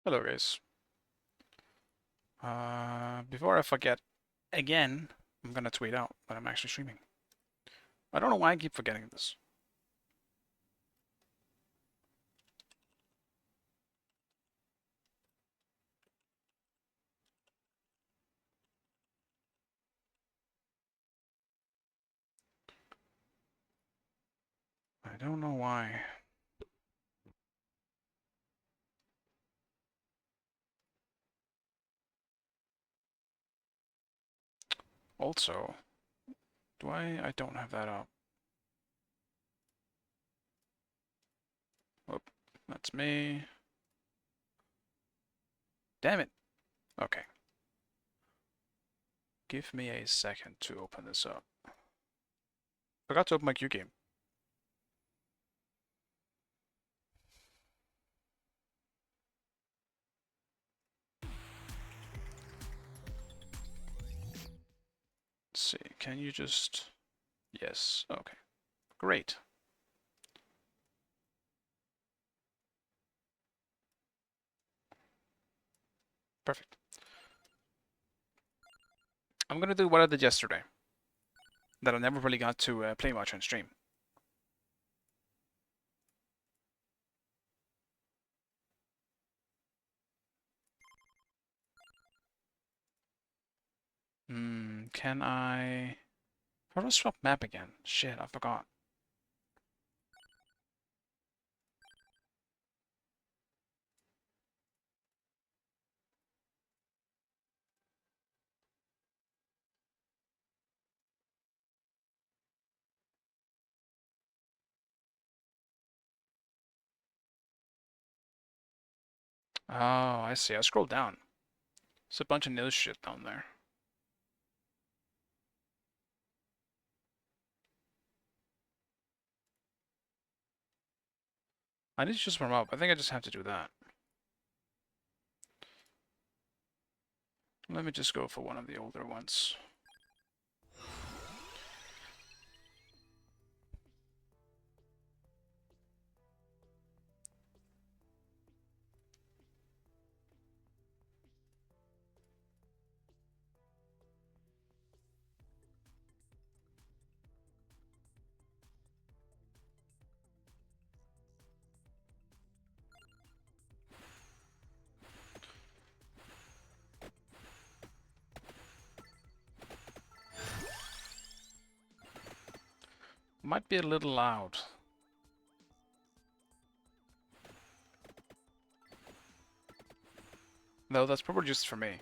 Hello guys. Before I forget again, I'm gonna tweet out that I'm actually streaming. I don't know why I keep forgetting this. I don't know why. Also, I don't have that up. Whoop, that's me. Damn it. Okay. Give me a second to open this up. Forgot to open my Q game. Let's see, can you just... Yes, okay. Great. Perfect. I'm gonna do what I did yesterday. That I never really got to play much on stream. Can I... How do I swap map again? Shit, I forgot. Oh, I see. I scrolled down. There's a bunch of news shit down there. I need to just warm up. I think I just have to do that. Let me just go for one of the older ones. Might be a little loud. No, that's probably just for me.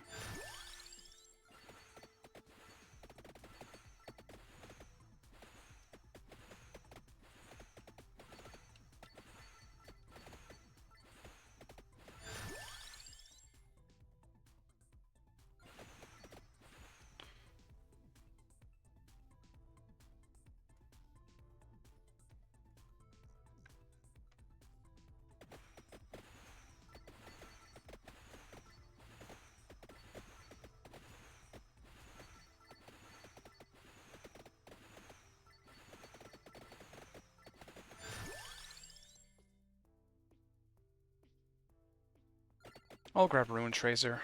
I'll grab Rune Tracer.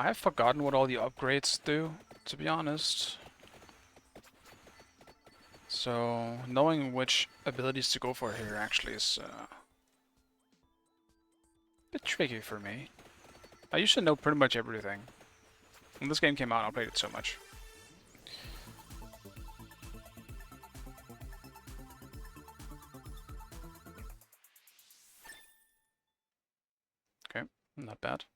I have forgotten what all the upgrades do, to be honest. So, knowing which abilities to go for here actually is a bit tricky for me. I used to know pretty much everything. When this game came out, I played it so much. Okay, not bad.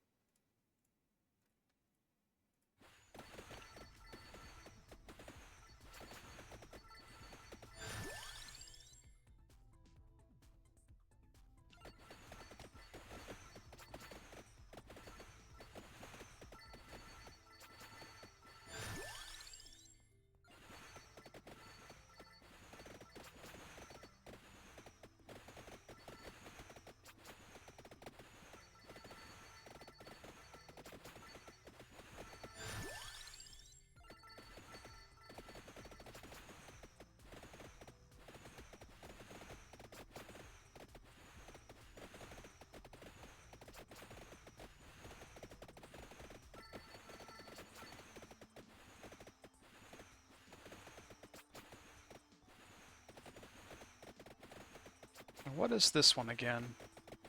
What is this one again?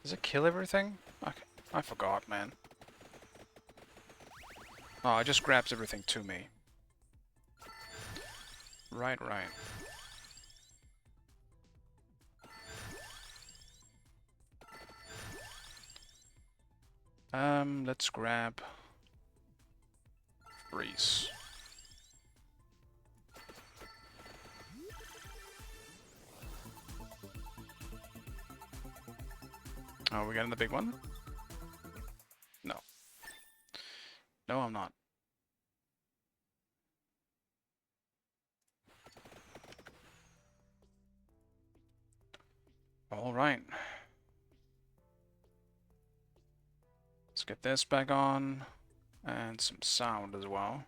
Does it kill everything? Okay, I forgot, man. Oh, it just grabs everything to me. Right, right. Let's grab freeze. Oh, we getting the big one? No. No, I'm not. Alright. Let's get this back on. And some sound as well.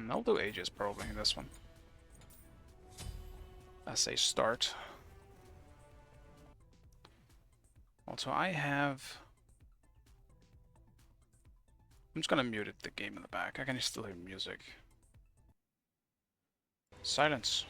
I'll do Aegis probably in this one. As a start. Also, I have... I'm just gonna mute the game in the back. I can still hear music. Silence.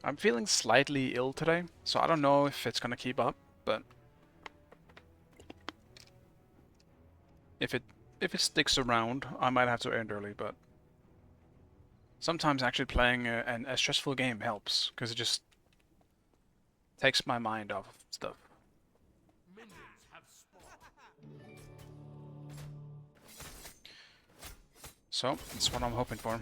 I'm feeling slightly ill today, so I don't know if it's gonna keep up, but if it sticks around, I might have to end early, but sometimes actually playing a stressful game helps, because it just takes my mind off of stuff. So, that's what I'm hoping for.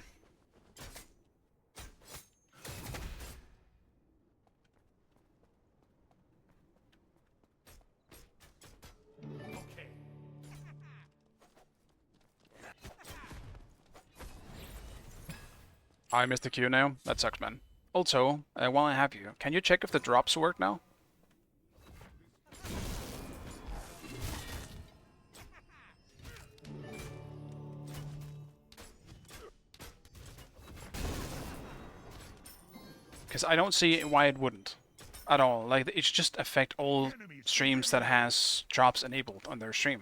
I missed the queue now. That sucks, man. Also, while I have you, can you check if the drops work now? Because I don't see why it wouldn't. At all. Like, it should just affect all streams that has drops enabled on their stream.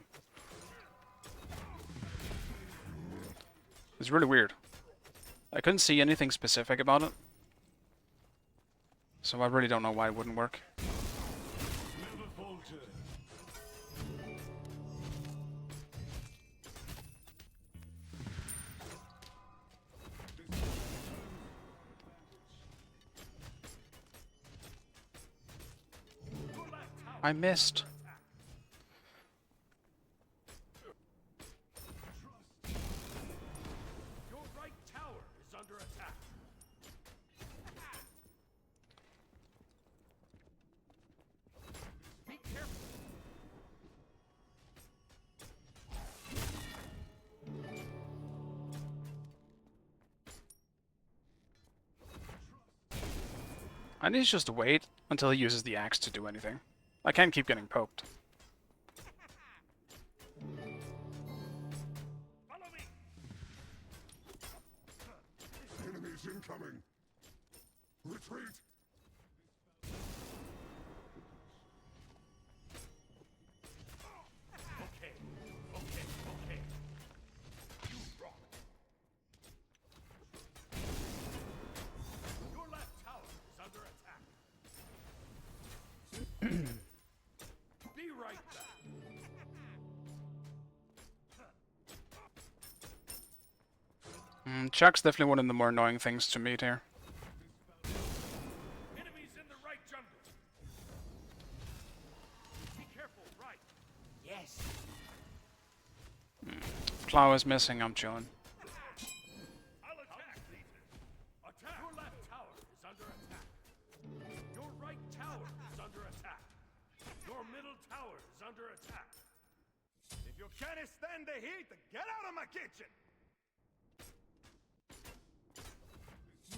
It's really weird. I couldn't see anything specific about it. So I really don't know why it wouldn't work. I missed. Your right tower is I need to just wait until he uses the axe to do anything. I can't keep getting poked. Follow me. Enemies incoming. Retreat. Okay. You rock. Your left tower is under attack. Be right back. Chuck's definitely one of the more annoying things to meet here. Enemies in the right jungle. Be careful, right. Yes. Plow is missing, I'm chilling. I'll attack. Attack. Your left tower is under attack. Your right tower is under attack. Your middle tower is under attack. If you can't stand the heat, get out of my kitchen.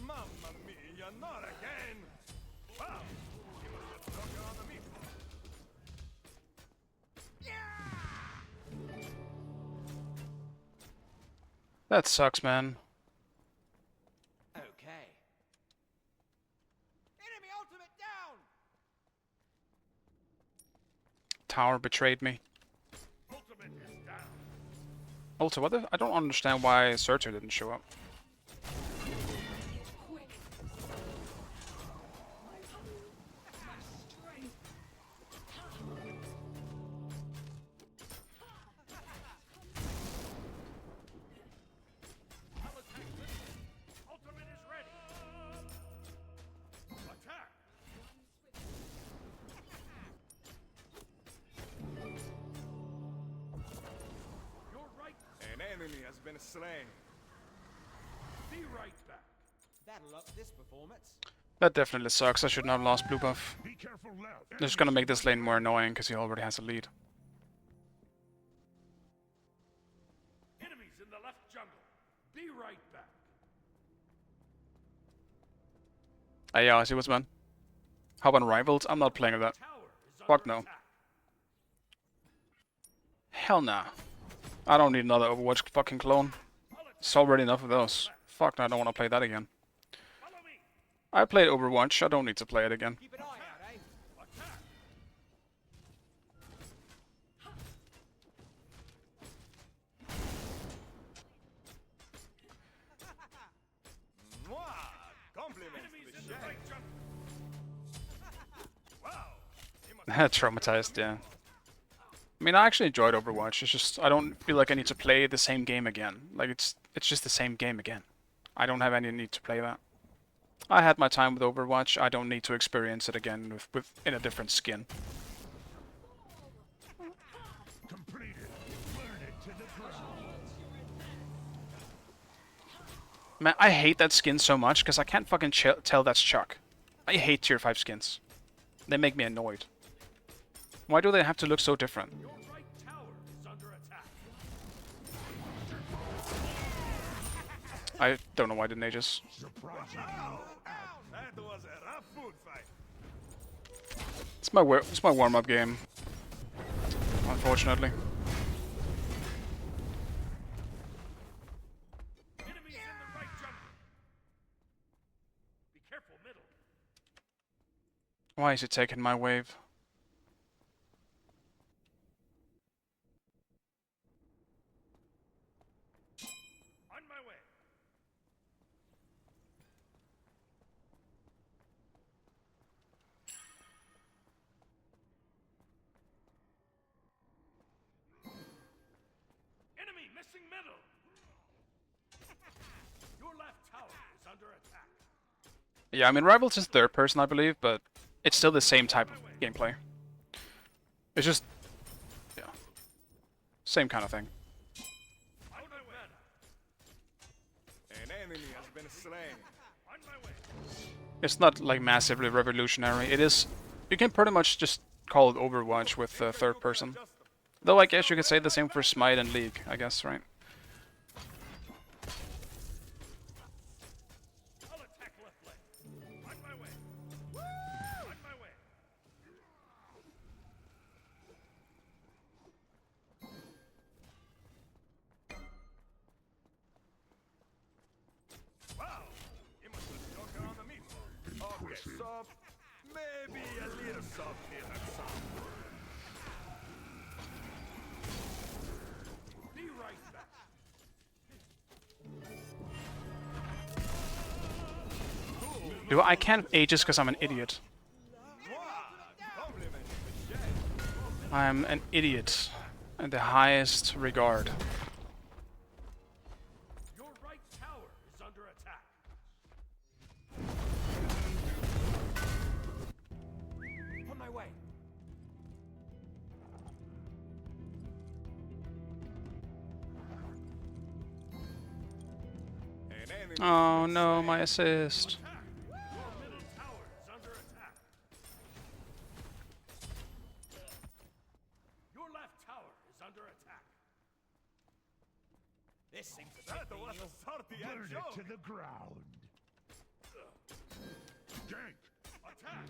Mamma mia, not again! Wow! You must have stuck on the meat. That sucks, man. Okay. Enemy ultimate down! Tower betrayed me. Ultimate is down. Also, what the? I don't understand why Searcher didn't show up. Ultimate is ready. Attack! You're right. An enemy has been slain. Be right back. That'll up this performance. That definitely sucks. I shouldn't have lost blue buff. Be careful left. They're just gonna make this lane more annoying because he already has a lead. Enemies in the left jungle. Be right back. Hey, yeah, see what's man. How about Rivals? I'm not playing with that. Tower is Fuck under no. attack. Hell nah. I don't need another Overwatch fucking clone. It's already enough of those. Fuck no, I don't want to play that again. Follow me. I played Overwatch, I don't need to play it again. Keep an eye out, eh? Attack. Enemies in the right jungle. Wow. Traumatized, yeah. I mean, I actually enjoyed Overwatch. It's just I don't feel like I need to play the same game again. Like it's just the same game again. I don't have any need to play that. I had my time with Overwatch. I don't need to experience it again with in a different skin. Completed. Burn it to the ground. Man, I hate that skin so much because I can't fucking tell that's Chuck. I hate tier 5 skins. They make me annoyed. Why do they have to look so different? Your right tower is under attack. I don't know why didn't they just... Surprising. That was a rough food fight. It's my warm-up game. Unfortunately. Enemies in the right jungle. Be careful, middle. Why is it taking my wave? On my way. Enemy missing middle. Your left tower is under attack. Yeah, I mean, Rivals is third person, I believe, but it's still the same type of gameplay. It's just... yeah. Same kind of thing. On my way. An enemy has been slain. On my way. It's not, like, massively revolutionary. It is... You can pretty much just call it Overwatch with third person. Though I guess you could say the same for Smite and League, I guess, right? I'll attack left leg. On my way. Woo! soft, maybe a little soft here and some. Be right back. Dude, I can't Aegis because I'm an idiot. I'm an idiot in the highest regard. Your right tower is under attack. On my way. Oh no, my assist. Your middle tower is under attack. Your left tower is under attack. This seems a bit menial. Burn it to the ground. Gank. Attack.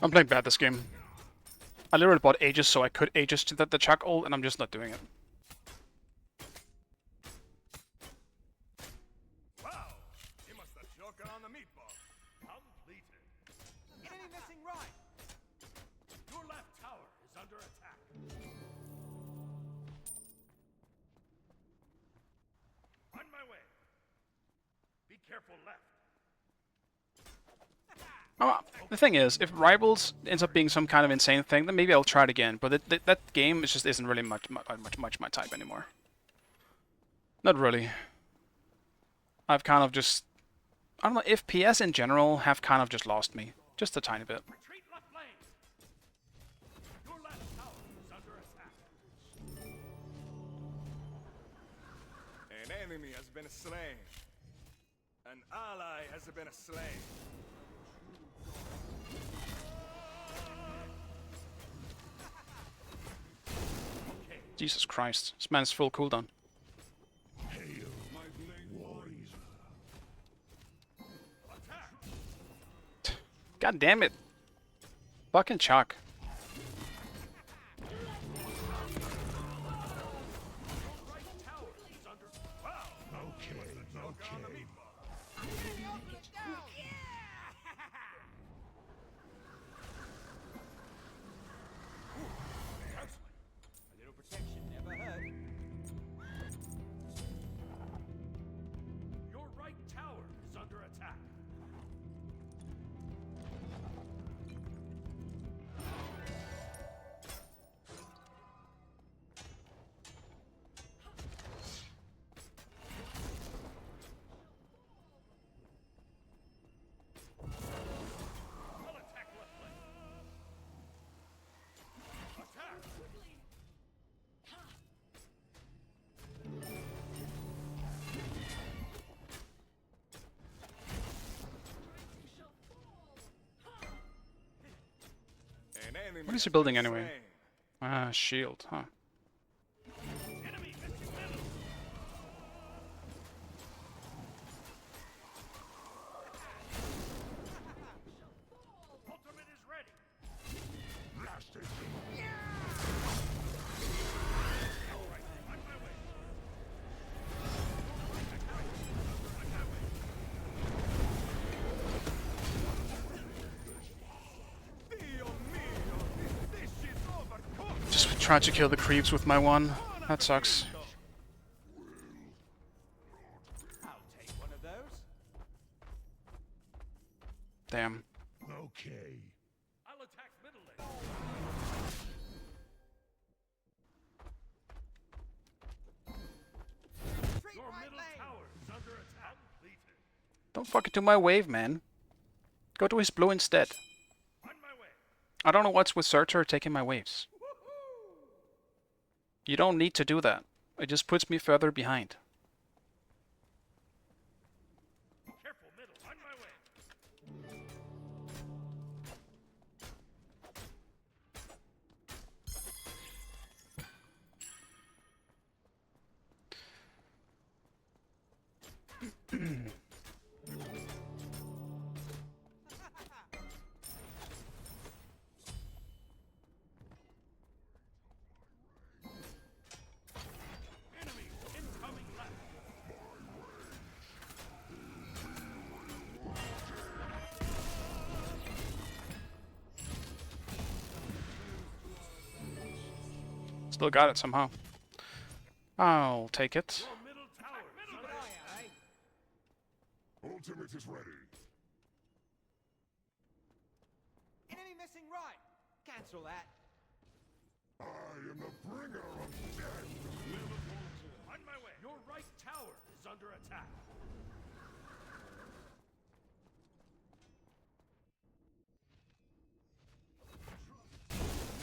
I'm playing bad this game. I literally bought Aegis so I could Aegis to the Chuck ult, and I'm just not doing it. Wow! He must have choken on the meatball. Completed. Enemy missing right. Your left tower is under attack. On my way. Be careful left. Oh, the thing is, if Rivals ends up being some kind of insane thing, then maybe I'll try it again. But that game just isn't really much my type anymore. Not really. I've kind of just... I don't know, FPS in general have kind of just lost me. Just a tiny bit. Retreat left lane. Your left tower is under attack. An enemy has been slain. An ally has been slain. Jesus Christ. This man's full cooldown. Hail, warrior. Attack. God damn it. Fucking Chuck. Right tower is under. Wow. Okay, okay. A little protection never hurt. Your right tower is under attack. I'll attack left lane. Attack. An enemy What is he has building been anyway? slain. Ah, shield, huh. Enemy missing middle. Ultimate is ready. Blast it. All right, on my way. Dio mio, this is overcooked. Just tried to kill the creeps with my one. That sucks. I'll take one of those. Damn. Okay. I'll attack middle lane. Your middle tower is under attack. Completed. Don't fucking do my wave, man. Go to his blue instead. On my way. I don't know what's with Surtur taking my waves. You don't need to do that. It just puts me further behind. Careful middle. On my way. Enemy incoming left. Still got it somehow. I'll take it. Your middle tower is under attack. Ultimate is ready. Enemy missing right. Cancel that. I am the bringer of death. On my way. Your right tower is under attack.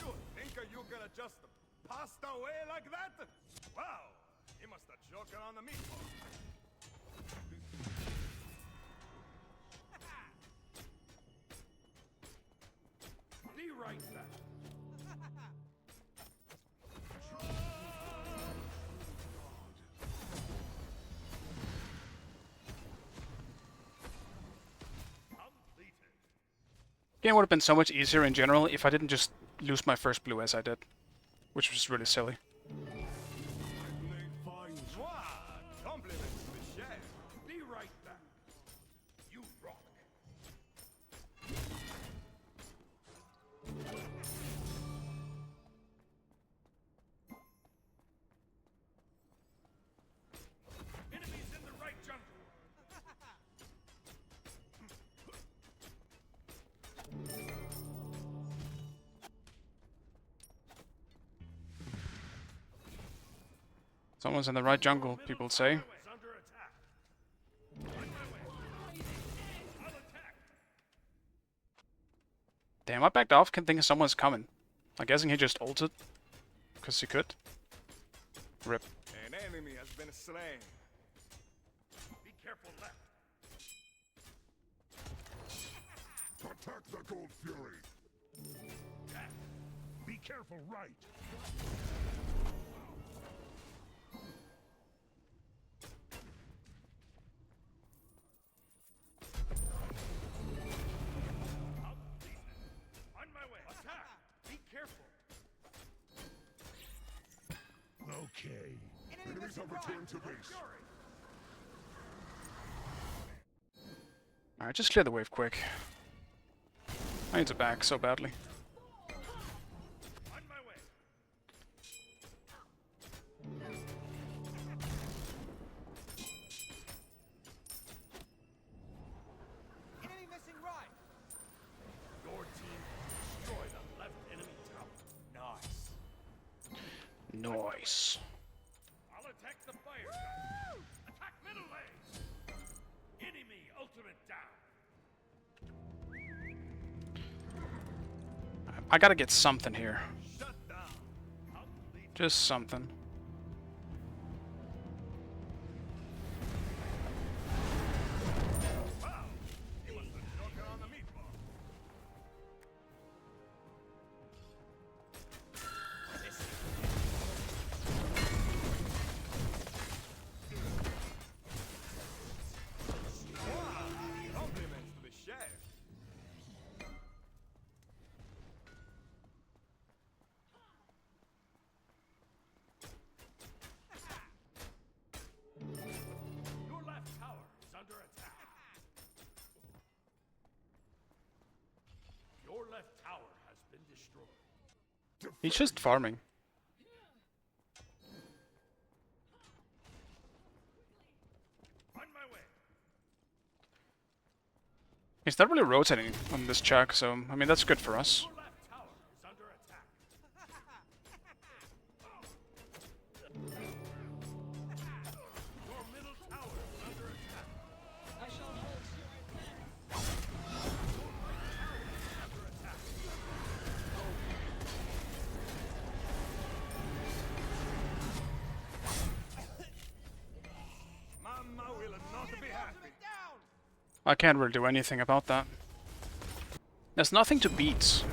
You think you gonna just pass away like that? Wow, he must have choking on the meatball. Be right back. Completed. Game would have been so much easier in general if I didn't just lose my first blue as I did. Which was really silly. Wow, compliments to the chef. Be right back. You rock. Enemies in the right jungle. Someone's in the right jungle, people say. Is under attack. On my way. I'll attack. Damn, I backed off, can think someone's coming. I'm guessing he just ulted. Because he could. Rip. An enemy has been slain. Be careful left. Attack the Gold Fury. Be careful right. On my way. Attack. Be careful. Okay. Enemy Enemies missing have right. returned to base. Fury. Alright, just clear the wave quick. I need to back so badly. On my way. Enemy missing right. Your team destroy the left enemy tower. Nice. Nice. I'll attack the fire giant. Attack middle lane. Enemy ultimate down. I gotta get something here. Shut down. Complete. Just something. Wow, he must have choking on the meatball. Wow, compliments to the chef. Your left tower is under attack. Your left tower has been destroyed. He's just farming. On my way. He's not really rotating on this chuck, so I mean that's good for us. Your left tower is under attack. Your middle tower is under attack. Under attack. Mama will not be happy. Down. I can't really do anything about that. There's nothing to beat. Attack.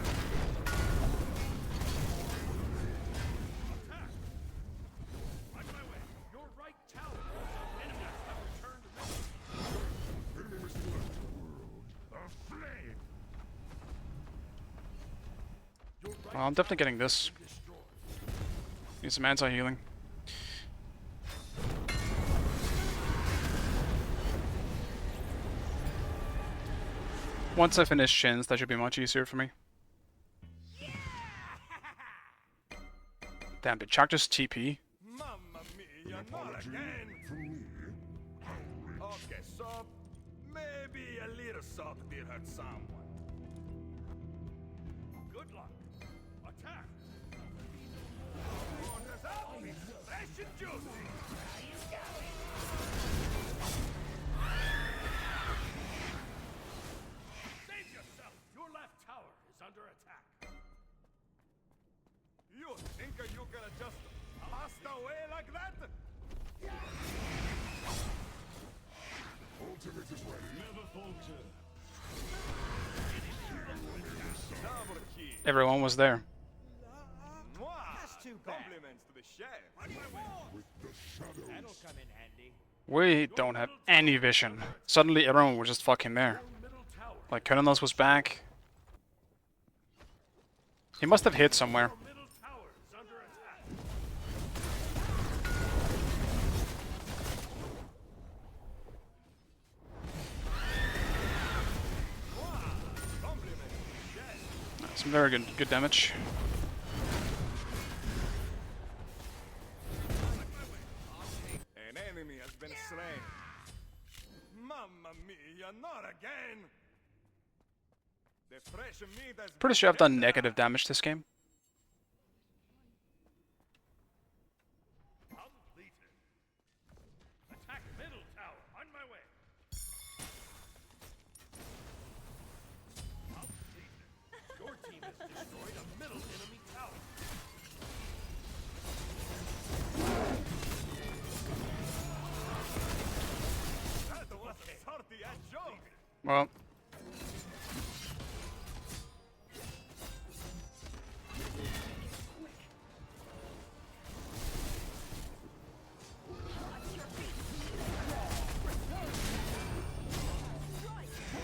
On my way. Your right tower. Enemies have returned to base. Enemies left world aflame. Your right Well, I'm definitely getting this. destroyed. Need some anti-healing. Once I finish Shins, that should be much easier for me. Damn, did Chuck just TP? Mamma mia, not Apology again! from me. Okay, so maybe a little salt did hurt someone. Good luck. Attack. Orders out! Fresh and juicy! Save yourself. Your left tower is under attack. You think you gonna just pass away like that? Ultimate is ready. Never falter. Double kill. Everyone was there. Mwah! That's too bad. Compliments to the chef. With the shadows. That'll come in handy. We don't have any vision. Suddenly everyone was just fucking there. Middle tower. Like Colonels was back. He must have hit somewhere. Middle tower is under attack. Compliments to the chef. Some very good damage. An enemy has been slain. Mamma mia, not again! The fresh meat has Pretty been sure I've done tenderized. negative damage this game. Completed. Attack middle tower. On my way. Completed. Your team has destroyed a middle enemy tower. That was a salty and joke. Well,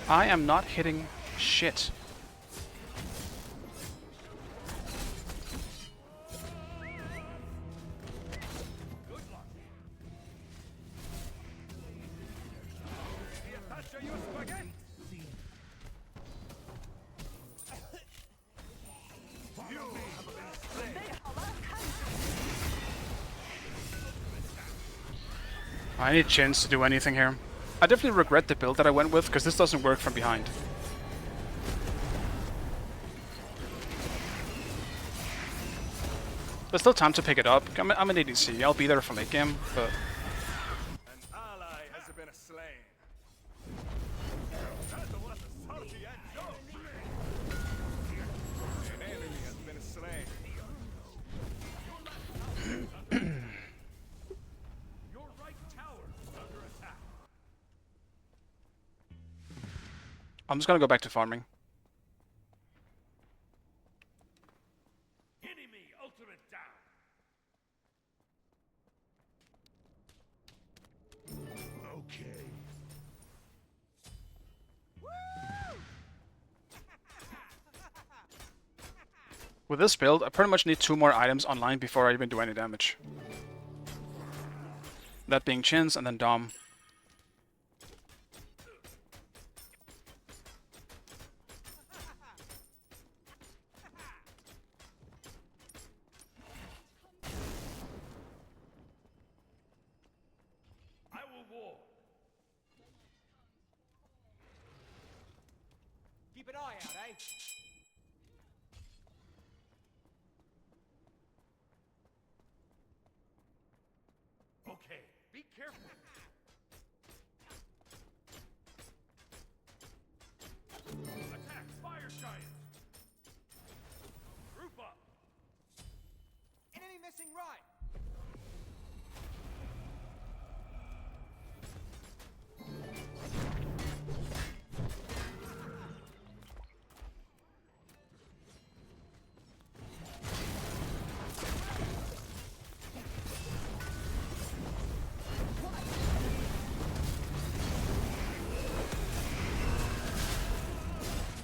I am not hitting shit. Good luck. Pietaccia you spaghetti. You have been slain. I need chins to do anything here. I definitely regret the build that I went with, because this doesn't work from behind. There's still time to pick it up. I'm an ADC. I'll be there for late game, but An ally has been slain. That was a salty and joke. An enemy has been slain. Your right tower is under attack. I'm just gonna go back to farming. Enemy ultimate down. Okay. With this build, I pretty much need 2 more items online before I even do any damage. That being chins and then Dom. I will war. Keep an eye out, eh? Okay, be careful. Attack fire giant. Group up. Enemy missing right.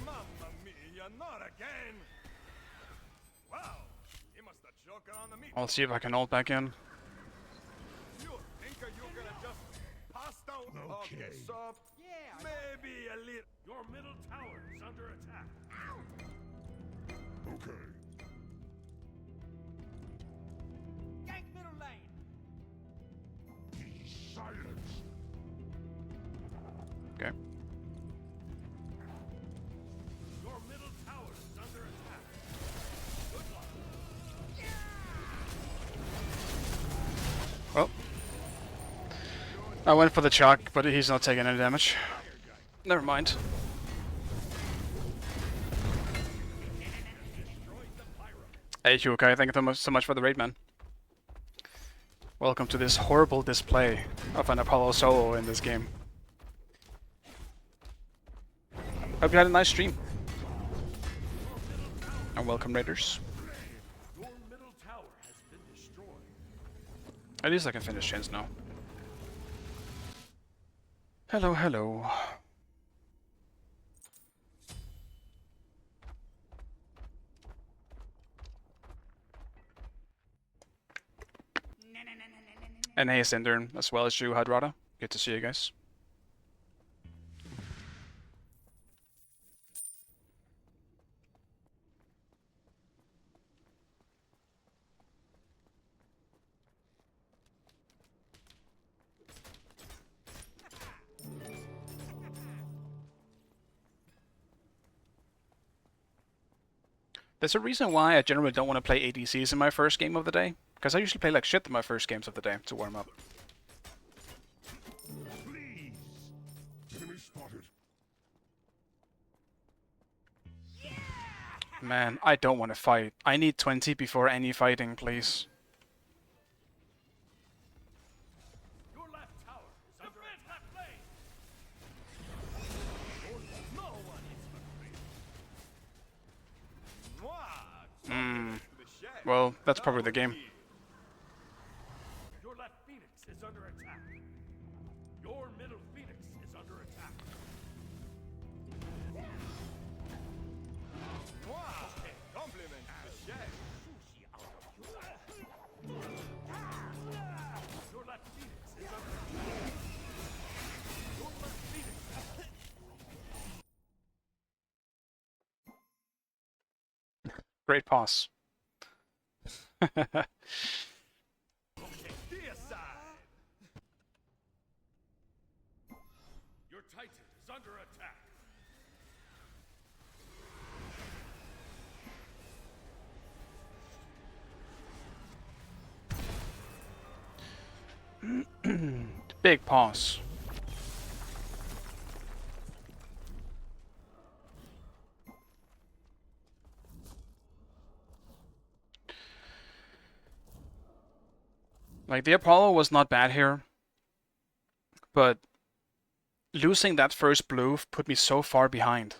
Mamma mia, not again! Wow, he must have choken on the meat. I'll see if I can ult back in. You think you're gonna just pass down? Okay, Okay. so Yeah, maybe a little. Your middle tower is under attack. Okay. Okay. Your middle tower is under attack. Good luck. Well, I went for the chalk, but he's not taking any damage. Never mind. Hey Hyukai, thank you so much for the raid, man. Welcome to this horrible display of an Apollo solo in this game. Hope you had a nice stream. And welcome, raiders. Your middle tower has been destroyed. At least I can finish chains now. Hello, hello. And hey, Cinder, as well as you, Hadrada. Good to see you guys. There's a reason why I generally don't want to play ADCs in my first game of the day, because I usually play like shit in my first games of the day to warm up. Please. Enemy spotted. Man, I don't want to fight. I need 20 before any fighting, please. Your left tower is under attack. Lane. No one is afraid. Well, that's probably the game. Your left phoenix is under attack. Your middle phoenix is under attack. Okay, compliment to the chef. Your left phoenix is under attack. Your left phoenix. Great pause. Okay, deicide. Your titan is under attack. Big pause. Like, the Apollo was not bad here, but losing that first blue put me so far behind.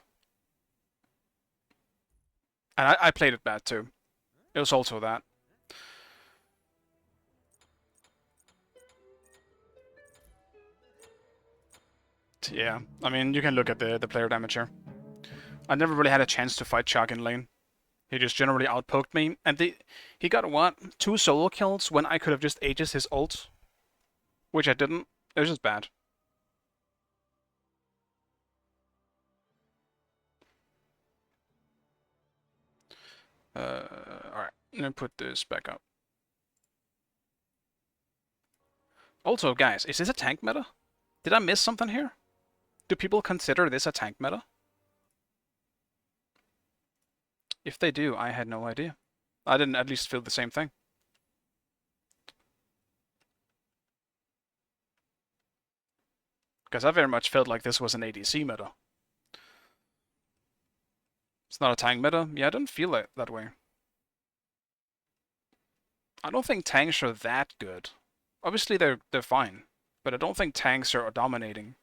And I played it bad too. It was also that. Yeah, I mean, you can look at the player damage here. I never really had a chance to fight Chuck in lane. He just generally outpoked me, and he got, what, 2 solo kills when I could have just aegis his ult? Which I didn't. It was just bad. Alright, let me put this back up. Also, guys, is this a tank meta? Did I miss something here? Do people consider this a tank meta? If they do, I had no idea. I didn't at least feel the same thing. Because I very much felt like this was an ADC meta. It's not a tank meta? Yeah, I didn't feel it that way. I don't think tanks are that good. Obviously they're fine, but I don't think tanks are dominating.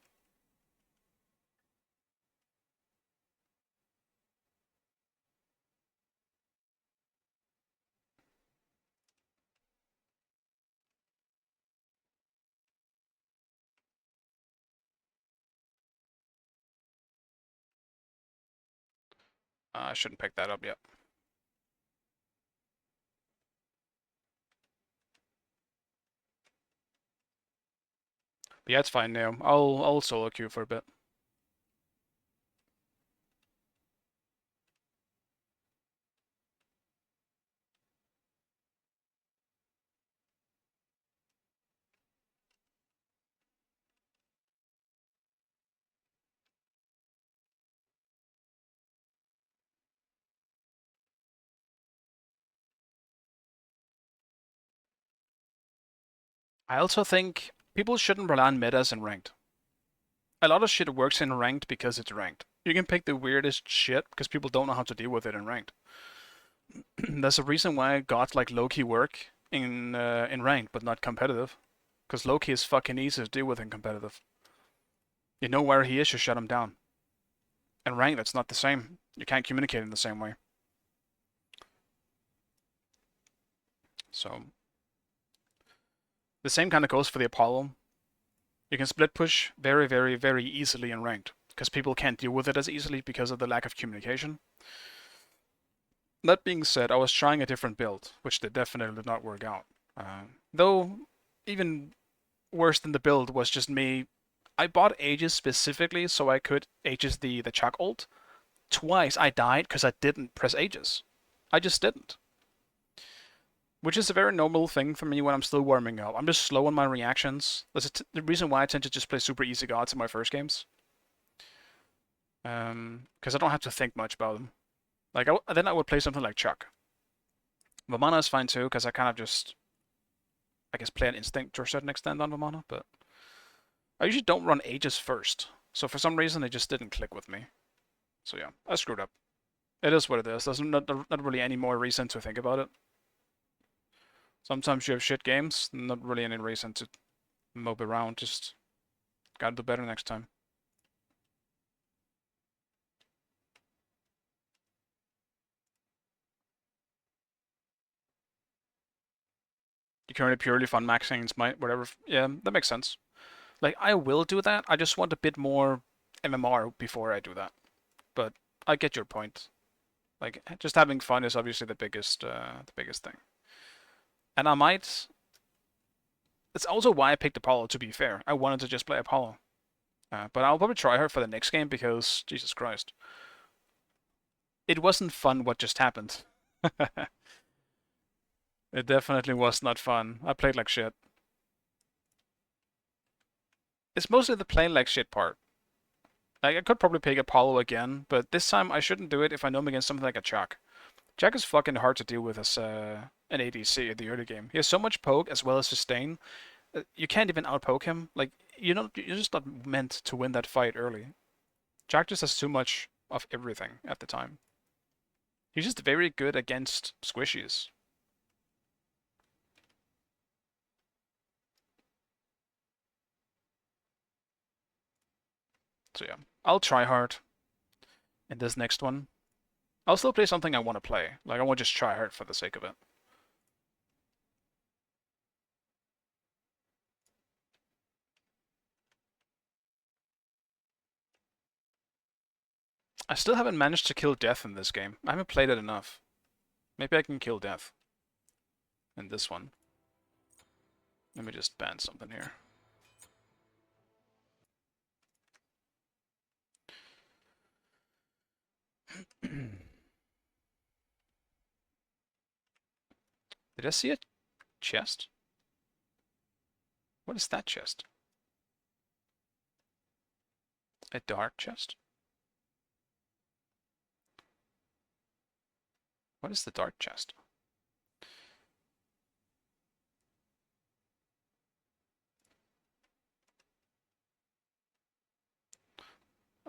I shouldn't pick that up yet. But yeah, it's fine now. I'll solo queue for a bit. I also think people shouldn't rely on metas in ranked. A lot of shit works in ranked because it's ranked. You can pick the weirdest shit because people don't know how to deal with it in ranked. There's a reason why gods like Loki work in ranked but not competitive. Because Loki is fucking easy to deal with in competitive. You know where he is, you shut him down. In ranked, that's not the same. You can't communicate in the same way. So the same kind of goes for the Apollo. You can split push very, very, very easily in ranked because people can't deal with it as easily because of the lack of communication. That being said, I was trying a different build, which definitely did not work out. Though, even worse than the build was just me. I bought Aegis specifically so I could Aegis the Chuck ult. Twice I died because I didn't press Aegis. I just didn't. Which is a very normal thing for me when I'm still warming up. I'm just slow on my reactions. That's the reason why I tend to just play super easy gods in my first games. Because I don't have to think much about them. Like, then I would play something like Chuck. Vamana is fine too, because I kind of just, I guess, play an instinct to a certain extent on Vamana, but I usually don't run Aegis first. So for some reason, it just didn't click with me. So yeah, I screwed up. It is what it is. There's not really any more reason to think about it. Sometimes you have shit games, not really any reason to mope around, just gotta do better next time. You currently purely fun maxing smite, whatever. Yeah, that makes sense. Like, I will do that, I just want a bit more MMR before I do that. But I get your point. Like, just having fun is obviously the biggest thing. And I might... That's also why I picked Apollo, to be fair. I wanted to just play Apollo. But I'll probably try her for the next game because, Jesus Christ. It wasn't fun what just happened. It definitely was not fun. I played like shit. It's mostly the playing like shit part. Like, I could probably pick Apollo again, but this time I shouldn't do it if I know I'm against something like a Chuck. Chuck is fucking hard to deal with as an ADC in the early game. He has so much poke as well as sustain. You can't even outpoke him. Like, you're just not meant to win that fight early. Chuck just has too much of everything at the time. He's just very good against squishies. So yeah, I'll try hard in this next one. I'll still play something I want to play. Like, I won't just try hard for the sake of it. I still haven't managed to kill Death in this game. I haven't played it enough. Maybe I can kill Death in this one. Let me just ban something here. Did I see a chest? What is that chest? A dark chest? What is the dark chest?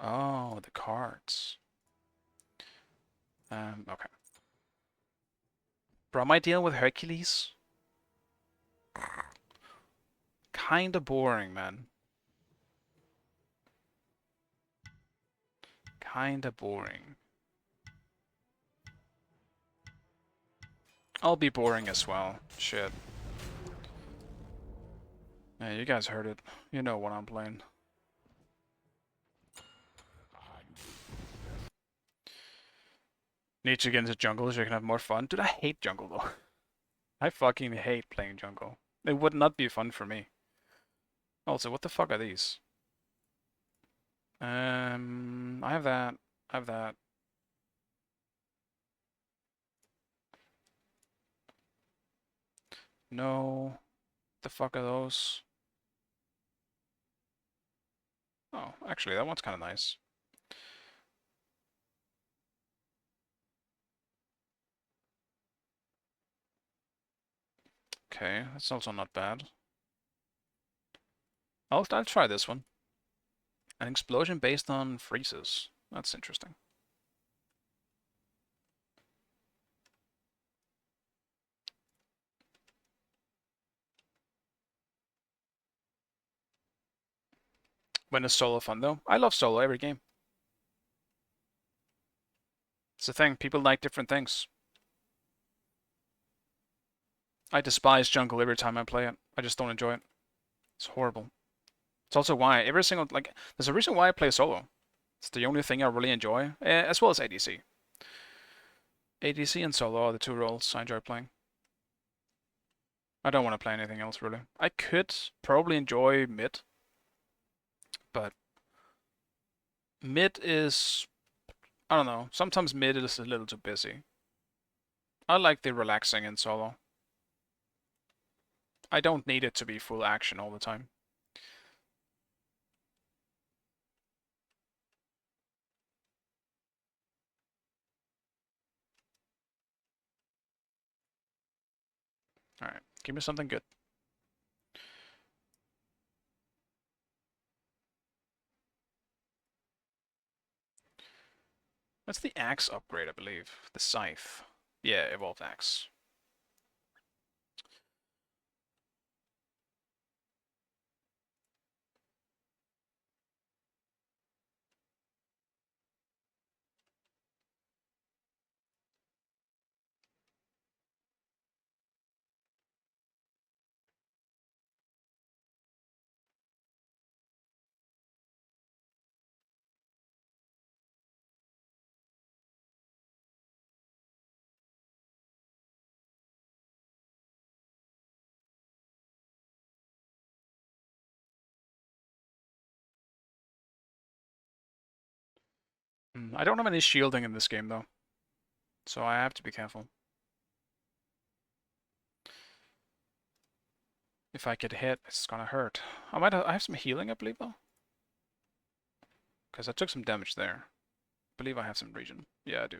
Oh, the cards. Okay. Bro, my deal with Hercules? Kinda boring, man. Kinda boring. I'll be boring as well. Shit. Yeah, you guys heard it. You know what I'm playing. Need to get into jungle so you can have more fun. Dude, I hate jungle though. I fucking hate playing jungle. It would not be fun for me. Also, what the fuck are these? I have that. I have that. No. The fuck are those? Oh, actually, that one's kind of nice. Okay, that's also not bad. I'll try this one. An explosion based on freezes. That's interesting. When is solo fun though? I love solo every game. It's the thing, people like different things. I despise jungle every time I play it. I just don't enjoy it. It's horrible. It's also why every single, like, there's a reason why I play solo. It's the only thing I really enjoy, as well as ADC. ADC and solo are the two roles I enjoy playing. I don't want to play anything else really. I could probably enjoy mid, but mid is, I don't know, sometimes mid is a little too busy. I like the relaxing in solo. I don't need it to be full action all the time. Alright, give me something good. That's the axe upgrade, I believe. The scythe. Yeah, evolved axe. I don't have any shielding in this game though, so I have to be careful. If I get hit, it's gonna hurt. I have some healing, I believe though, because I took some damage there. I believe I have some regen. Yeah, I do.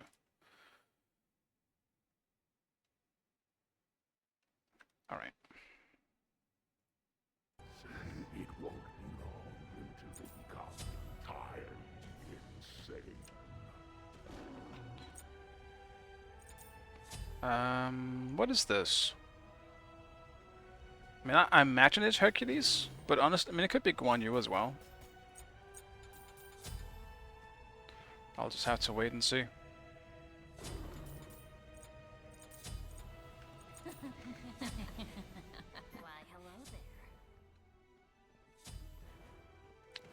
All right. It won't be long until they become tired, insane. What is this? I mean, I imagine it's Hercules, but honestly, I mean, it could be Guan Yu as well. I'll just have to wait and see. Why, hello there.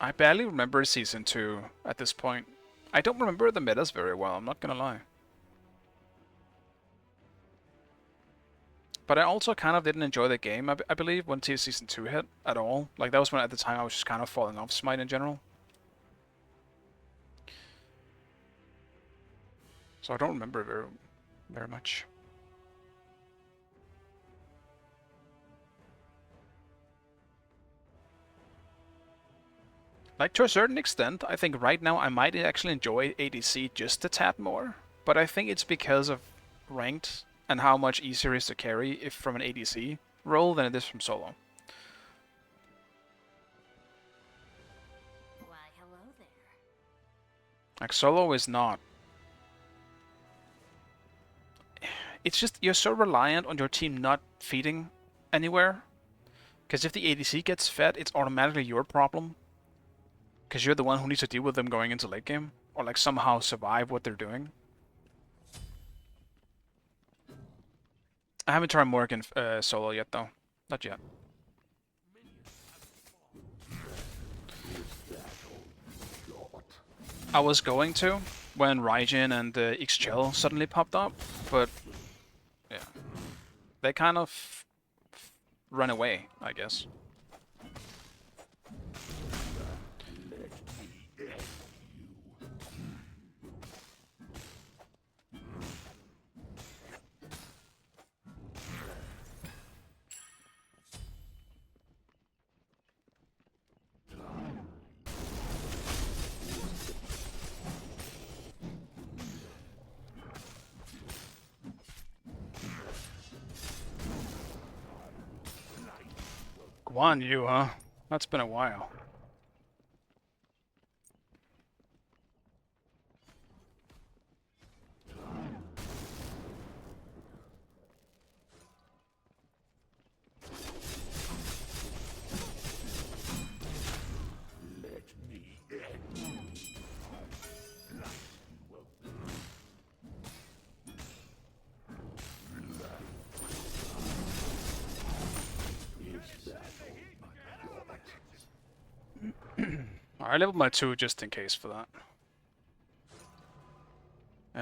I barely remember Season 2 at this point. I don't remember the metas very well, I'm not gonna lie. But I also kind of didn't enjoy the game, I believe, when Season 2 hit at all. Like, that was when at the time I was just kind of falling off Smite in general. So I don't remember very much. Like, to a certain extent, I think right now I might actually enjoy ADC just a tad more. But I think it's because of ranked and how much easier it is to carry if from an ADC role than it is from solo. Why, hello there. Like, solo is not. It's just, you're so reliant on your team not feeding anywhere. Because if the ADC gets fed, it's automatically your problem. Because you're the one who needs to deal with them going into late game. Or like somehow survive what they're doing. I haven't tried Morgan solo yet though. Not yet. I was going to when Raijin and Ixchel suddenly popped up, but yeah, they kind of run away, I guess. Guan Yu, huh? That's been a while. I leveled my 2 just in case for that.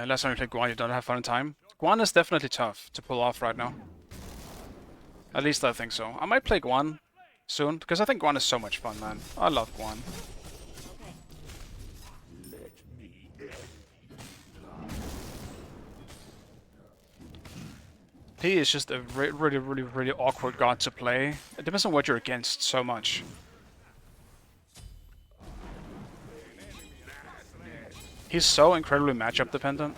Last time you play Guan, you don't have fun time. Guan is definitely tough to pull off right now. At least I think so. I might play Guan soon, because I think Guan is so much fun, man. I love Guan. He is just a really awkward god to play. It depends on what you're against so much. He's so incredibly matchup dependent.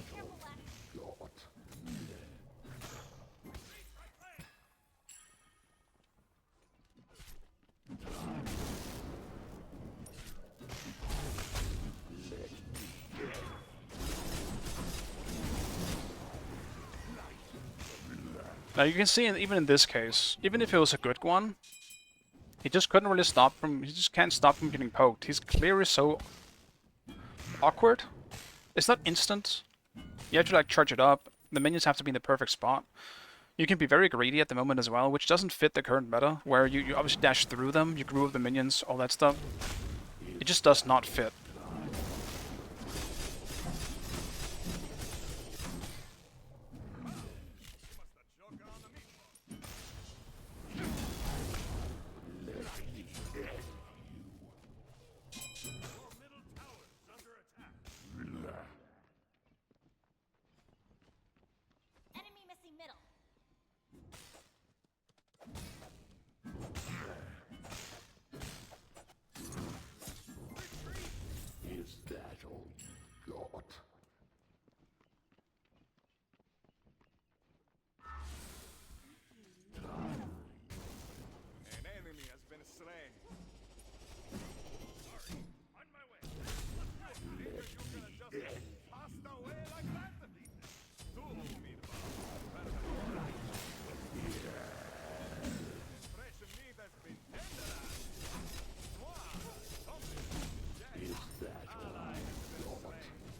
Now you can see, even in this case, even if it was a good one, he just couldn't really stop from. He just can't stop from getting poked. He's clearly so awkward. It's not instant. You have to like charge it up. The minions have to be in the perfect spot. You can be very greedy at the moment as well, which doesn't fit the current meta, where you obviously dash through them, you group the minions, all that stuff. It just does not fit. Enemy missing middle. Is that all you got? An enemy has been slain. On my way. Figured you could have just passed away like that? Tú, meatball. Fresh meat has been tenderized. Mwah! Something is Is that all ally has been slain.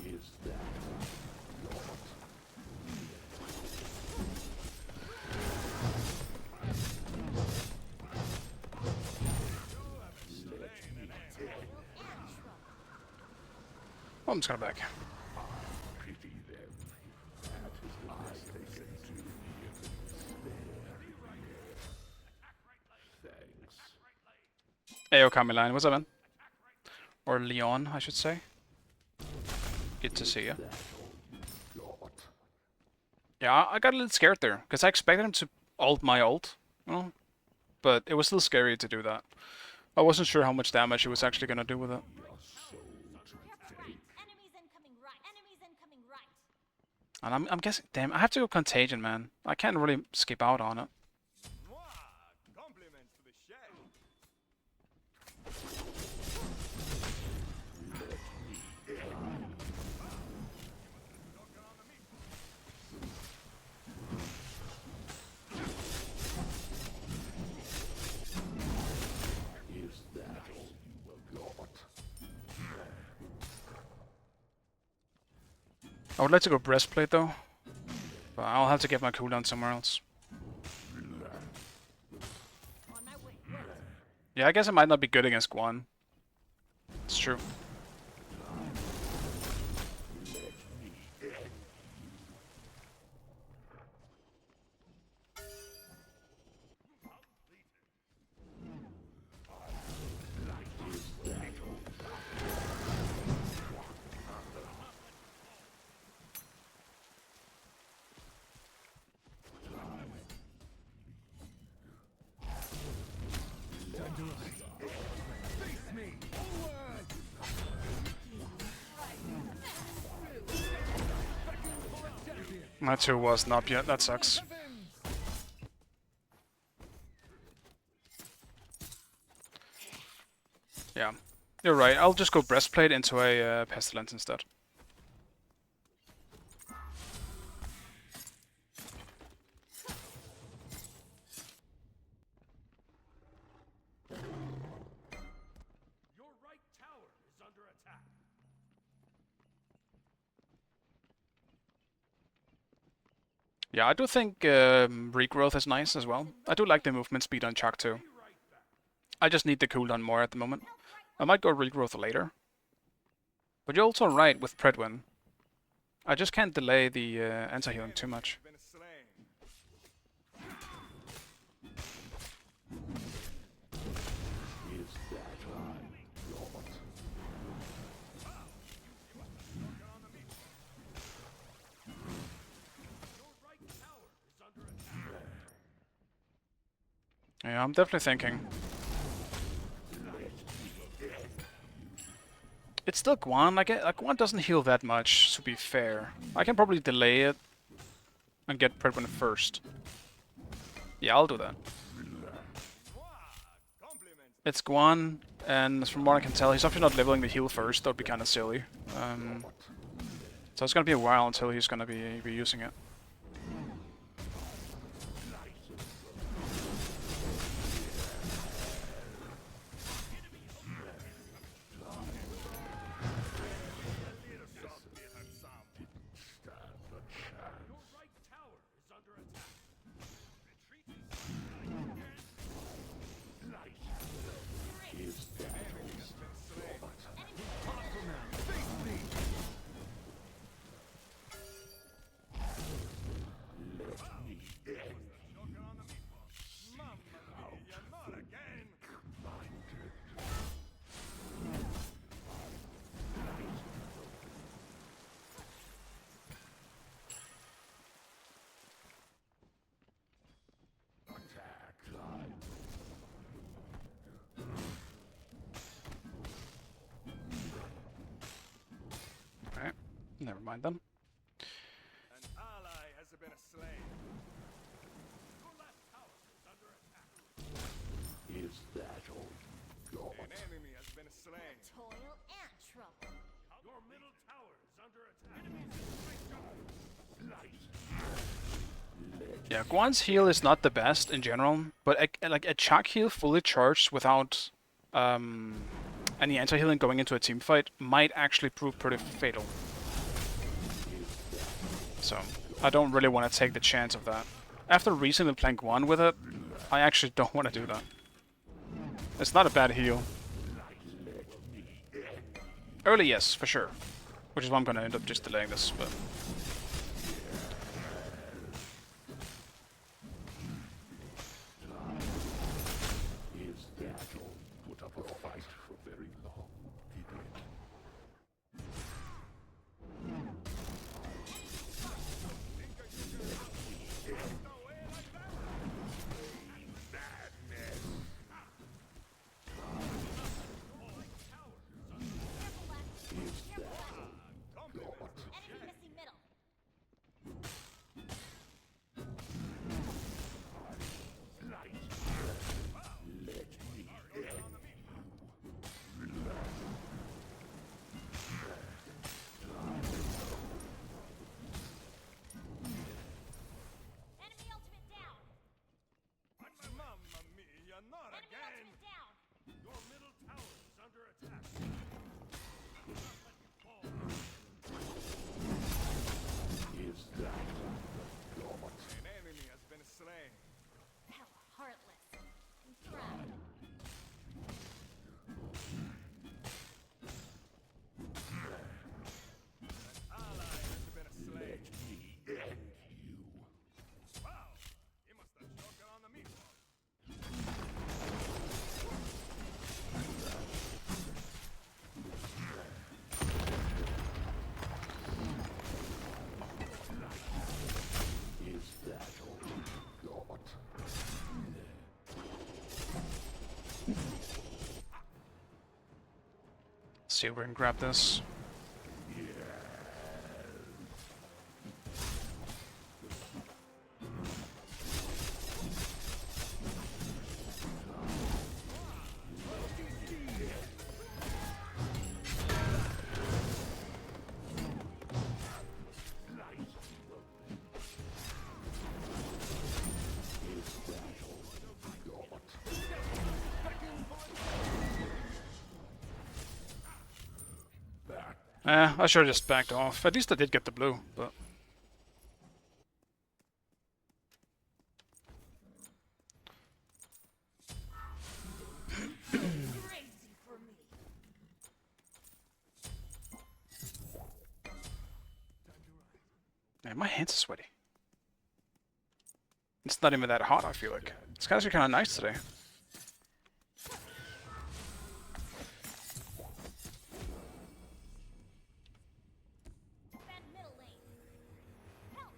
is that all you got? Oh, I'm just gonna back. Pity them. That is what I can do. Thanks. Ayo Kamiline, what's up, man? Or Leon, I should say. Good to see you. That all you got? Yeah, I got a little scared there, because I expected him to ult my ult, you know? But it was still scary to do that. I wasn't sure how much damage he was actually gonna do with it. Enemies incoming right. Enemies incoming right. And I'm guessing, damn, I have to go Contagion, man. I can't really skip out on it. Mwah! Compliments to the chef. Is that all you got? I would like to go Breastplate, though. But I'll have to get my cooldown somewhere else. On my way. Yeah, I guess it might not be good against Guan. It's true. My 2 wasn't up yet, that sucks. Yeah, you're right. I'll just go breastplate into a pestilence instead. Your right tower is under attack. Yeah, I do think regrowth is nice as well. I do like the movement speed on Chuck too. I just need the cooldown more at the moment. I might go regrowth later. But you're also right with Predwin. I just can't delay the anti-healing too much. Been slain. Is that I, Lord? Your right tower is under attack. Yeah, I'm definitely thinking. It's still Guan. Like Guan doesn't heal that much, to be fair. I can probably delay it and get Predwin first. Yeah, I'll do that. Compliments. It's Guan, and from what I can tell, he's obviously not leveling the heal first. That would be kind of silly. So it's gonna be a while until he's gonna be using it. Your right tower is under attack. Not again. Alright, never mind then. An ally has been slain. Your left tower is under attack. Is that all, Lord? An enemy has been slain. Toil and trouble. Your middle tower is under attack. Enemies Yeah, Guan's heal is not the best in general, but like a Chuck heal fully charged without any anti-healing going into a team fight might actually prove pretty fatal. So I don't really want to take the chance of that. After recently playing Guan with it, I actually don't want to do that. It's not a bad heal. Early, yes, for sure. Which is why I'm going to end up just delaying this, but... Is that all? Put up a fight for very long, did it? Enemy missing middle. Enemy ultimate down. Mamma mia, not Enemy again. ultimate down. Your middle tower is under attack. Is that Lord? An enemy has been slain. How heartless. And proud. Ally has been slain. End you. Wow, he must have choken on the meatball. Is that all, Lord? Let's see if we can grab this. I should have just backed off. At least I did get the blue, but... Crazy for me. Man, my hands are sweaty. It's not even that hot, I feel like. It's actually kind of nice today. Defend middle lane. Help!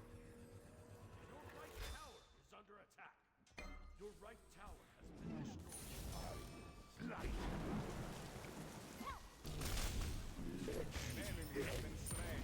Your right tower is under attack. Your right tower has been destroyed. An enemy has been slain.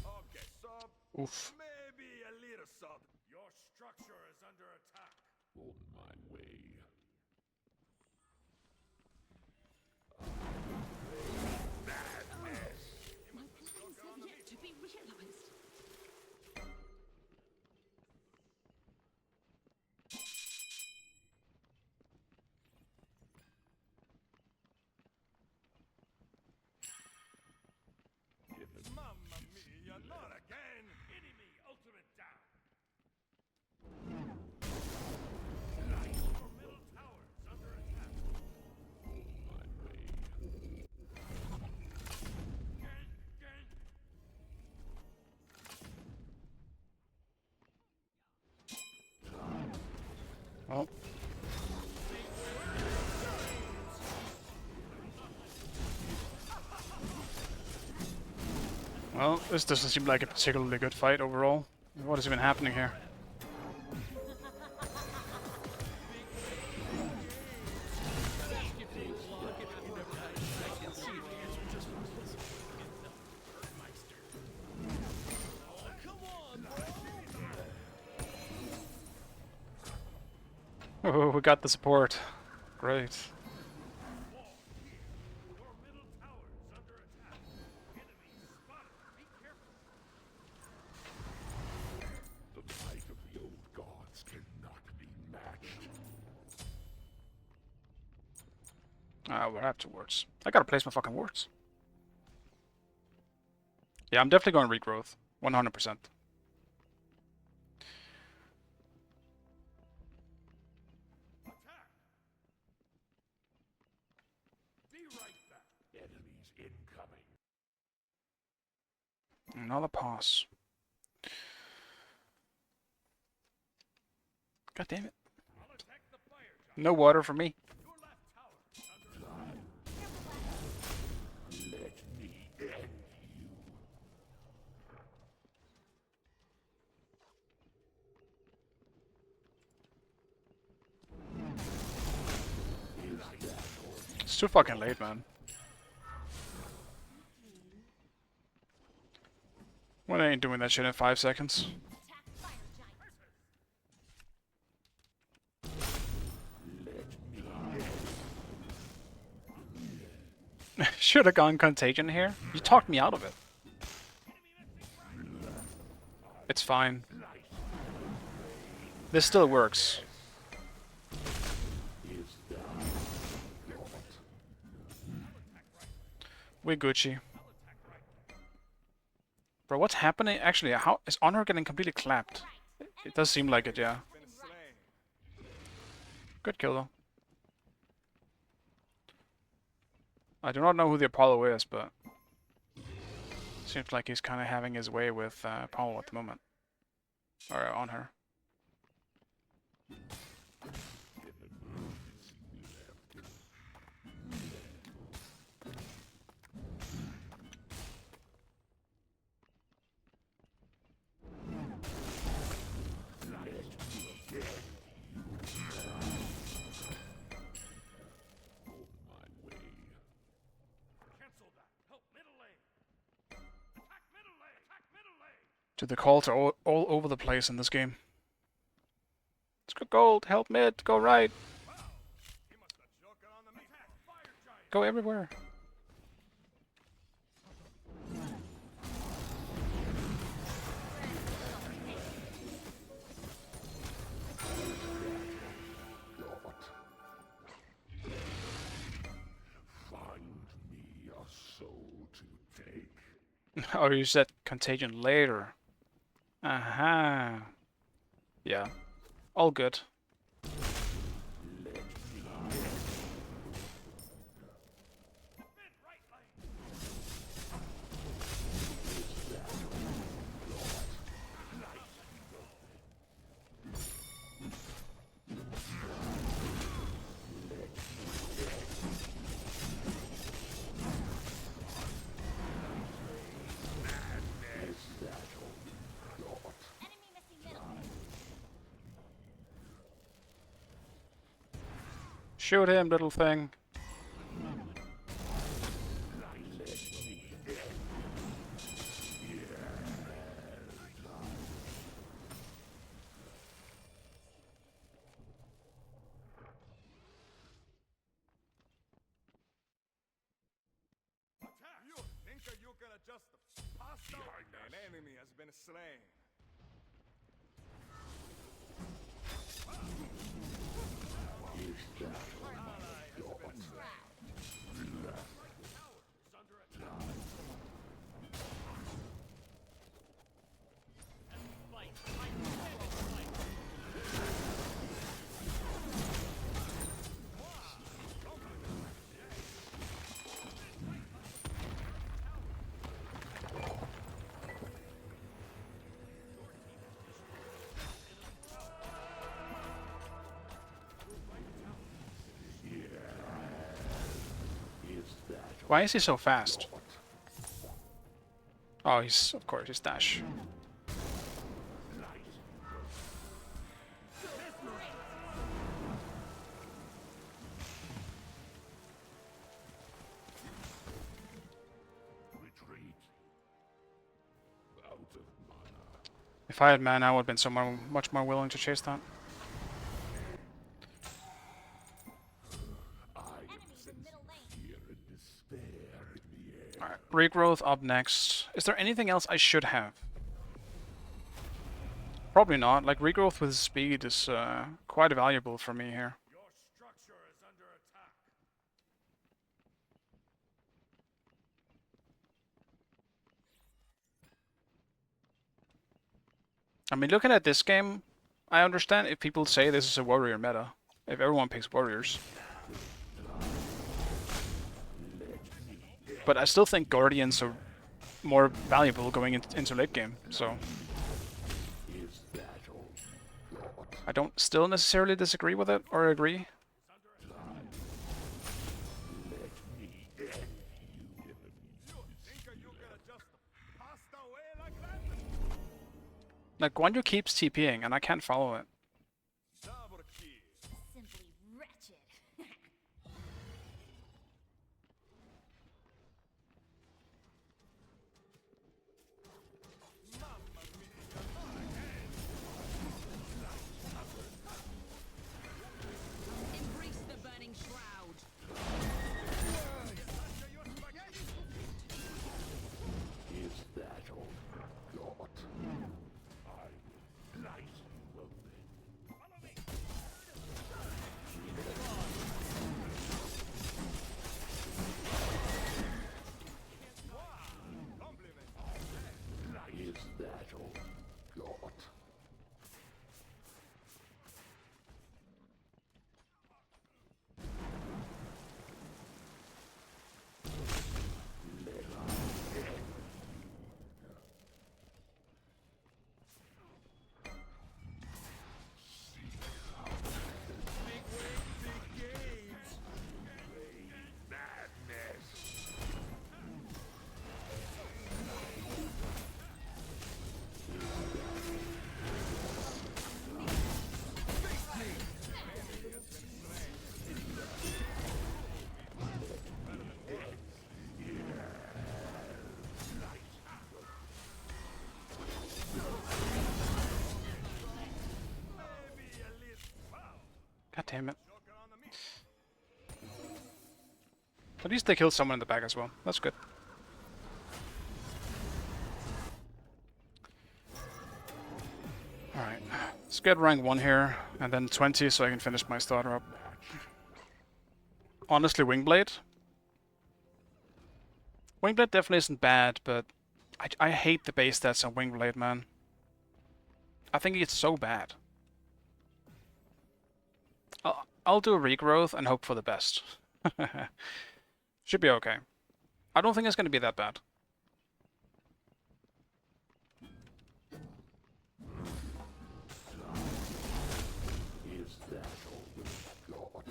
Okay, sub. Oof. Maybe a little sub. Your structure is under attack. On my way. My plans have yet to be realized. Mamma mia, not again! Enemy ultimate down! Your middle tower is under attack. Gank, gank. Well. Well, this doesn't seem like a particularly good fight overall. What is even happening here? Oh, we got the support. Great. Your middle tower is under attack. Enemy spotted. Be careful. The might of the old gods cannot be matched. We'll have two wards. I gotta place my fucking wards. Yeah, I'm definitely going regrowth. 100%. Attack. Be right back. Enemies incoming. Another pass. God damn it. I'll attack the fire giant. No water for me. Your left tower is under attack. Let me end you. It's too fucking late, man. When I ain't doing that shit in 5 seconds. Attack fire giant. Should have gone contagion here. You talked me out of it. It's fine. This still works. We Gucci. Bro, what's happening? Actually, how is Honor getting completely clapped? It does seem like it, yeah. Been slain. Good kill though. I do not know who the Apollo is, but seems like he's kind of having his way with Apollo at the moment, or on her. Cancel that. Help middle lane. Attack middle lane. Attack middle lane. Dude, the calls are all over the place in this game. Let's go gold, help mid, go right. Go everywhere. Find me a soul to take. Oh, you said contagion later. Aha. Yeah. All good. Enemy missing middle. Shoot him, little thing. You think you can adjust the pasta? An enemy has been slain. Why is he so fast? Oh, he's, of course, he's dash. Retreat. Out of mana. If I had mana, I would have been so much more willing to chase that. Enemies in middle lane. Fear and despair in the air. Alright, regrowth up next. Is there anything else I should have? Probably not. Like, regrowth with speed is quite valuable for me here. Your structure is under attack. I mean, looking at this game, I understand if people say this is a warrior meta. If everyone picks warriors. But I still think guardians are more valuable going into late game, so... I don't still necessarily disagree with it, or agree. Like, Guan Yu keeps TPing, and I can't follow it. Double kill. Simply wretched. Embrace the burning shroud. Is that all you got? I will slice you open. God damn it. At least they killed someone in the back as well. That's good. Alright. Let's get rank 1 here, and then 20 so I can finish my starter up. Honestly, Wingblade? Wingblade definitely isn't bad, but I hate the base stats on Wingblade, man. I think it's so bad. I'll do a regrowth and hope for the best. Should be okay. I don't think it's going to be that bad. Is that all we've got?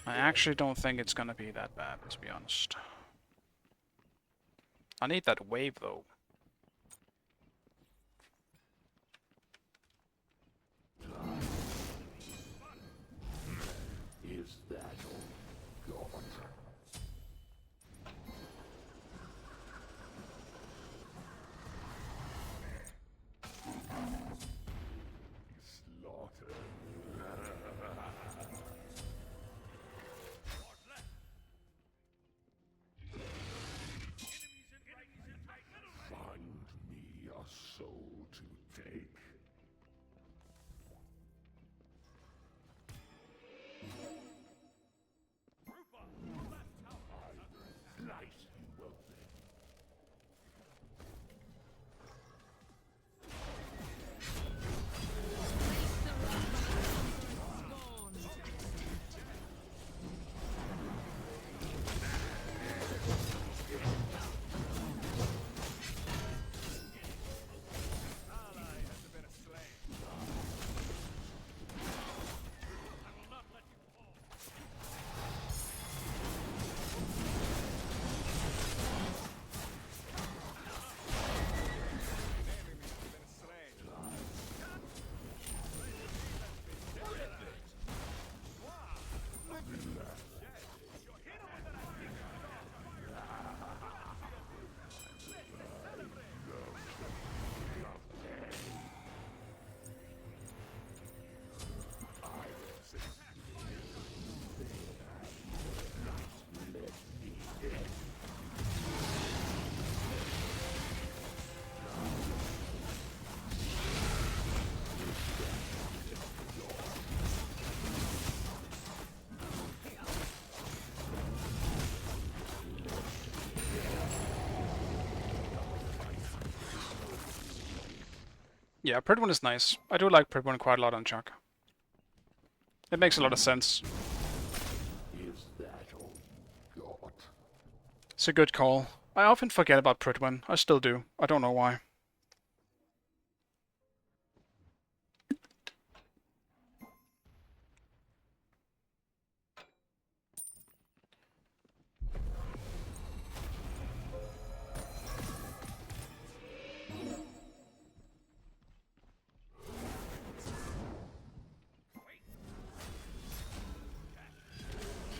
I actually don't think it's going to be that bad, to be honest. I need that wave, though. Is that all we've got? Slaughter. Find me a soul to take. Slice you open. Yeah, Pridwin is nice. I do like Pridwin quite a lot on Chuck. It makes a lot of sense. Is that all we've got? It's a good call. I often forget about Pridwin. I still do. I don't know why.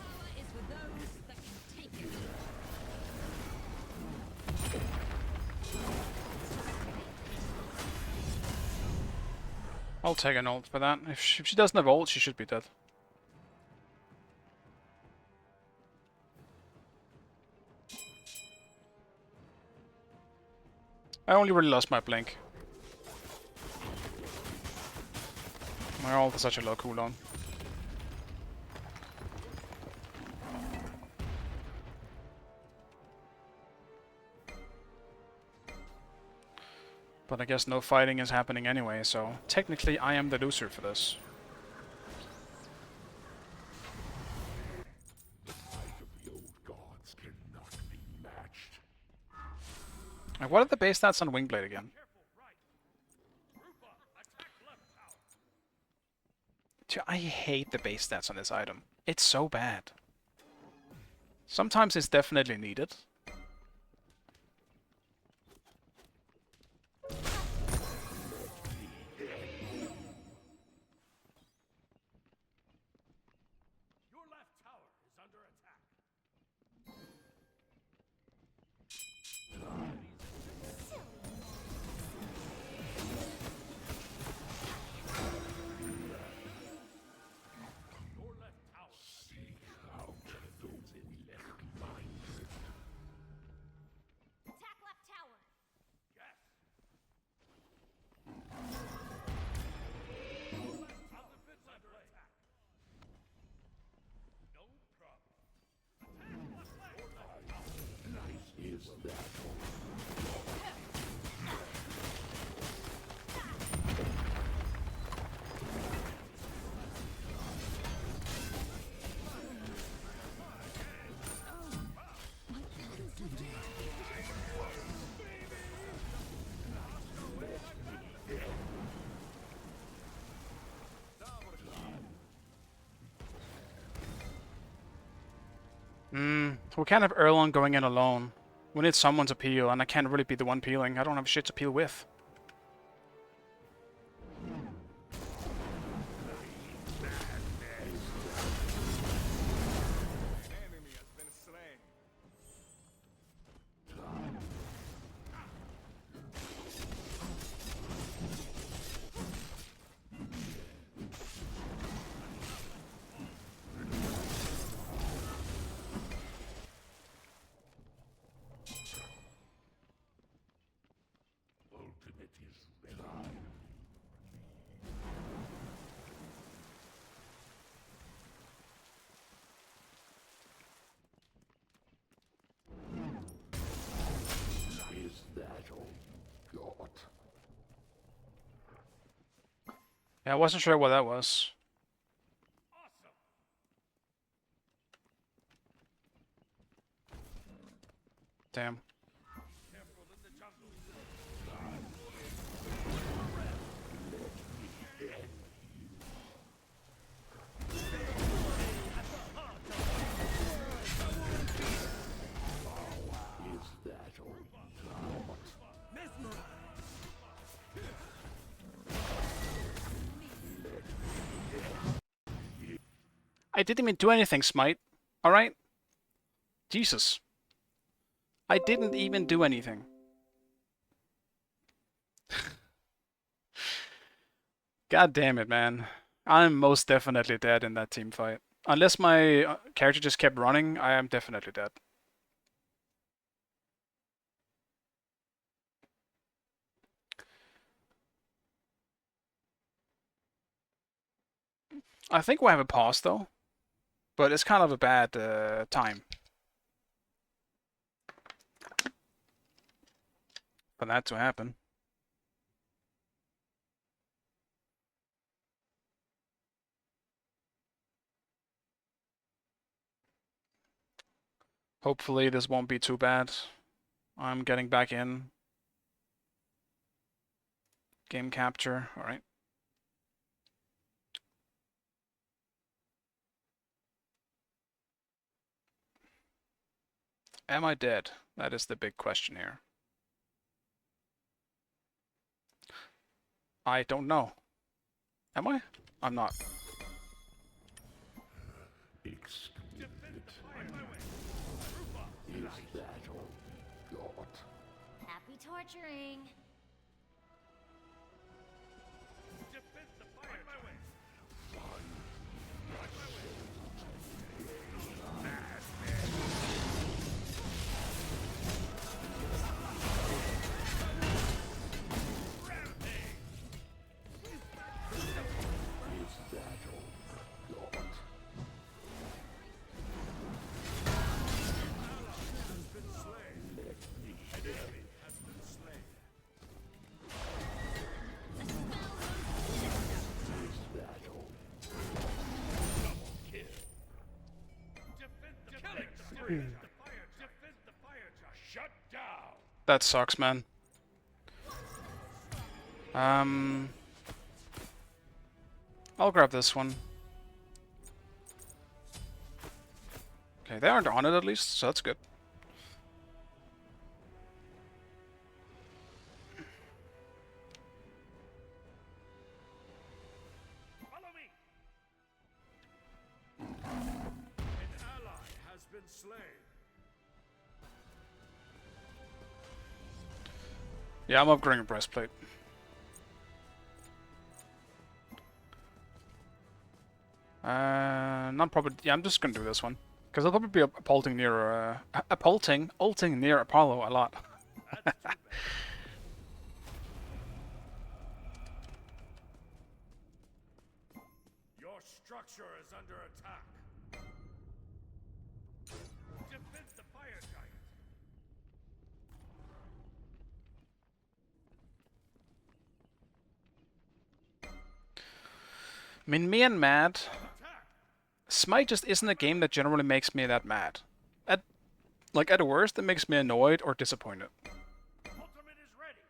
Power is for those that can take it. I'll take an ult for that. If she doesn't have ult, she should be dead. I only really lost my blink. My ult is such a low cooldown. But I guess no fighting is happening anyway, so technically I am the loser for this. The might of the old gods cannot be matched. And what are the base stats on Wingblade again? Dude, I hate the base stats on this item. It's so bad. Sometimes it's definitely needed. Your left tower is under attack. So we can't have Erlon going in alone. We need someone to peel, and I can't really be the one peeling. I don't have shit to peel with. Enemy has been slain. Ultimate is ready. Is that all you got? Yeah, I wasn't sure what that was. Damn. Is that all you got? I didn't even do anything, Smite. Alright? Jesus. I didn't even do anything. God damn it, man. I'm most definitely dead in that team fight. Unless my character just kept running, I am definitely dead. I think we'll have a pause though, but it's kind of a bad time for that to happen. Hopefully this won't be too bad. I'm getting back in. Game capture, alright. Am I dead? That is the big question here. I don't know. Am I? I'm not. Exquisite. Is that all you got? Happy torturing. Defend the fire. On my way. Is that all you got? Is that all? Defend the killing spree. Defend the fire giant. Shut down. That sucks, man. I'll grab this one. Okay, they aren't on it at least, so that's good. Follow me. An ally has been slain. Yeah, I'm upgrading a breastplate. Not probably. Yeah, I'm just gonna do this one because I'll probably be ulting near Apollo a lot. Your structure is under attack. Defend the fire giant. I mean, me and Mad, Smite just isn't a game that generally makes me that mad. At worst, it makes me annoyed or disappointed. Ultimate is ready.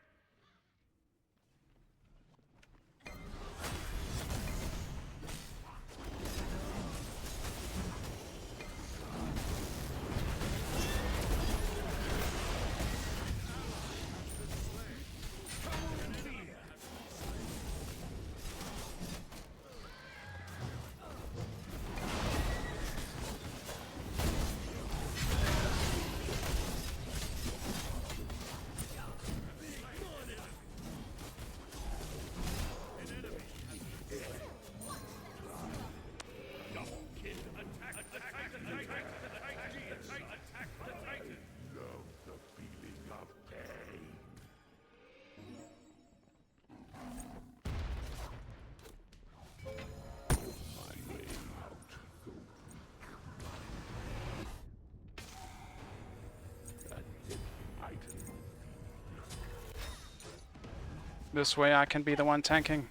This way I can be the one tanking.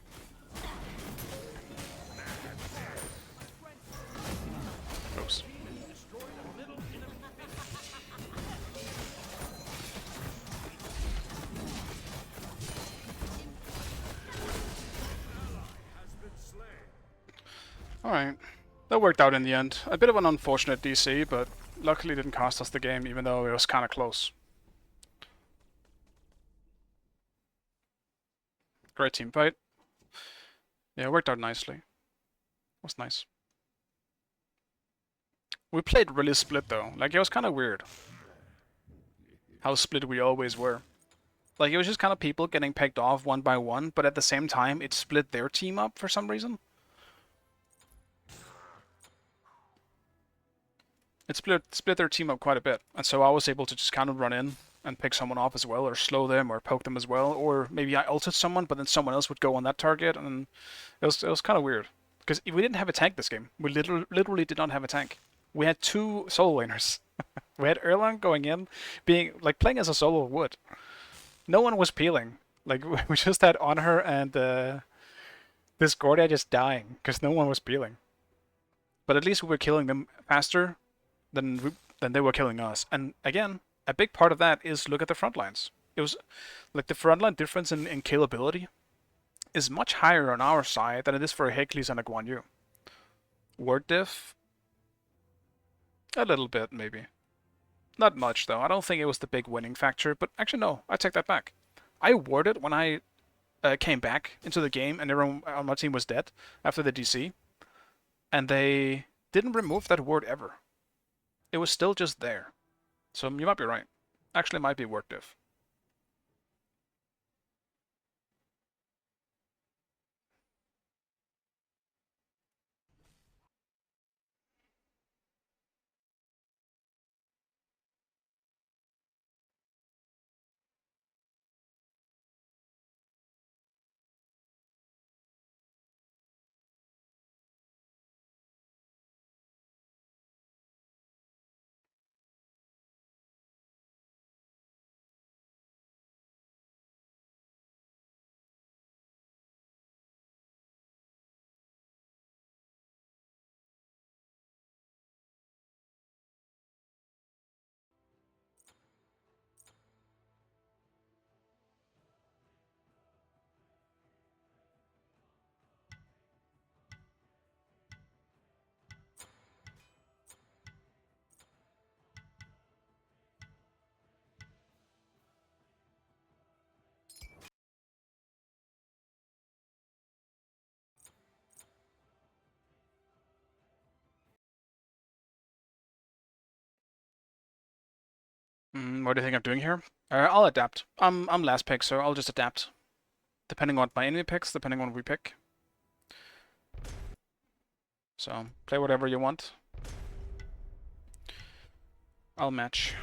Oops. Alright. That worked out in the end. A bit of an unfortunate DC, but luckily didn't cost us the game, even though it was kind of close. Great team fight. Yeah, it worked out nicely. Was nice. We played really split though. Like, it was kind of weird how split we always were. Like, it was just kind of people getting picked off one by one, but at the same time, it split their team up for some reason. It split their team up quite a bit, and so I was able to just kind of run in and pick someone off as well, or slow them, or poke them as well, or maybe I ulted someone, but then someone else would go on that target, and it was kind of weird. Because we didn't have a tank this game. We literally did not have a tank. We had 2 solo laners. We had Erlang going in, being like playing as a solo would. No one was peeling. Like, we just had Honor and Discordia just dying because no one was peeling. But at least we were killing them faster than they were killing us. And again, a big part of that is look at the front lines. It was like the frontline difference in killability is much higher on our side than it is for a Hercules and a Guan Yu. Word diff? A little bit, maybe. Not much, though. I don't think it was the big winning factor, but actually, no, I take that back. I warded when I came back into the game and everyone on my team was dead after the DC, and they didn't remove that ward ever. It was still just there. So you might be right. Actually, it might be word diff. What do you think I'm doing here? I'll adapt. I'm last pick, so I'll just adapt. Depending on what my enemy picks, depending on what we pick. So, play whatever you want. I'll match.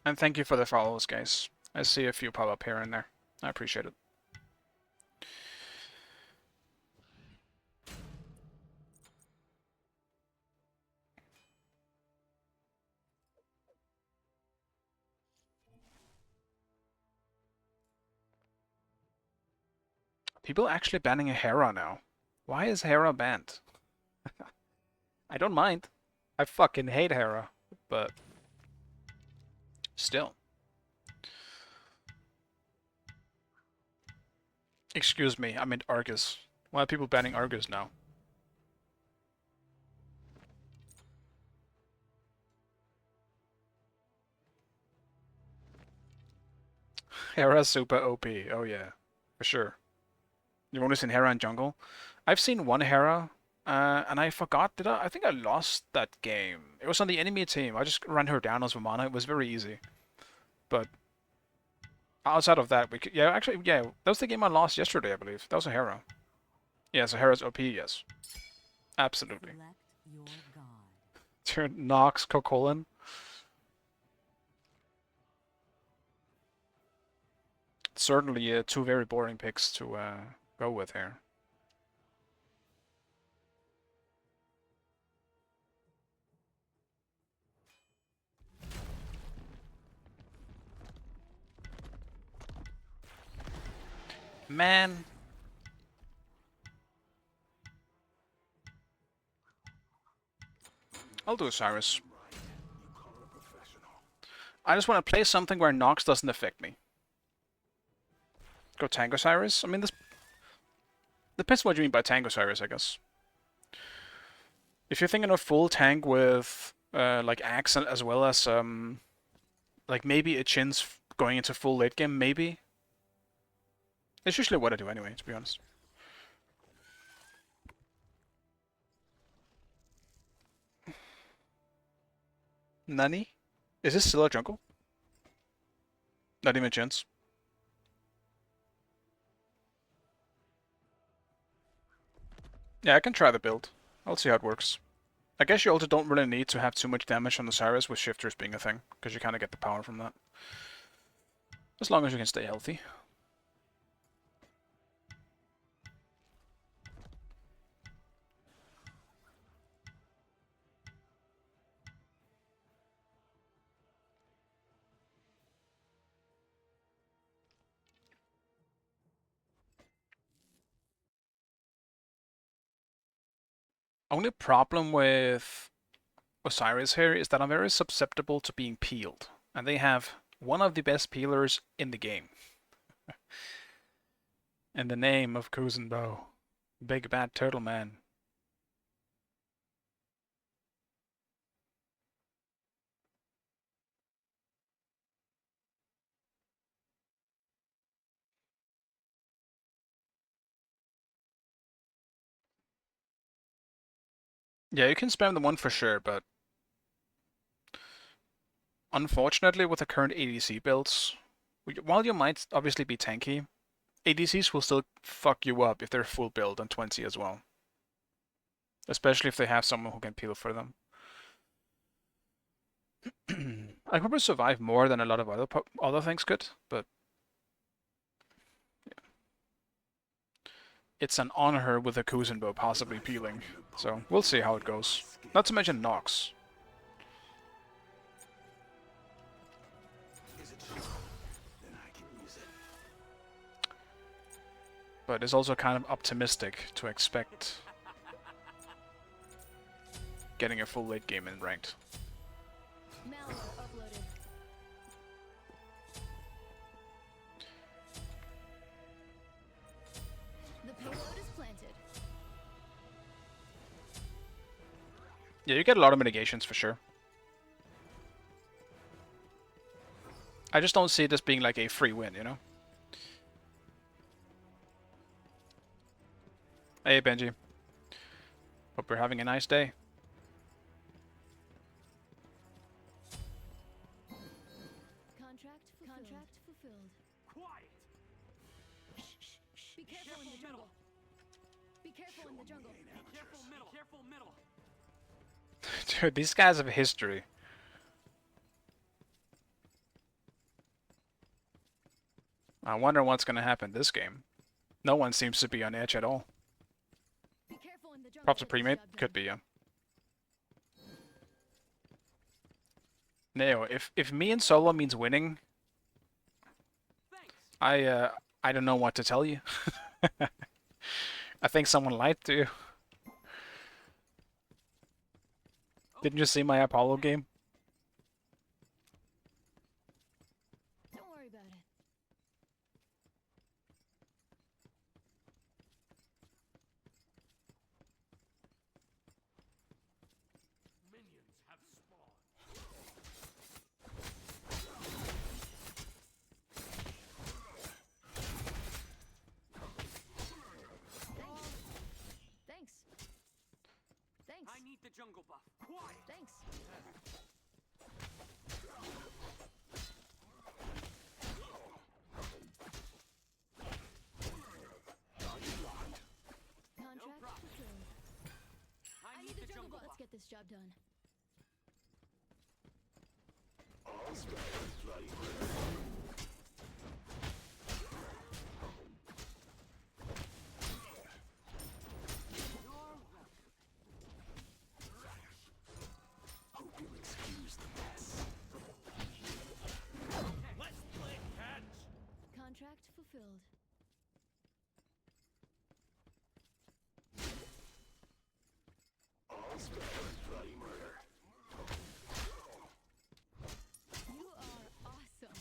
And thank you for the follows, guys. I see a few pop up here and there. I appreciate it. People actually banning a Hera now. Why is Hera banned? I don't mind. I fucking hate Hera, but still. Excuse me, I meant Argus. Why are people banning Argus now? Hera's super OP. Oh yeah, for sure. You've only seen Hera in jungle? I've seen one Hera, and I forgot, I think I lost that game. It was on the enemy team. I just ran her down as Vamana. It was very easy. But outside of that, yeah, actually, yeah, that was the game I lost yesterday, I believe. That was a Hera. Yeah, so Hera's OP, yes. Absolutely. Select your god. Turn Nox, Cocolan. Certainly two very boring picks to go with here. Man. I'll do Cyrus. I just want to play something where Nox doesn't affect me. Go Tango Cyrus? I mean, this depends what you mean by Tango Cyrus, I guess. If you're thinking of full tank with like Axe as well as like maybe a Chin's going into full late game, maybe. It's usually what I do anyway, to be honest. Nani? Is this still a jungle? Not even Chin's. Yeah, I can try the build. I'll see how it works. I guess you also don't really need to have too much damage on the Cyrus with shifters being a thing, because you kind of get the power from that. As long as you can stay healthy. Only problem with Osiris here is that I'm very susceptible to being peeled, and they have one of the best peelers in the game. In the name of Kuzenbo, Big Bad Turtle Man. Yeah, you can spam the one for sure, but unfortunately with the current ADC builds, while you might obviously be tanky, ADCs will still fuck you up if they're full build on 20 as well. Especially if they have someone who can peel for them. I probably survive more than a lot of other things could, but yeah. It's an honor with a Kuzenbo possibly peeling, so we'll see how it goes. Not to mention Nox. But it's also kind of optimistic to expect getting a full late game in ranked. Malware uploaded. The payload is planted. Yeah, you get a lot of mitigations for sure. I just don't see this being like a free win, you know? Hey, Benji. Hope you're having a nice day. Contract fulfilled. Quiet! Be careful in the jungle. Be careful in the jungle. Careful middle! Careful middle! Dude, these guys have a history. I wonder what's gonna happen this game. No one seems to be on edge at all. Be careful in the jungle. Props to pre-made? Could be, yeah. Neo, if me and solo means winning, I don't know what to tell you. I think someone lied to you. Didn't you see my Apollo game? Don't worry about it. Minions have spawned. Thanks. Thanks. I need the jungle buff. Quiet! Thanks. this job done. Let's play catch. Contract fulfilled. You are awesome.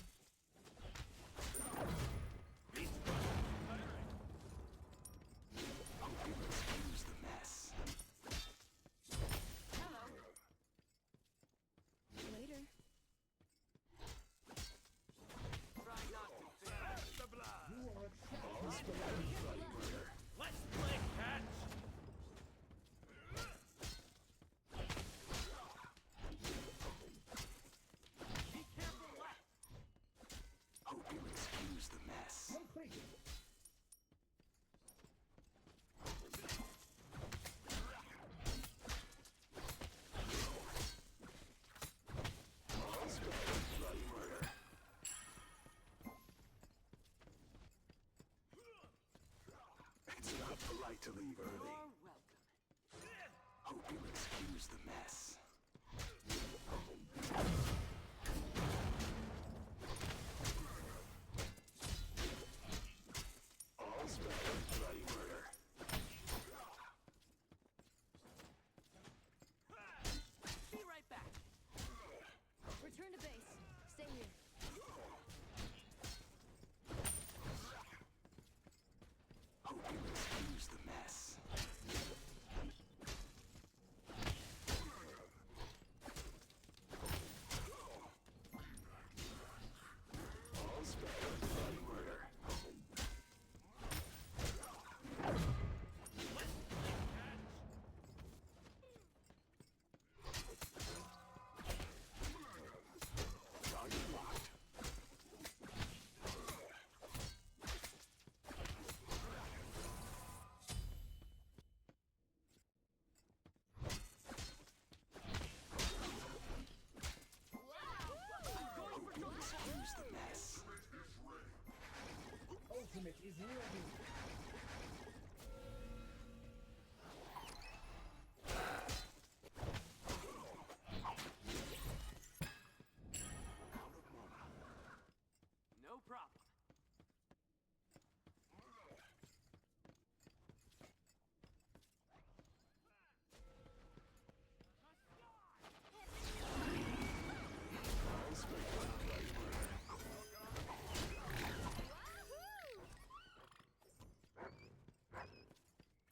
Later. The blast. Let's play catch. Be careful left. It's not polite to leave early. Hope you excuse the mess. Bloody murder. Be right back. Return to base. Stay here. Hope you excuse the mess. Bloody murder. Target locked. Excuse the mess. Ultimate is ready. No problem.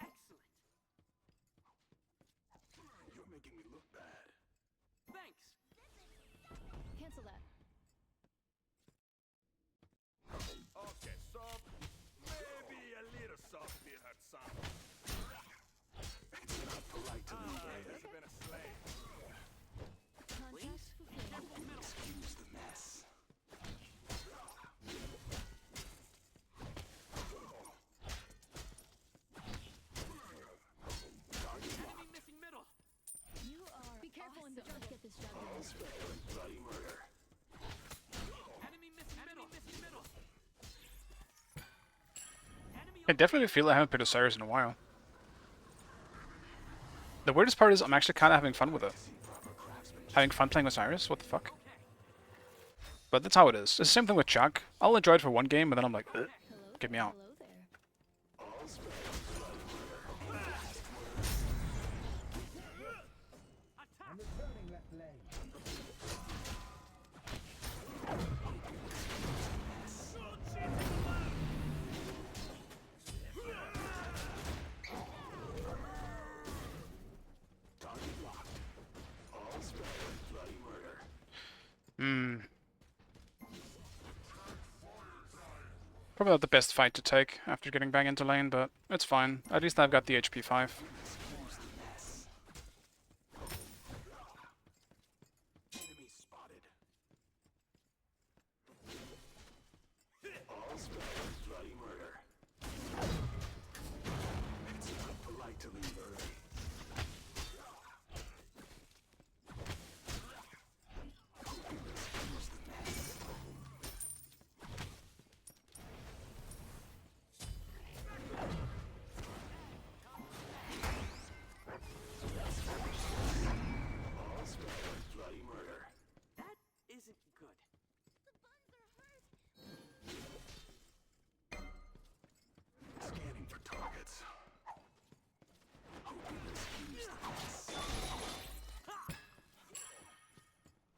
Excellent. You're making me look bad. Thanks. Cancel that. Okay, so maybe a little soft beer had some. It's not polite to leave I've early. been a slave. Contract fulfilled. Excuse the mess. Enemy missing middle. You are Be careful in the jungle. Let's get this job done. Bloody murder. Enemy missing middle. Missing middle. Enemy I definitely feel I haven't played Osiris in a while. The weirdest part is I'm actually kind of having fun with it. Having fun playing Osiris? What the fuck? But that's how it is. It's the same thing with Chuck. I'll enjoy it for one game, and then I'm like, "Ugh, Hello. get me out." Hello there. I'm returning left lane. Target locked. All spared. Bloody murder. Probably not the best fight to take after getting back into lane, but it's fine. At least I've got the HP 5. Excuse the mess. Enemy spotted. All spared. Bloody murder. It's not polite to leave early.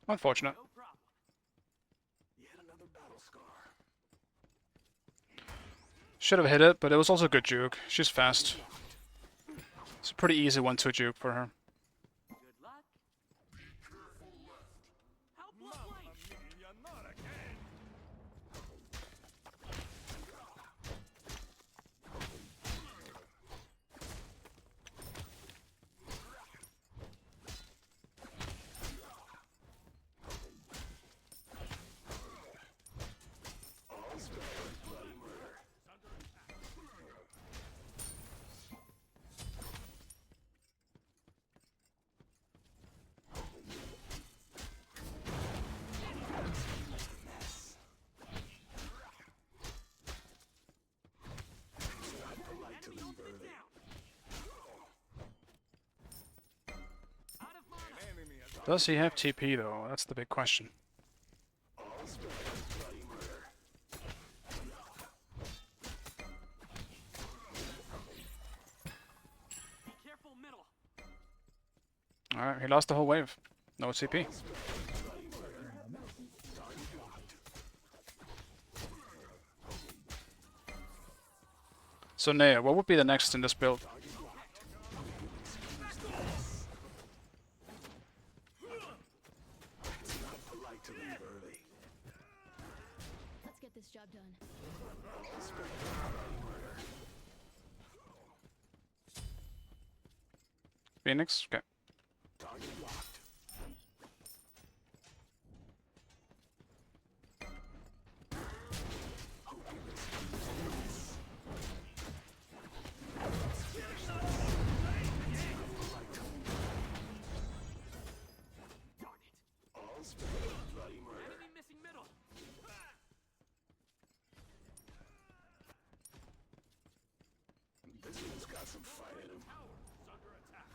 Unfortunate. No problem. Yet another battle scar. Should have hit it, but it was also a good juke. She's fast. It's a pretty easy 1-2 juke for her. Good luck. Help Mamma mia, not again. Does he have TP though? That's the big question. Careful middle. Alright, he lost the whole wave. No TP. So Nea, what would be the next in this build? Let's get this job done. Phoenix? Okay. Enemy missing middle. This one's got some fight in him. Tower is under attack.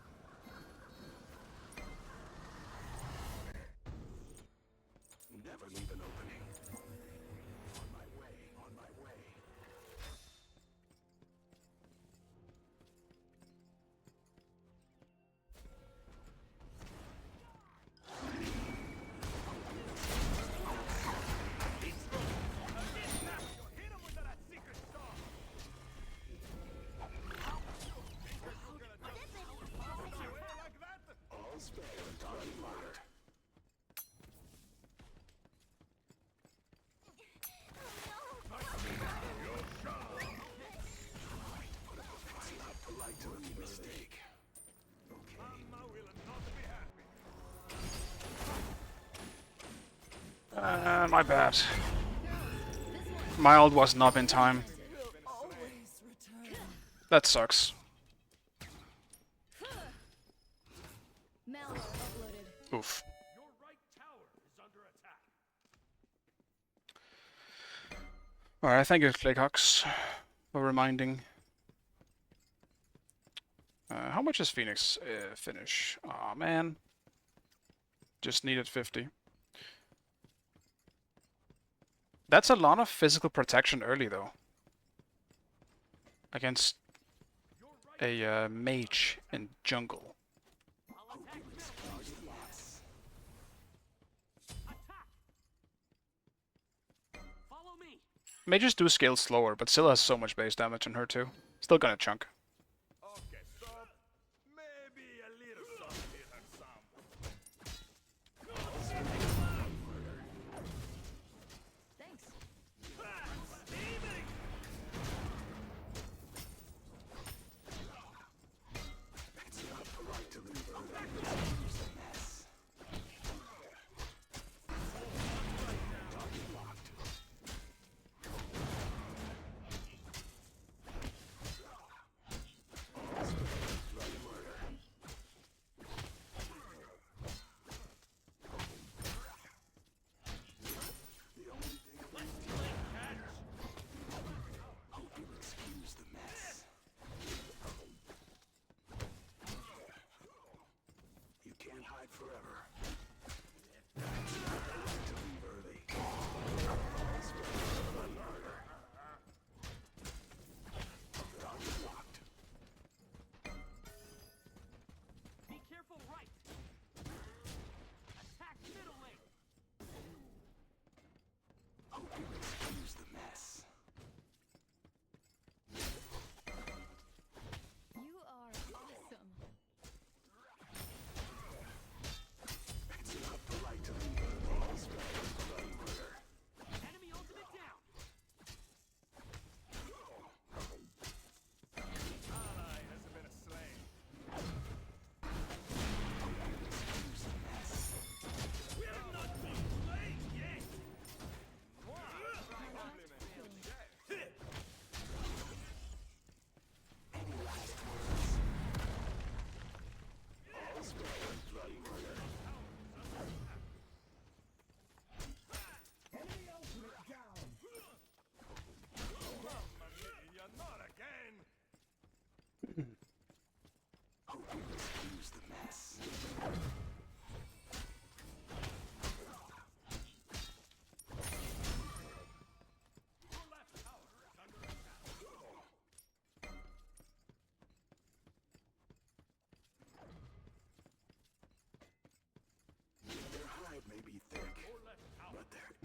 Never leave an opening. On my way, on my way. Hit him with that secret star. Away like that. All spell and target locked. It's not polite to make a mistake. Mama will not be happy. My bad. My ult wasn't up in time. That sucks. Malware uploaded. Oof. Your right tower is under attack. Alright, thank you, Claycox, for reminding. How much is Phoenix finish? Aw, man. Just needed 50. That's a lot of physical protection early, though. Against a mage in jungle. I'll attack middle. Attack. Follow me. Mages do scale slower, but still has so much base damage on her too. Still gonna chunk. Okay, so maybe a little soft hit her some. Thanks. Steaming. It's not polite to leave early.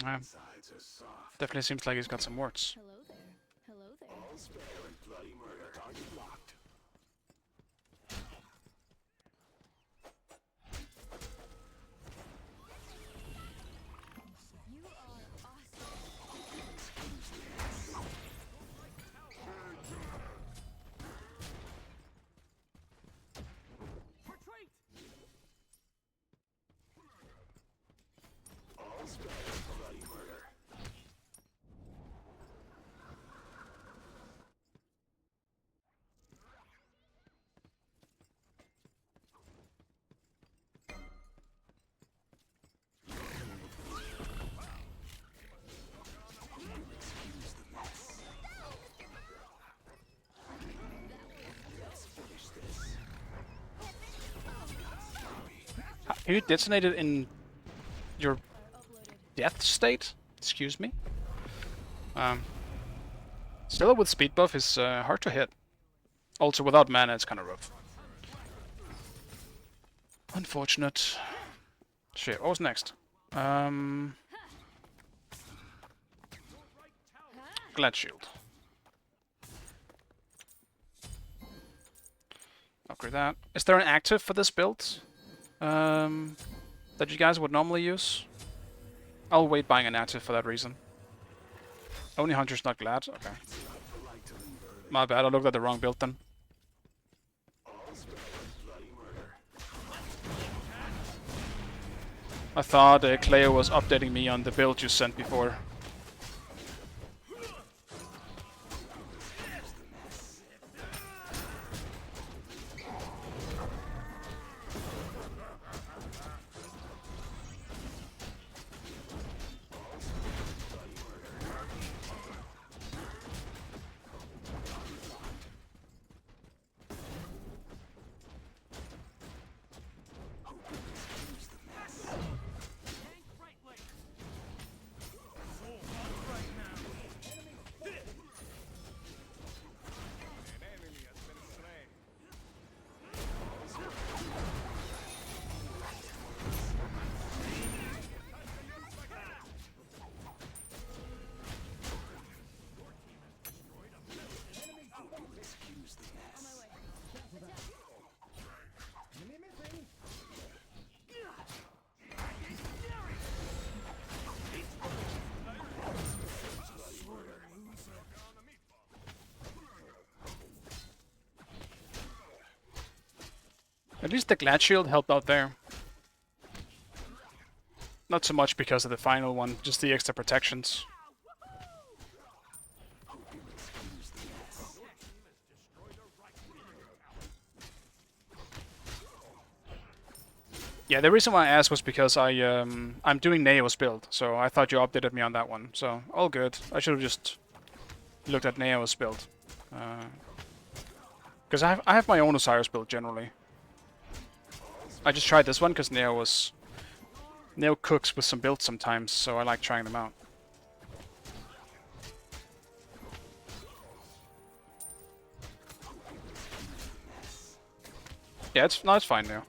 Yeah, Sides are soft. definitely seems like he's got some warts. Hello there. Hello there. All spare and bloody murder. Target locked. You are awesome. Retreat! All spare and bloody murder. You detonated in your Uploaded. death state? Excuse me? Still with speed buff is hard to hit. Also without mana it's kind of rough. Unfortunate. Shit, what was next? Glad shield. Upgrade that. Is there an active for this build? That you guys would normally use? I'll wait buying an active for that reason. Only Hunter's not glad? Okay. My bad, I looked at the wrong build then. I thought Cleo was updating me on the build you sent before. At least the Glad Shield helped out there. Not so much because of the final one, just the extra protections. Yeah, the reason why I asked was because I'm doing Neo's build, so I thought you updated me on that one. So all good. I should have just looked at Neo's build, because I have my own Osiris build generally. I just tried this one because Neo cooks with some builds sometimes, so I like trying them out. Yeah, it's fine now.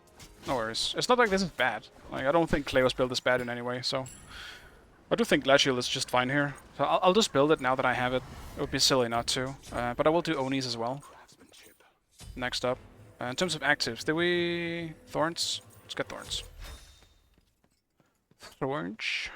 No worries. It's not like this is bad. Like, I don't think Cleo's build is bad in any way, so I do think Glad Shield is just fine here. So I'll just build it now that I have it. It would be silly not to. But I will do Onis as well. Next up. In terms of actives, did we... Thorns? Let's get Thorns. Thorns.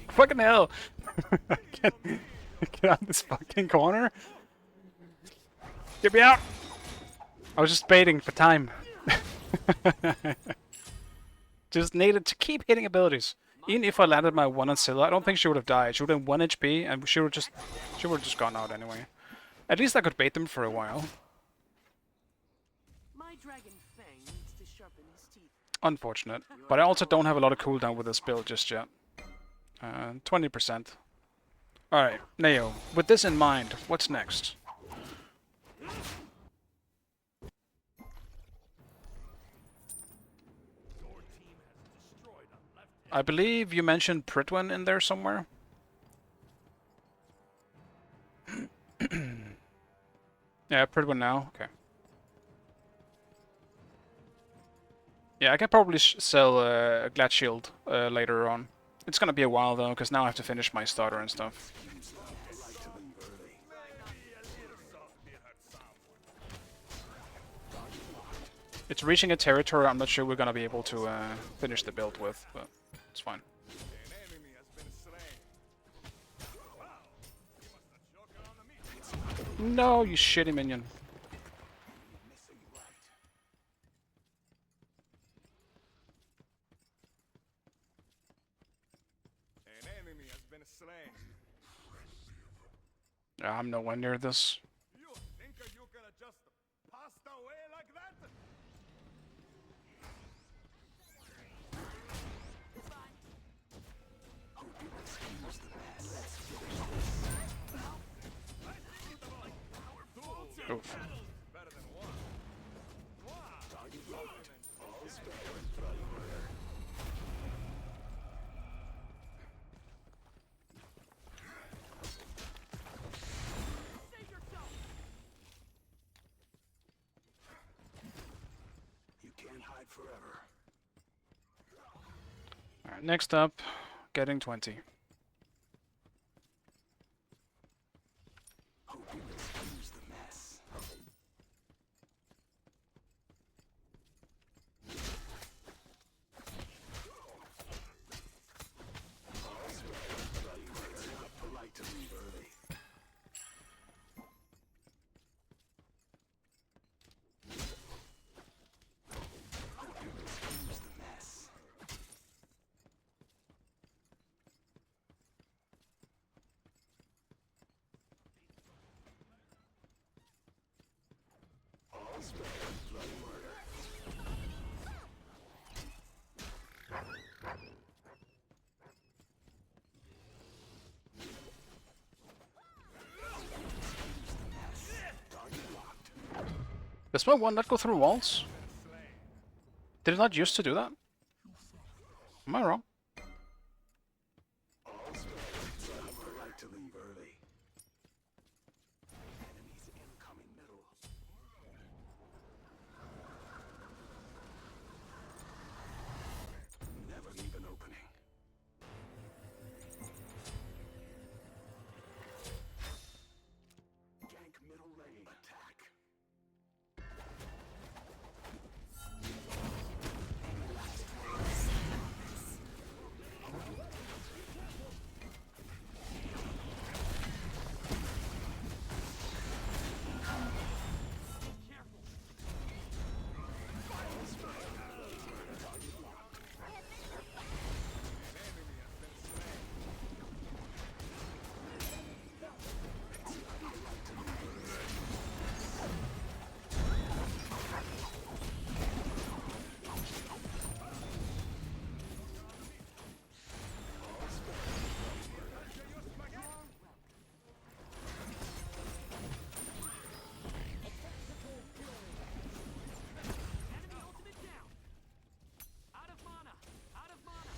Fucking hell! Get out of this fucking corner! Get me out! I was just baiting for time. Just needed to keep hitting abilities. Even if I landed my 1 on Scylla, I don't think she would have died. She would have been 1 HP and she would have just gone out anyway. At least I could bait them for a while. My dragon fang needs to sharpen his teeth. Unfortunate. But I also don't have a lot of cooldown with this build just yet. 20%. Alright, Neo, with this in mind, what's next? I believe you mentioned Pritwin in there somewhere. Yeah, Pritwin now. Okay. Yeah, I can probably sell a Glad Shield later on. It's gonna be a while though, because now I have to finish my starter and stuff. It's reaching a territory I'm not sure we're gonna be able to finish the build with, but it's fine. No, you shitty minion. An enemy has been slain. Yeah, I'm nowhere near this. You think you can just pass away like that? Oof. Better than one. You can't hide forever. Alright, next up, getting 20. Hope you excuse the mess. It's not polite to leave early. Hope you excuse the mess. All spare bloody murder. Does my one not go through walls? Did it not used to do that? Am I wrong? It's not polite to leave early. Enemies incoming middle. Never leave an opening. Gank middle lane. Attack. Enemy ultimate down. Out of mana. Out of mana.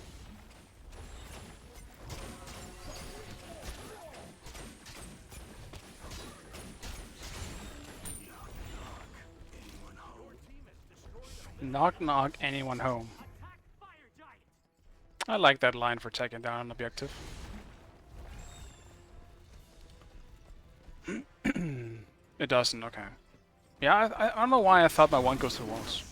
Anyone home? Knock knock, anyone home. Attack fire giant. I like that line for taking down an objective. It doesn't, okay. Yeah, I don't know why I thought my one goes through walls.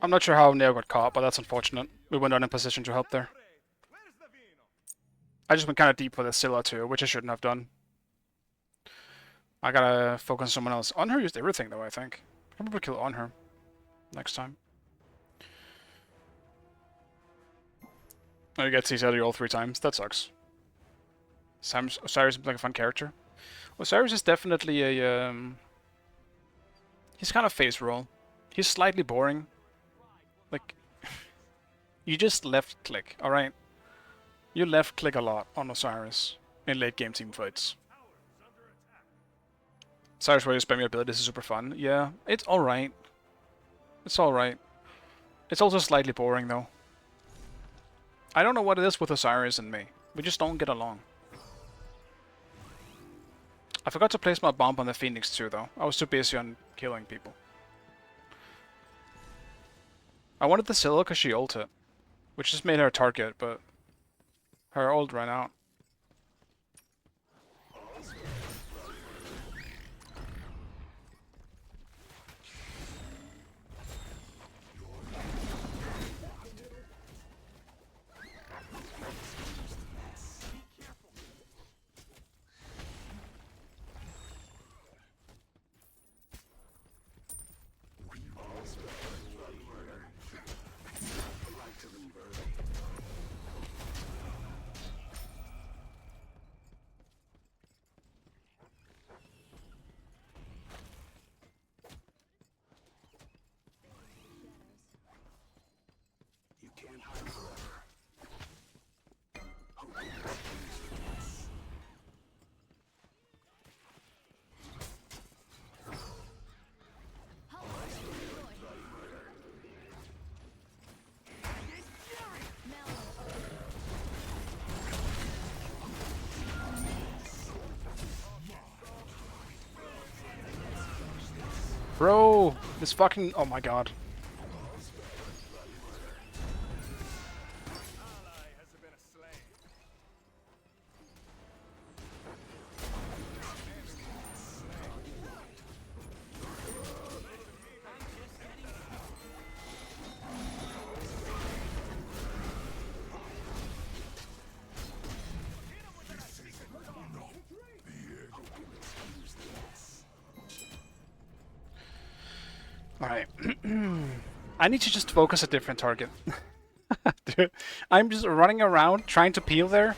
I'm not sure how Neo got caught, but that's unfortunate. We were not in position to help there. Where's the vino? I just went kind of deep with the Scylla too, which I shouldn't have done. I gotta focus on someone else. On her used everything though, I think. I'll probably kill on her next time. Oh, you get CC all 3 times. That sucks. Osiris seems like a fun character. Osiris is definitely a he's kind of face roll. He's slightly boring. Like you just left click, alright? You left click a lot on Osiris in late game team fights. Osiris where you spam your abilities is super fun. Yeah, it's alright. It's alright. It's also slightly boring though. I don't know what it is with Osiris and me. We just don't get along. I forgot to place my bomb on the Phoenix too though. I was too busy on killing people. I wanted the Scylla because she ulted, which just made her a target, but her ult ran out. Bro, this fucking... oh my god. Alright. I need to just focus a different target. Dude, I'm just running around trying to peel there.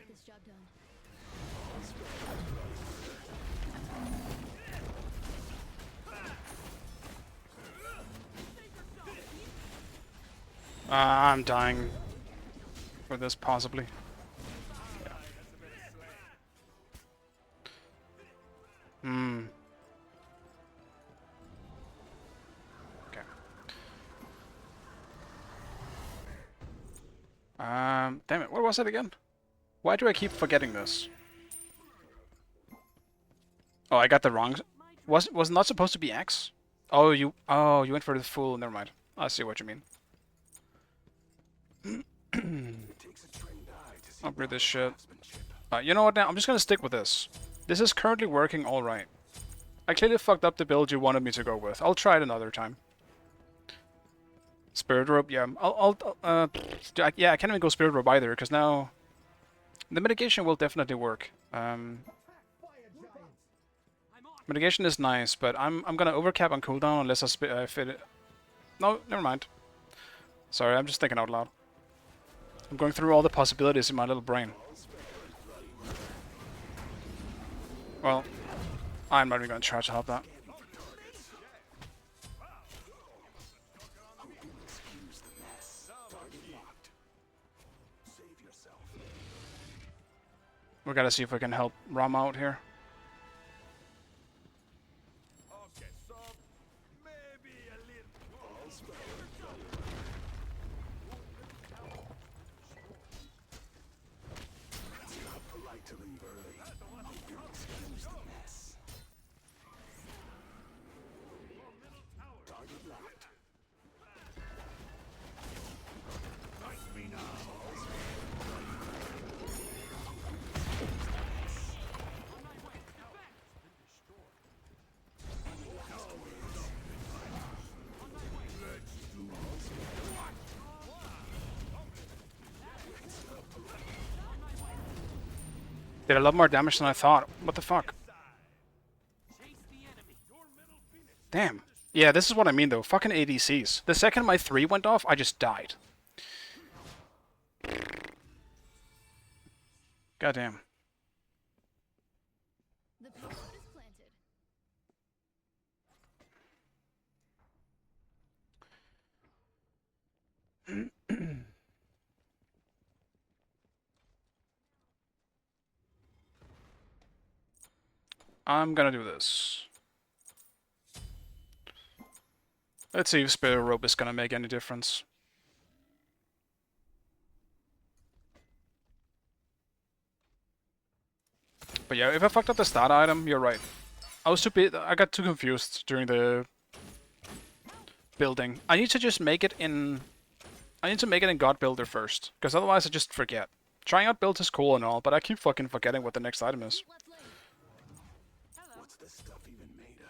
This job done. I'm dying for this, possibly. Yeah. Okay. Damn it, what was it again? Why do I keep forgetting this? Oh, I got the wrong... Was not supposed to be X? Oh, you went for the full... Never mind. I see what you mean. Upgrade this shit. You know what now? I'm just gonna stick with this. This is currently working alright. I clearly fucked up the build you wanted me to go with. I'll try it another time. Spirit Rope, yeah. Yeah, I can't even go Spirit Rope either, because now the mitigation will definitely work. Mitigation is nice, but I'm gonna overcap on cooldown unless I fit it. No, never mind. Sorry, I'm just thinking out loud. I'm going through all the possibilities in my little brain. Well, I'm not even gonna try to help that. We gotta see if we can help Ram out here. Okay, so maybe a little. Polite to leave early. Excuse the mess. Target locked. Did a lot more damage than I thought. What the fuck? Damn. Yeah, this is what I mean though. Fucking ADCs. The second my 3 went off, I just died. Goddamn. The payload is planted. I'm gonna do this. Let's see if Spirit Rope is gonna make any difference. But yeah, if I fucked up the start item, you're right. I got too confused during the building. I need to just make it in... I need to make it in God Builder first, because otherwise I just forget. Trying out builds is cool and all, but I keep fucking forgetting what the next item is. Left lane. What's this stuff even made of?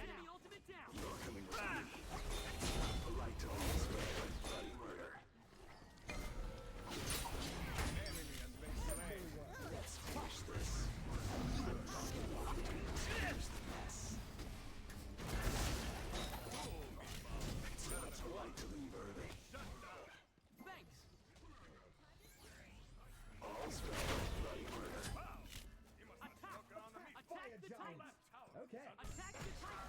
Enemy ultimate down. Polite to almost bloody murder. Let's flush this. Excuse the mess. It's polite to leave early. Thanks. All's well, bloody murder. Attack the Titan. Okay. Attack the Titan.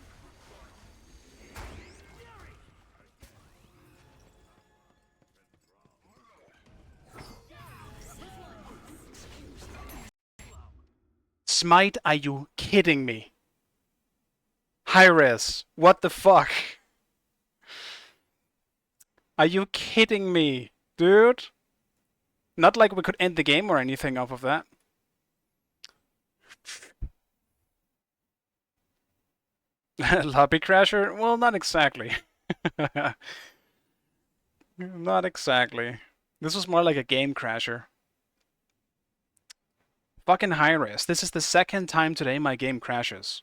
Smite, are you kidding me? Hi-res, what the fuck? Are you kidding me, dude? Not like we could end the game or anything off of that. Lobby crasher? Well, not exactly. Not exactly. This was more like a game crasher. Fucking high-res. This is the second time today my game crashes.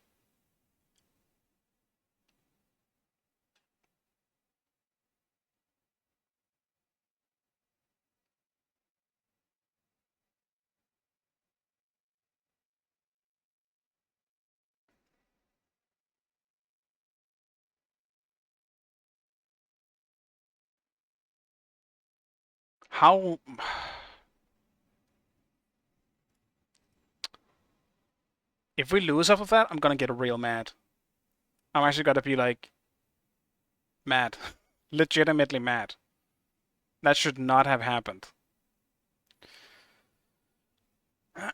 How... If we lose off of that, I'm gonna get real mad. I'm actually gonna be like... mad. Legitimately mad. That should not have happened. I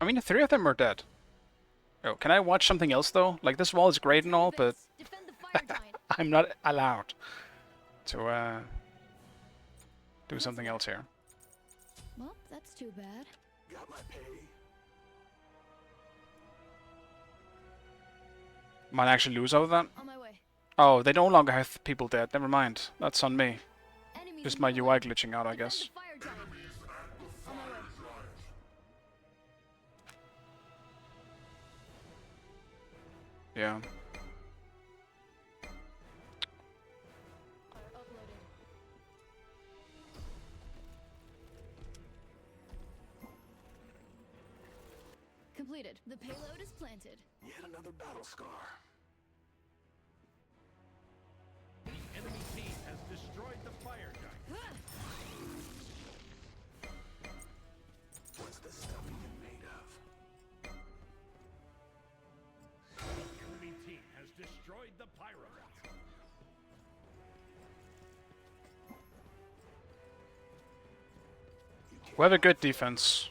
mean, 3 of them are dead. Oh, can I watch something else though? Like, this wall is great and all, but Defend the fire giant. I'm not allowed to do something else here. Well, that's too bad. Got my pay. Might actually lose over that. On my way. Oh, they no longer have people dead. Never mind. That's on me. Enemies Just in my the UI way. glitching out, I Defend guess. the fire giant. On my way. Yeah. Fire uploaded. Completed. The payload is planted. Yet another battle scar. The enemy team has destroyed the fire giant. What's the stuff even made of? The enemy team has destroyed the pyro. We have a good defense.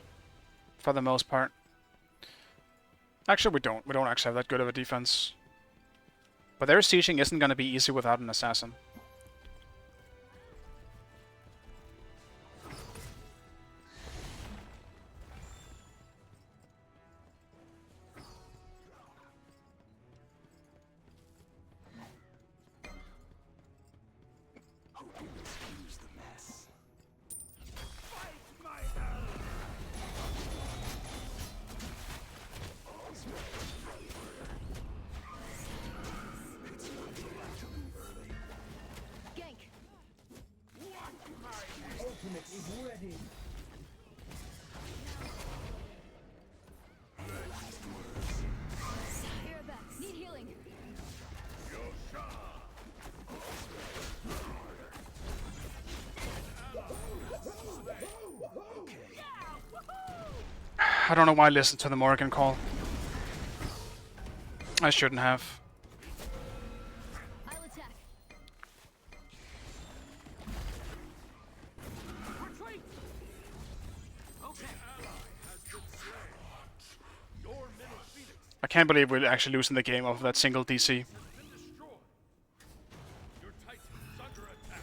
For the most part. Actually, we don't. We don't actually have that good of a defense. But their sieging isn't going to be easy without an assassin. Hope you excuse the mess. Fight my ally! Gank. Here back. Need healing. I don't know why I listened to the Morgan call. I shouldn't have. I'll attack. Retreat! Okay. Your middle phoenix I can't believe we're actually losing the game off of that single DC. has been destroyed. Your titan is under attack.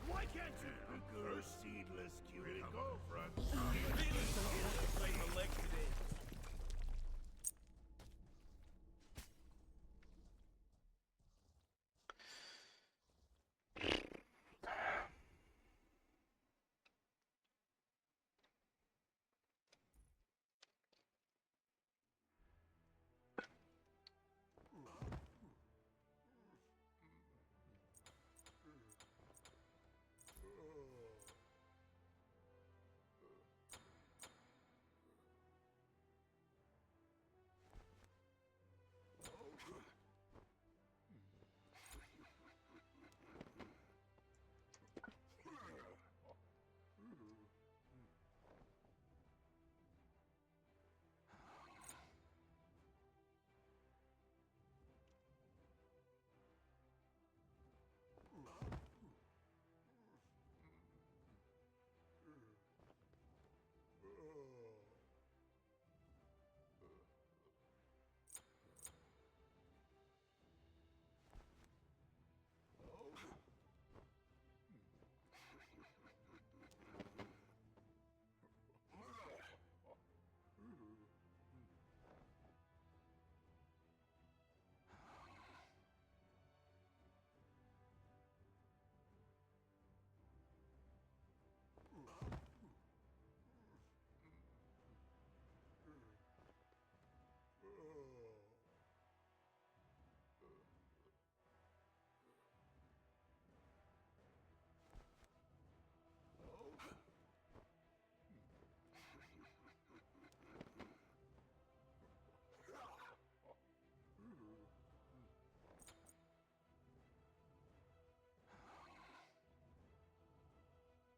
Why can't you? Because seedless cucumber. Play my leg today.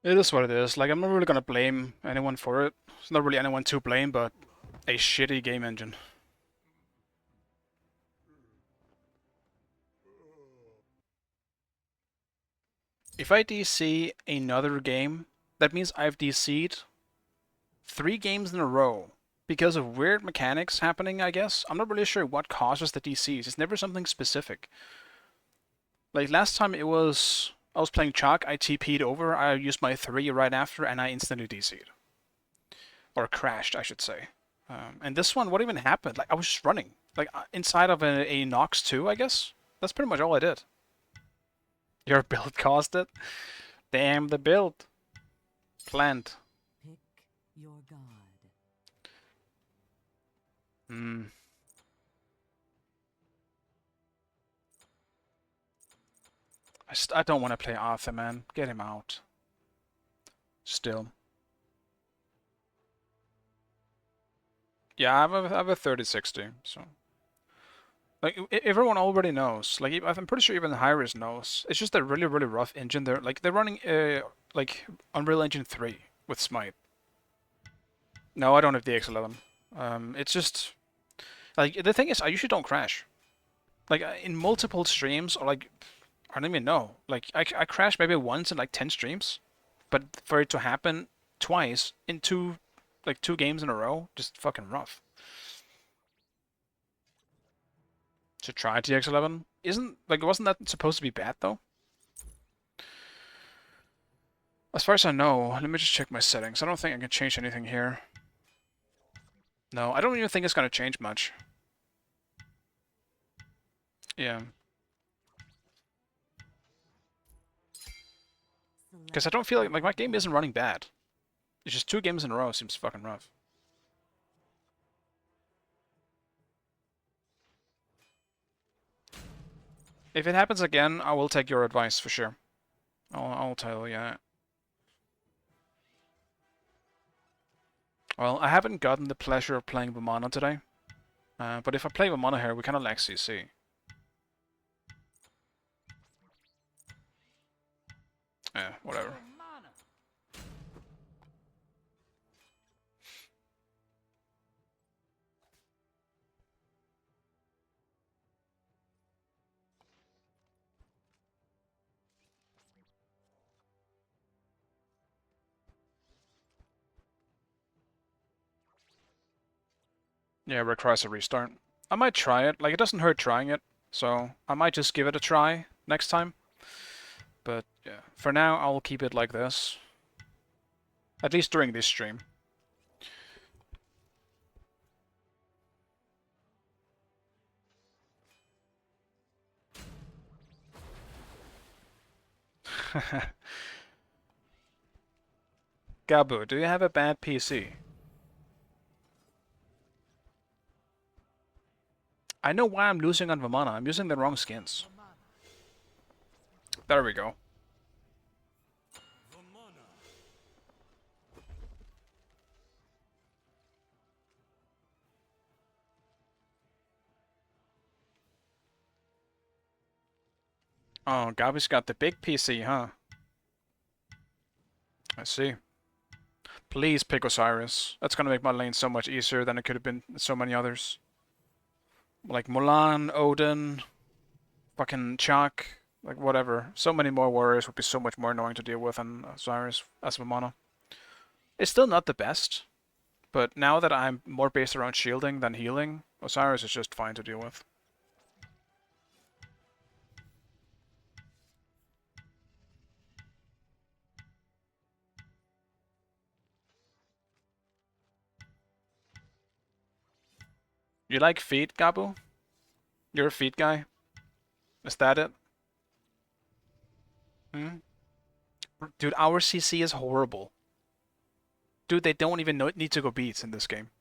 It is what it is. Like, I'm not really gonna blame anyone for it. There's not really anyone to blame, but a shitty game engine. If I DC another game, that means I've DC'd 3 games in a row because of weird mechanics happening, I guess. I'm not really sure what causes the DCs. It's never something specific. Like last time it was, I was playing Chalk, I TP'd over, I used my 3 right after, and I instantly DC'd. Or crashed, I should say. And this one, what even happened? Like, I was just running. Like, inside of a Nox 2, I guess? That's pretty much all I did. Your build caused it? Damn the build. Plant. Pick your god. Hmm. I don't want to play Arthur, man. Get him out. Still. Yeah, I have a 3060, so... Like, everyone already knows. Like, I'm pretty sure even Hyris knows. It's just a really, really rough engine. They're running, like, Unreal Engine 3 with Smite. No, I don't have the X11. It's just... Like, the thing is, I usually don't crash. Like, in multiple streams, or like... I don't even know. Like, I crashed maybe once in like 10 streams. But for it to happen twice in two games in a row, just fucking rough. To try TX11? Wasn't that supposed to be bad though? As far as I know, let me just check my settings. I don't think I can change anything here. No, I don't even think it's gonna change much. Yeah. Because I don't feel like my game isn't running bad. It's just 2 games in a row seems fucking rough. If it happens again, I will take your advice for sure. I'll tell you. Well, I haven't gotten the pleasure of playing Vamana today. But if I play Vamana here, we kind of lack CC. Yeah, whatever. Yeah, it requires a restart. I might try it. Like, it doesn't hurt trying it. So, I might just give it a try next time. But, yeah. For now, I'll keep it like this. At least during this stream. Gabu, do you have a bad PC? I know why I'm losing on Vamana. I'm using the wrong skins. There we go. Oh, Gabi's got the big PC, huh? I see. Please pick Osiris. That's gonna make my lane so much easier than it could have been so many others. Like Mulan, Odin, fucking Chak, like whatever. So many more warriors would be so much more annoying to deal with than Osiris as Vamana. It's still not the best, but now that I'm more based around shielding than healing, Osiris is just fine to deal with. You like feet, Gabu? You're a feet guy? Is that it? Hmm? Dude, our CC is horrible. Dude, they don't even need to go beats in this game.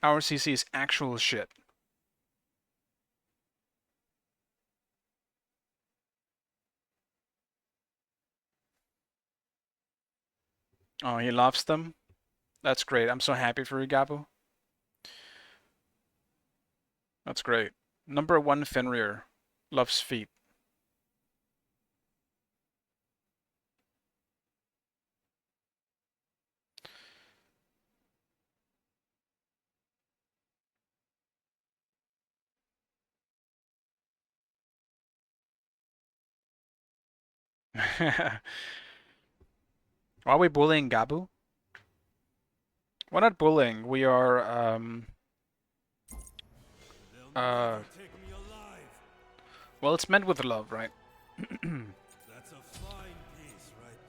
Our CC is actual shit. Oh, he loves them? That's great. I'm so happy for you, Gabu. That's great. Number 1 Fenrir loves feet. Why are we bullying Gabu? We're not bullying. We are Take me alive. well, it's meant with love, right? That's a fine piece right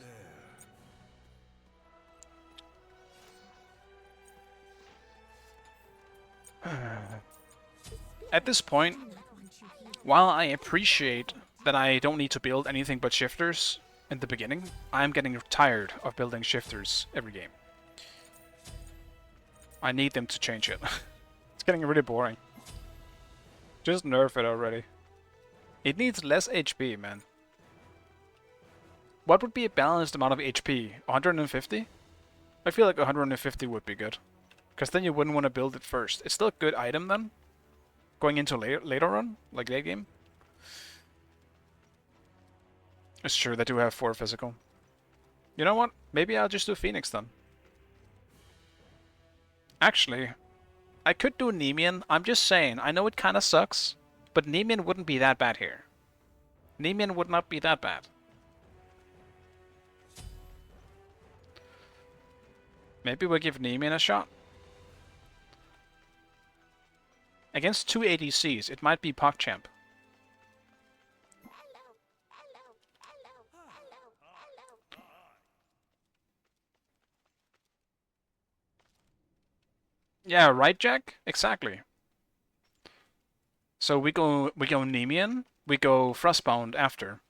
there. At this point, while I appreciate that I don't need to build anything but shifters in the beginning, I'm getting tired of building shifters every game. I need them to change it. It's getting really boring. Just nerf it already. It needs less HP, man. What would be a balanced amount of HP? 150? I feel like 150 would be good. Because then you wouldn't want to build it first. It's still a good item then. Going into later on, like late game. It's true, they do have 4 physical. You know what? Maybe I'll just do Phoenix then. Actually, I could do Nemean. I'm just saying, I know it kind of sucks, but Nemean wouldn't be that bad here. Nemean would not be that bad. Maybe we'll give Nemean a shot. Against 2 ADCs, it might be PogChamp. Yeah, right, Jack? Exactly. So we go Nemean, we go Frostbound after.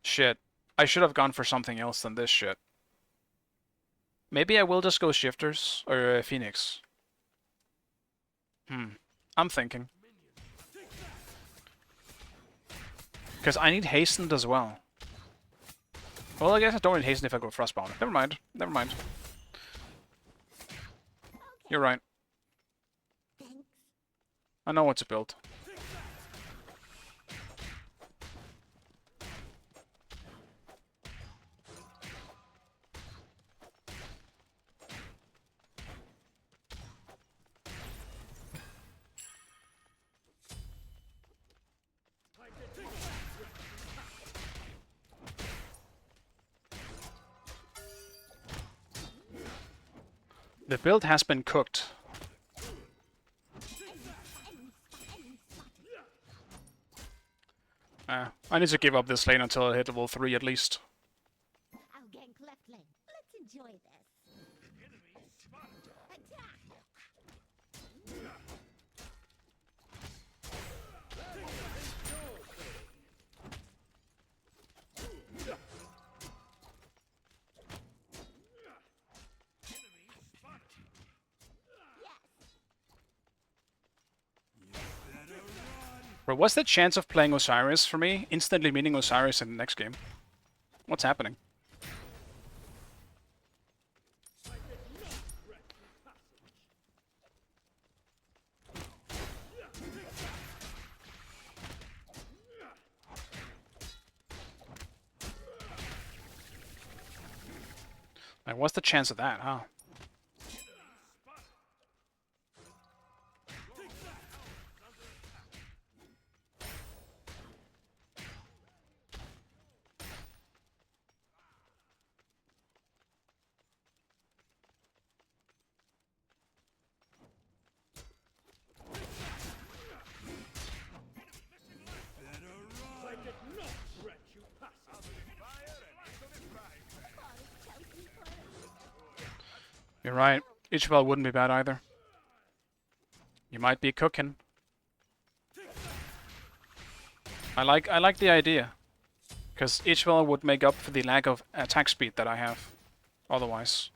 Shit. I should have gone for something else than this shit. Maybe I will just go Shifters or Phoenix. I'm thinking. Because I need Hastened as well. Well, I guess I don't need Hastened if I go Frostbound. Never mind. Never mind. You're right. I know what to build. The build has been cooked. I need to give up this lane until I hit level 3 at least. I'll gank left lane. Let's enjoy this. Attack! Bro, what's the chance of playing Osiris for me? Instantly meeting Osiris in the next game. What's happening? Like, what's the chance of that, huh? You're right. Ichbal wouldn't be bad either. You might be cooking. I like the idea. Because Ichbal would make up for the lack of attack speed that I have. Otherwise.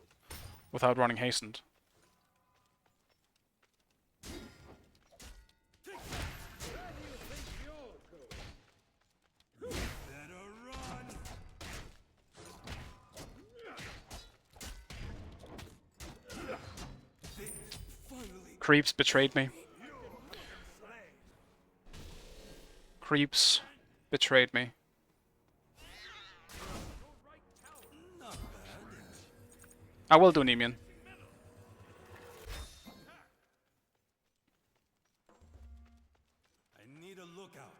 Without running hastened. Creeps betrayed me. Creeps betrayed me. I will do Nemean. I need a lookout.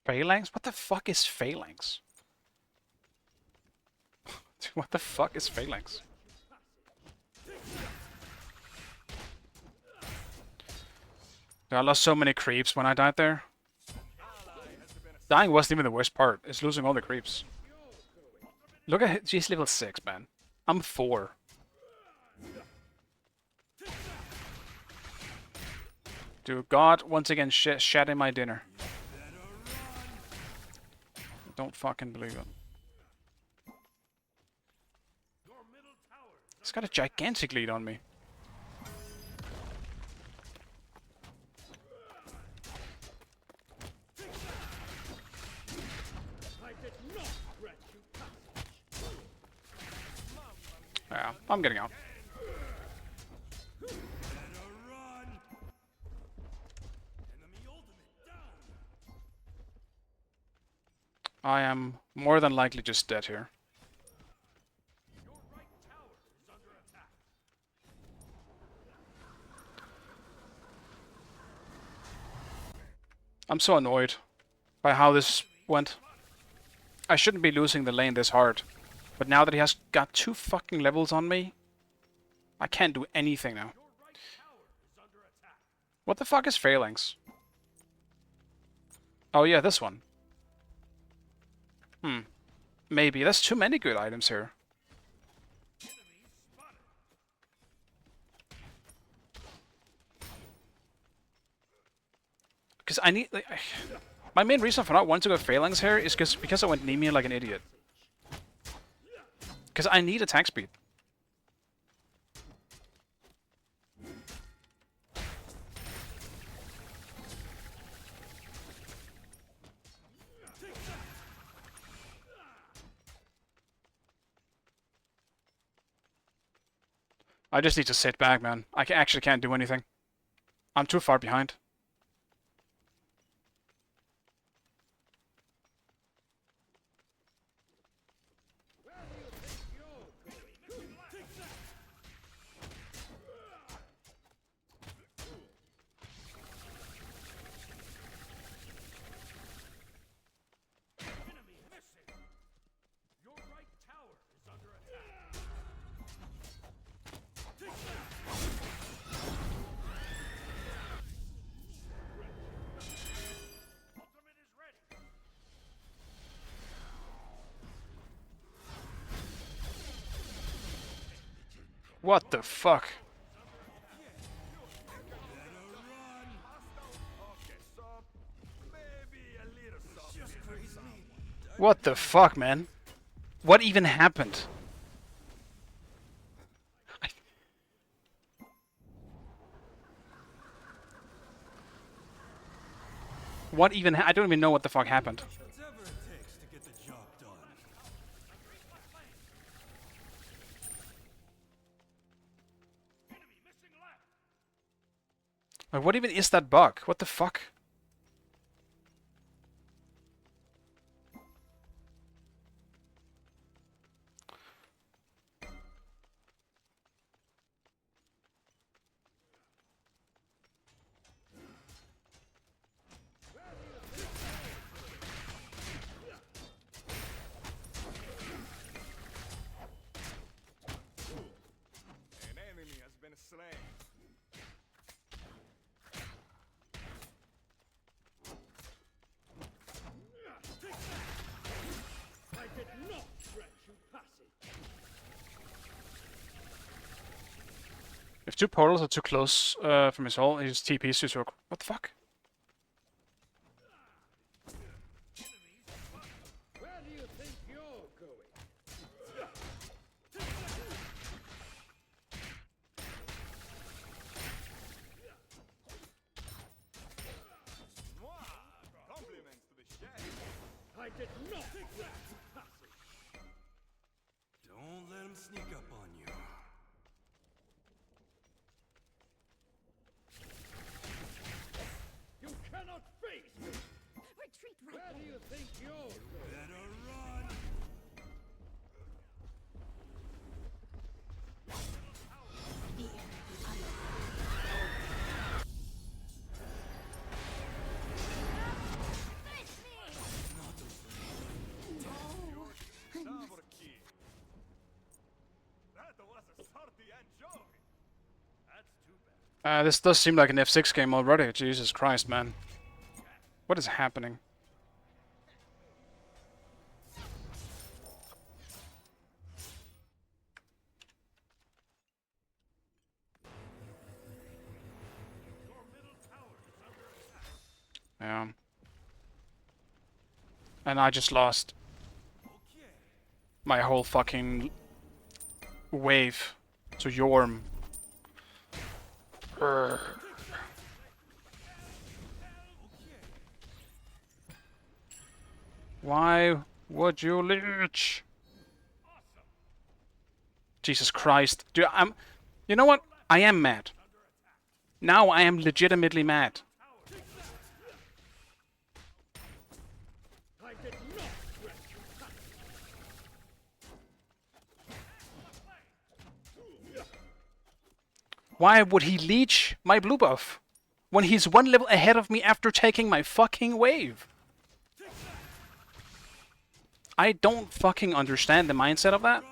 Phalanx? What the fuck is Phalanx? Dude, what the fuck is Phalanx? Dude, I lost so many creeps when I died there. Dying wasn't even the worst part. It's losing all the creeps. Look at she's level 6, man. I'm 4. Dude, God once again shat in my dinner. Don't fucking believe it. He's got a gigantic lead on me. Yeah, I'm getting out. I am more than likely just dead here. I'm so annoyed by how this went. I shouldn't be losing the lane this hard. But now that he has got 2 fucking levels on me, I can't do anything now. What the fuck is Phalanx? Oh yeah, this one. Maybe. There's too many good items here. Because I need... Like, my main reason for not wanting to go Phalanx here is because I went Nemia like an idiot. Because I need attack speed. I just need to sit back, man. I actually can't do anything. I'm too far behind. What the fuck? What the fuck, man? What even happened? What even I don't even know what the fuck happened. Like, what even is that bug? What the fuck? An enemy has been slain. I did not grant you passage. If 2 portals are too close from his hole, he just TPs you to... What the fuck? Where do you think you're going? Compliments to the chef. I did not grant you passage. Don't let him sneak up on you. You cannot face me. Retreat Where right do you think you're going? Better run! This does seem like an F6 game already. Jesus Christ, man. What is happening? Yeah. And I just lost my whole fucking wave to Yorm. Urgh. Why would you leech? Jesus Christ. Dude, you know what? I am mad. Now I am legitimately mad. Why would he leech my blue buff when he's one level ahead of me after taking my fucking wave? I don't fucking understand the mindset of that.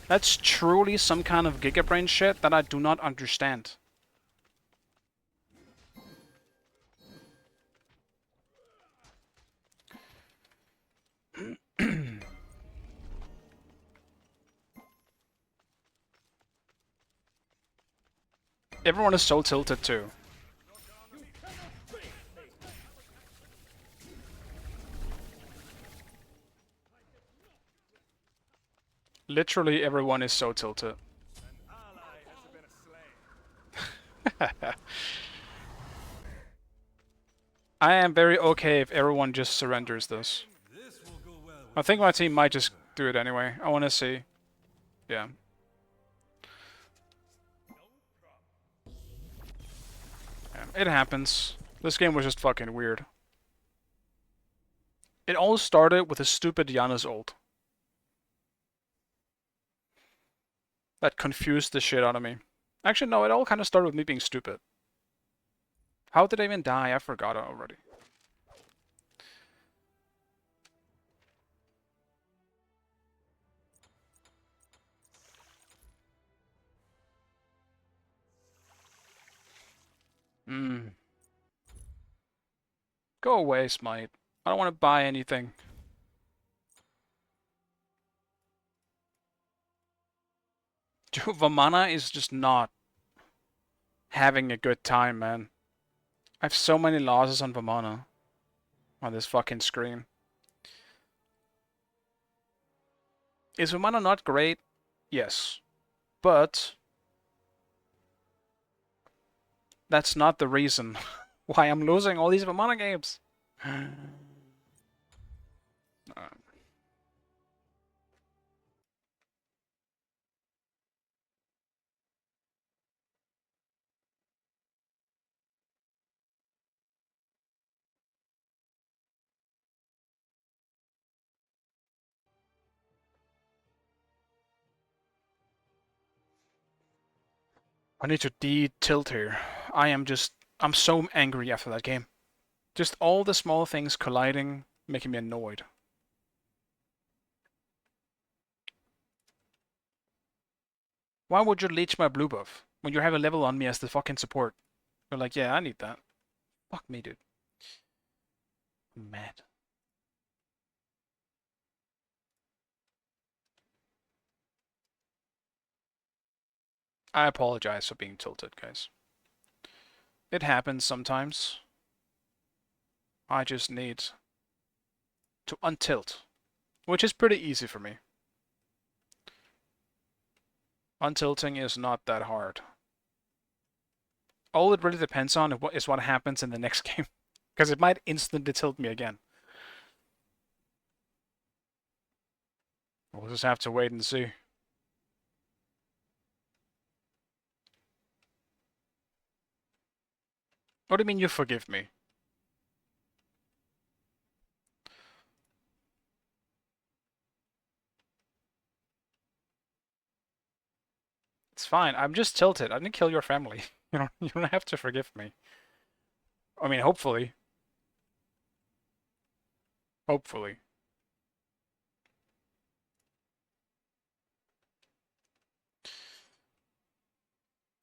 That's truly some kind of gigabrain shit that I do not understand. Everyone is so tilted too. Literally everyone is so tilted. I am very okay if everyone just surrenders this. I think my team might just do it anyway. I want to see. Yeah. It happens. This game was just fucking weird. It all started with a stupid Diana's ult. That confused the shit out of me. Actually, no, it all kind of started with me being stupid. How did I even die? I forgot it already. Go away, Smite. I don't want to buy anything. Dude, Vamana is just not having a good time, man. I have so many losses on Vamana. On this fucking screen. Is Vamana not great? Yes. But that's not the reason why I'm losing all these Vamana games. I need to de-tilt here. I'm so angry after that game. Just all the small things colliding, making me annoyed. Why would you leech my blue buff when you have a level on me as the fucking support? You're like, yeah, I need that. Fuck me, dude. I'm mad. I apologize for being tilted, guys. It happens sometimes. I just need to untilt, which is pretty easy for me. Untilting is not that hard. All it really depends on is what happens in the next game, because it might instantly tilt me again. We'll just have to wait and see. What do you mean you forgive me? It's fine. I'm just tilted. I didn't kill your family. You don't have to forgive me. I mean, hopefully. Hopefully.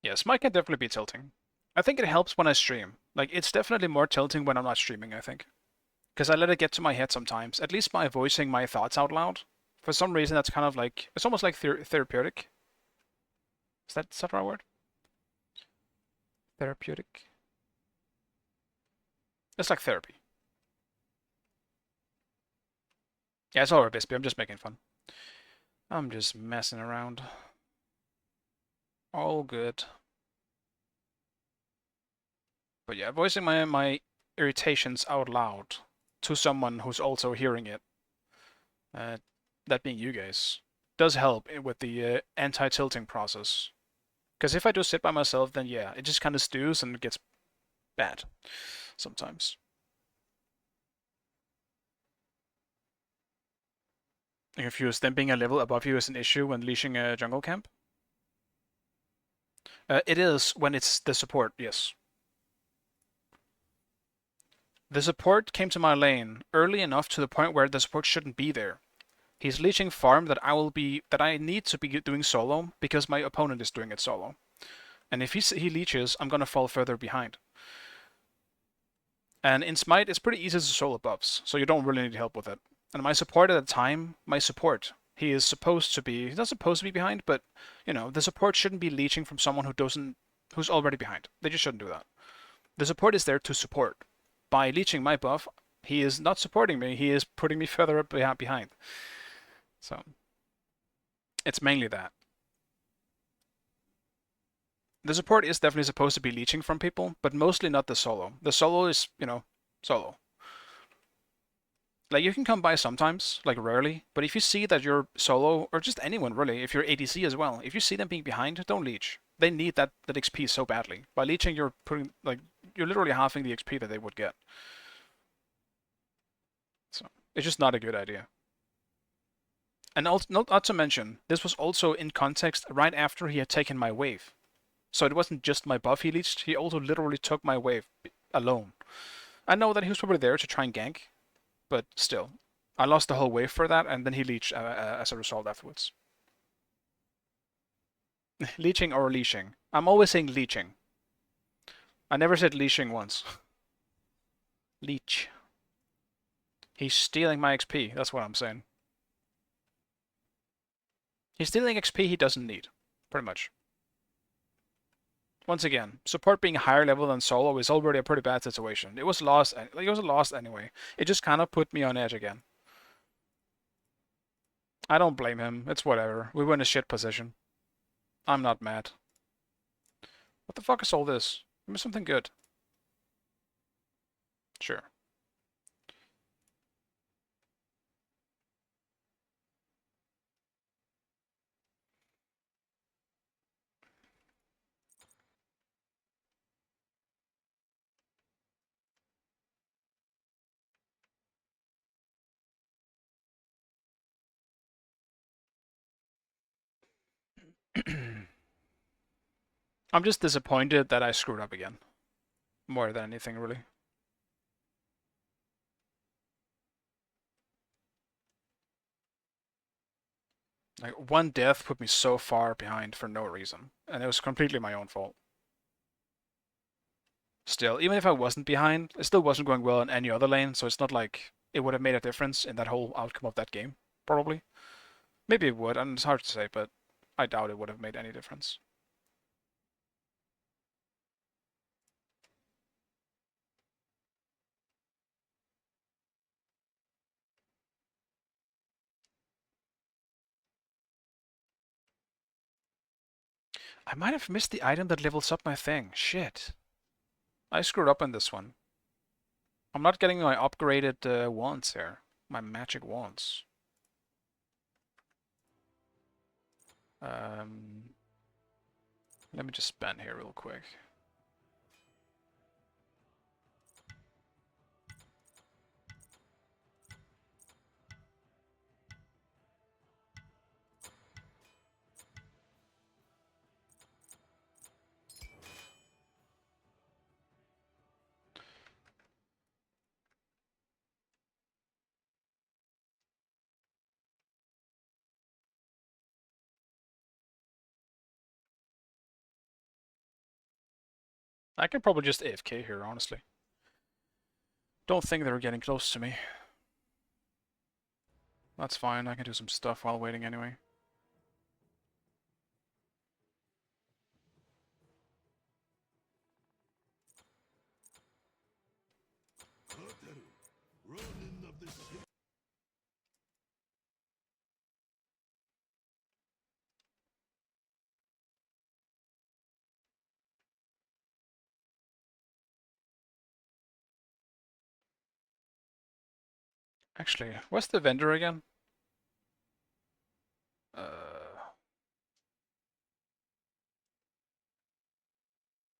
Yes, mine can definitely be tilting. I think it helps when I stream. Like, it's definitely more tilting when I'm not streaming, I think. Because I let it get to my head sometimes, at least by voicing my thoughts out loud. For some reason, that's kind of like, it's almost like therapeutic. Is that the right word? Therapeutic? It's like therapy. Yeah, it's alright, Bispy, I'm just making fun. I'm just messing around. All good. But yeah, voicing my irritations out loud to someone who's also hearing it, that being you guys, does help with the anti-tilting process. Because if I do sit by myself, then yeah, it just kind of stews and it gets bad sometimes. I'm confused. Them being a level above you is an issue when leashing a jungle camp? It is when it's the support, yes. The support came to my lane early enough to the point where the support shouldn't be there. He's leeching farm that I need to be doing solo because my opponent is doing it solo. And if he leeches, I'm gonna fall further behind. And in Smite, it's pretty easy to solo buffs, so you don't really need help with it. And my support at the time, he is supposed to be, he's not supposed to be behind, but you know, the support shouldn't be leeching from someone who's already behind. They just shouldn't do that. The support is there to support. By leeching my buff, he is not supporting me, he is putting me further up behind. So, it's mainly that. The support is definitely supposed to be leeching from people, but mostly not the solo. The solo is, you know, solo. Like, you can come by sometimes, like rarely, but if you see that you're solo, or just anyone really, if you're ADC as well, if you see them being behind, don't leech. They need that XP so badly. By leeching, you're literally halving the XP that they would get. So, it's just not a good idea. And also, not to mention, this was also in context right after he had taken my wave. So it wasn't just my buff he leached, he also literally took my wave alone. I know that he was probably there to try and gank, but still. I lost the whole wave for that, and then he leached as a result afterwards. Leeching or leashing? I'm always saying leeching. I never said leashing once. Leech. He's stealing my XP, that's what I'm saying. He's stealing XP he doesn't need, pretty much. Once again, support being higher level than solo is already a pretty bad situation. It was lost. It was lost anyway. It just kind of put me on edge again. I don't blame him. It's whatever. We were in a shit position. I'm not mad. What the fuck is all this? Give me something good. Sure. I'm just disappointed that I screwed up again. More than anything, really. Like, one death put me so far behind for no reason. And it was completely my own fault. Still, even if I wasn't behind, it still wasn't going well in any other lane, so it's not like it would have made a difference in that whole outcome of that game. Probably. Maybe it would, and it's hard to say, but I doubt it would have made any difference. I might have missed the item that levels up my thing. Shit. I screwed up on this one. I'm not getting my upgraded wands here. My magic wands. Let me just spend here real quick. I can probably just AFK here, honestly. Don't think they're getting close to me. That's fine, I can do some stuff while waiting anyway. Actually, where's the vendor again?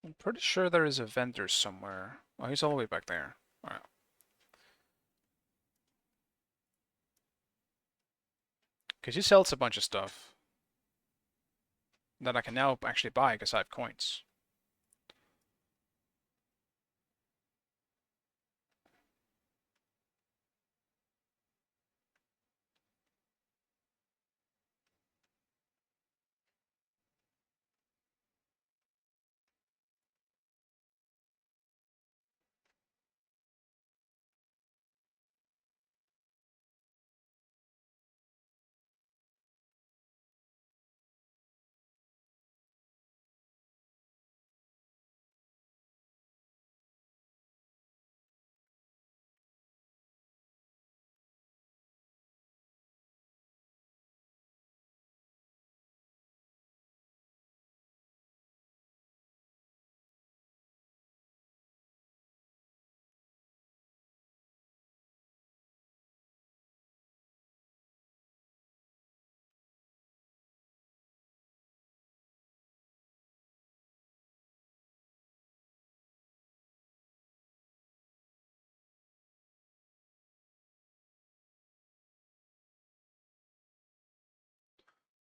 I'm pretty sure there is a vendor somewhere. Oh, he's all the way back there. Alright. Because he sells a bunch of stuff that I can now actually buy because I have coins.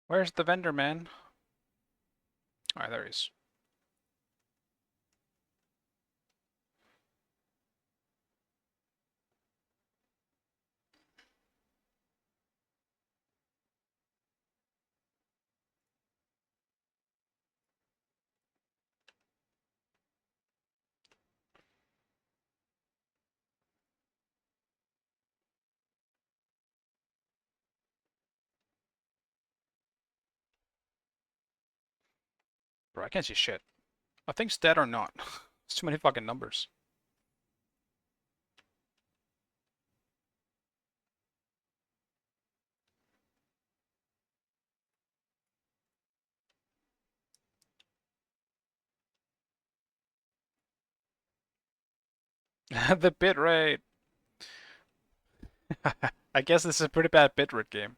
Where's the vendor, man? Alright, there he is. Bro, I can't see shit. Are things dead or not? It's too many fucking numbers. The bitrate! I guess this is a pretty bad bitrate game.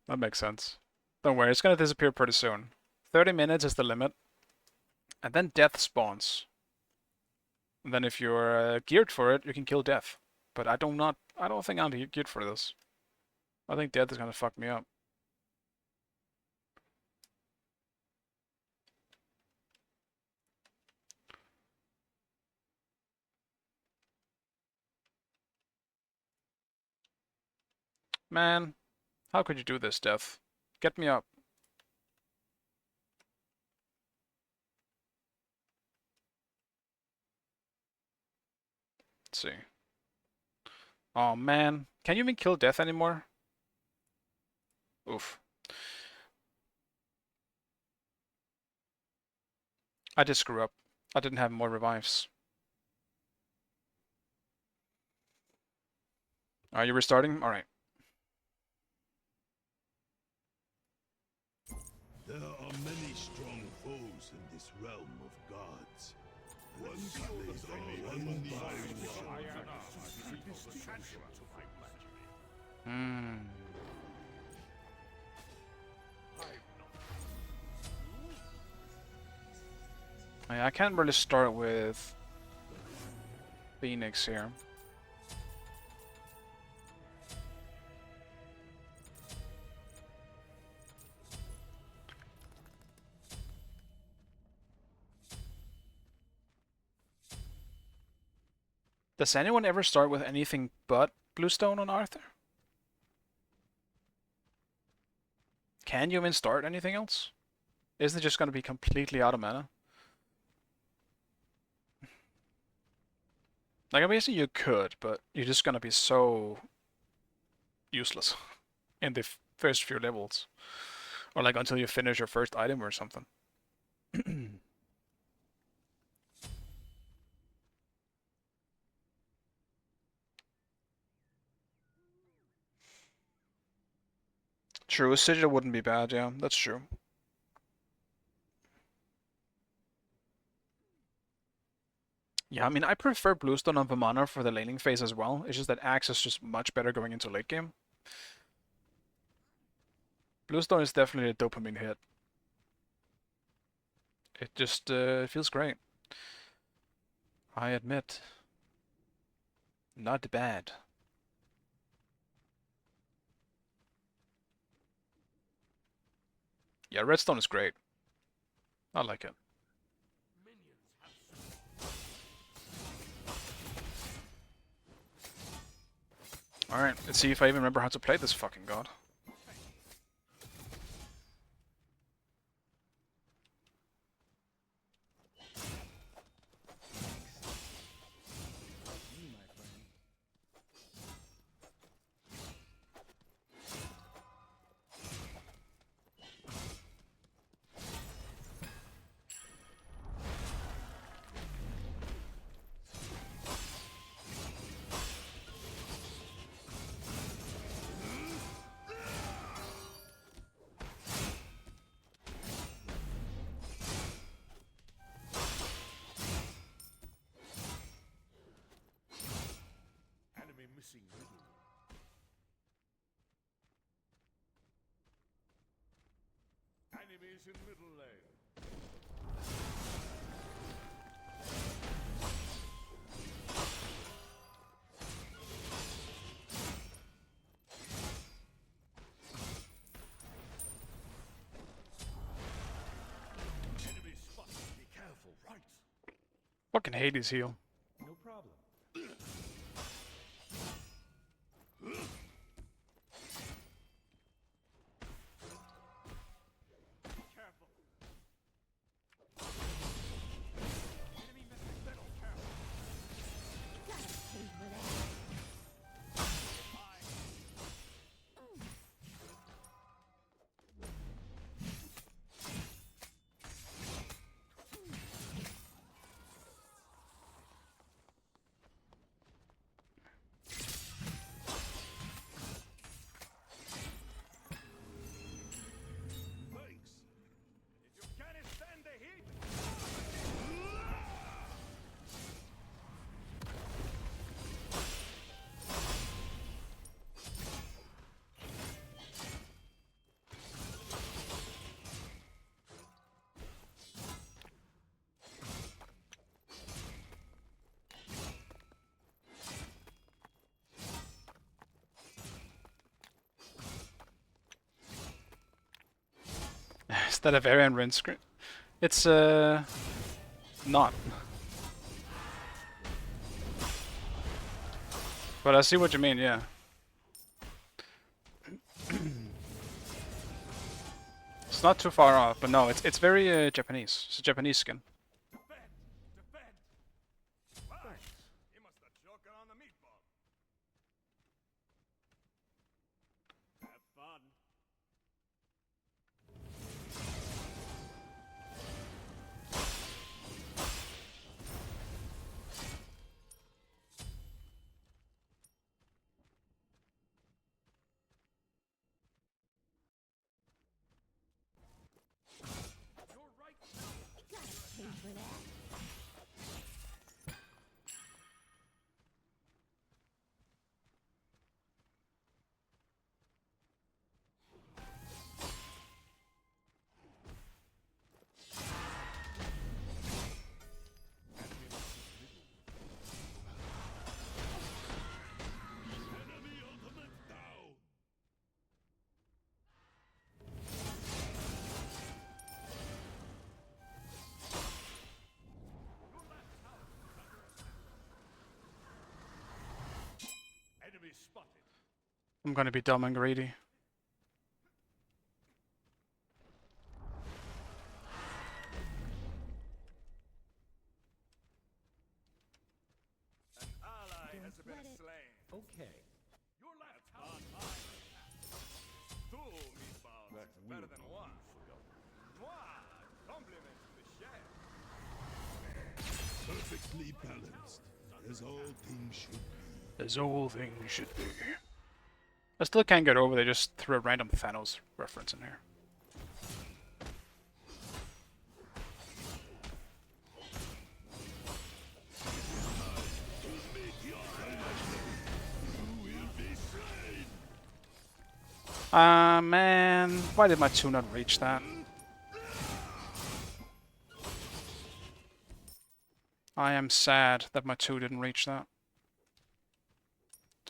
That makes sense. Don't worry, it's gonna disappear pretty soon. 30 minutes is the limit. And then death spawns. And then if you're geared for it, you can kill death. But I don't think I'm geared for this. I think death is gonna fuck me up. Man, how could you do this, death? Get me up. Let's see. Oh man, can you even kill death anymore? Oof. I did screw up. I didn't have more revives. Are you restarting? Alright. There are many strong foes in this realm of gods. One slays all, one needs I can't really start with Phoenix here. Does anyone ever start with anything but Bluestone on Arthur? Can you even start anything else? Isn't it just going to be completely out of mana? Like, obviously you could, but you're just gonna be so useless in the first few levels. Or like until you finish your first item or something. True, a Sigil wouldn't be bad, yeah, that's true. Yeah, I mean, I prefer Bluestone on Vamana for the laning phase as well. It's just that Axe is just much better going into late game. Bluestone is definitely a dopamine hit. It just feels great. I admit. Not bad. Yeah, Redstone is great. I like it. Alright, let's see if I even remember how to play this fucking god. Enemy missing middle. Enemies in middle lane. Enemy spotted. Be careful, right? Fucking Hades heal. No problem. Careful. Enemy missing middle. Careful. Thanks. If you can't stand the heat. Is that a variant rend screen? It's not. But I see what you mean, yeah. It's not too far off, but no, it's very Japanese. It's a Japanese skin. Defend! Defend! Wow. He must have choking on the meatball. Have fun. You're right. Enemy ultimate down. Your left tower is under attack. Enemy spotted. I'm gonna be dumb and greedy. An Let it. slain. Okay. Your left tower. Two meatballs That is will better not than be one. forgotten. Mwah! Compliments to share. Perfectly balanced, as all things should be. As all things should be. I still can't get over they just threw a random Thanos reference in here. Man, why did my 2 not reach that? I am sad that my 2 didn't reach that.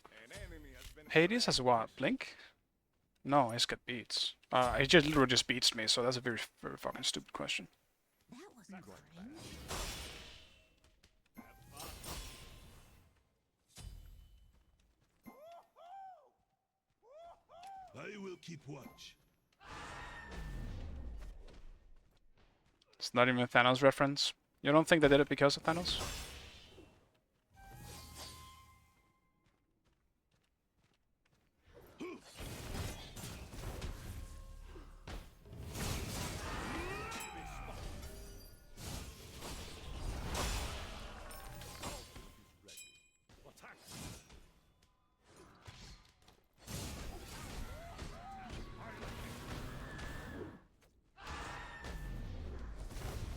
An enemy has been Hades has what? Blink? No, he's got beats. He just literally just beats me, so that's a very, very fucking stupid question. That wasn't cringe. I will keep watch. It's not even a Thanos reference. You don't think they did it because of Thanos? Attack.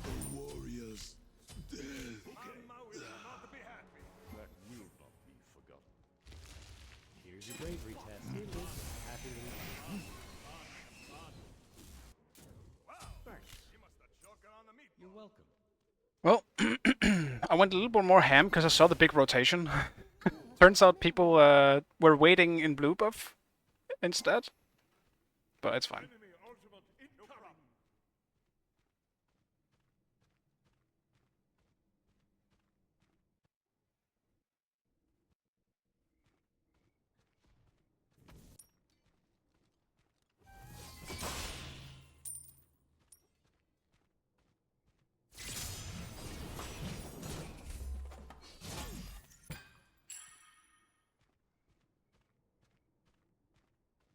The warriors dead. Mama will not be happy. That will not be forgotten. Here's your bravery test. Here it is. Happy little. Wow! Thanks. You must have choking on the meatball. You're welcome. Well, I went a little bit more ham because I saw the big rotation. Turns out people were waiting in blue buff instead. But it's fine. Enemy ultimate incoming.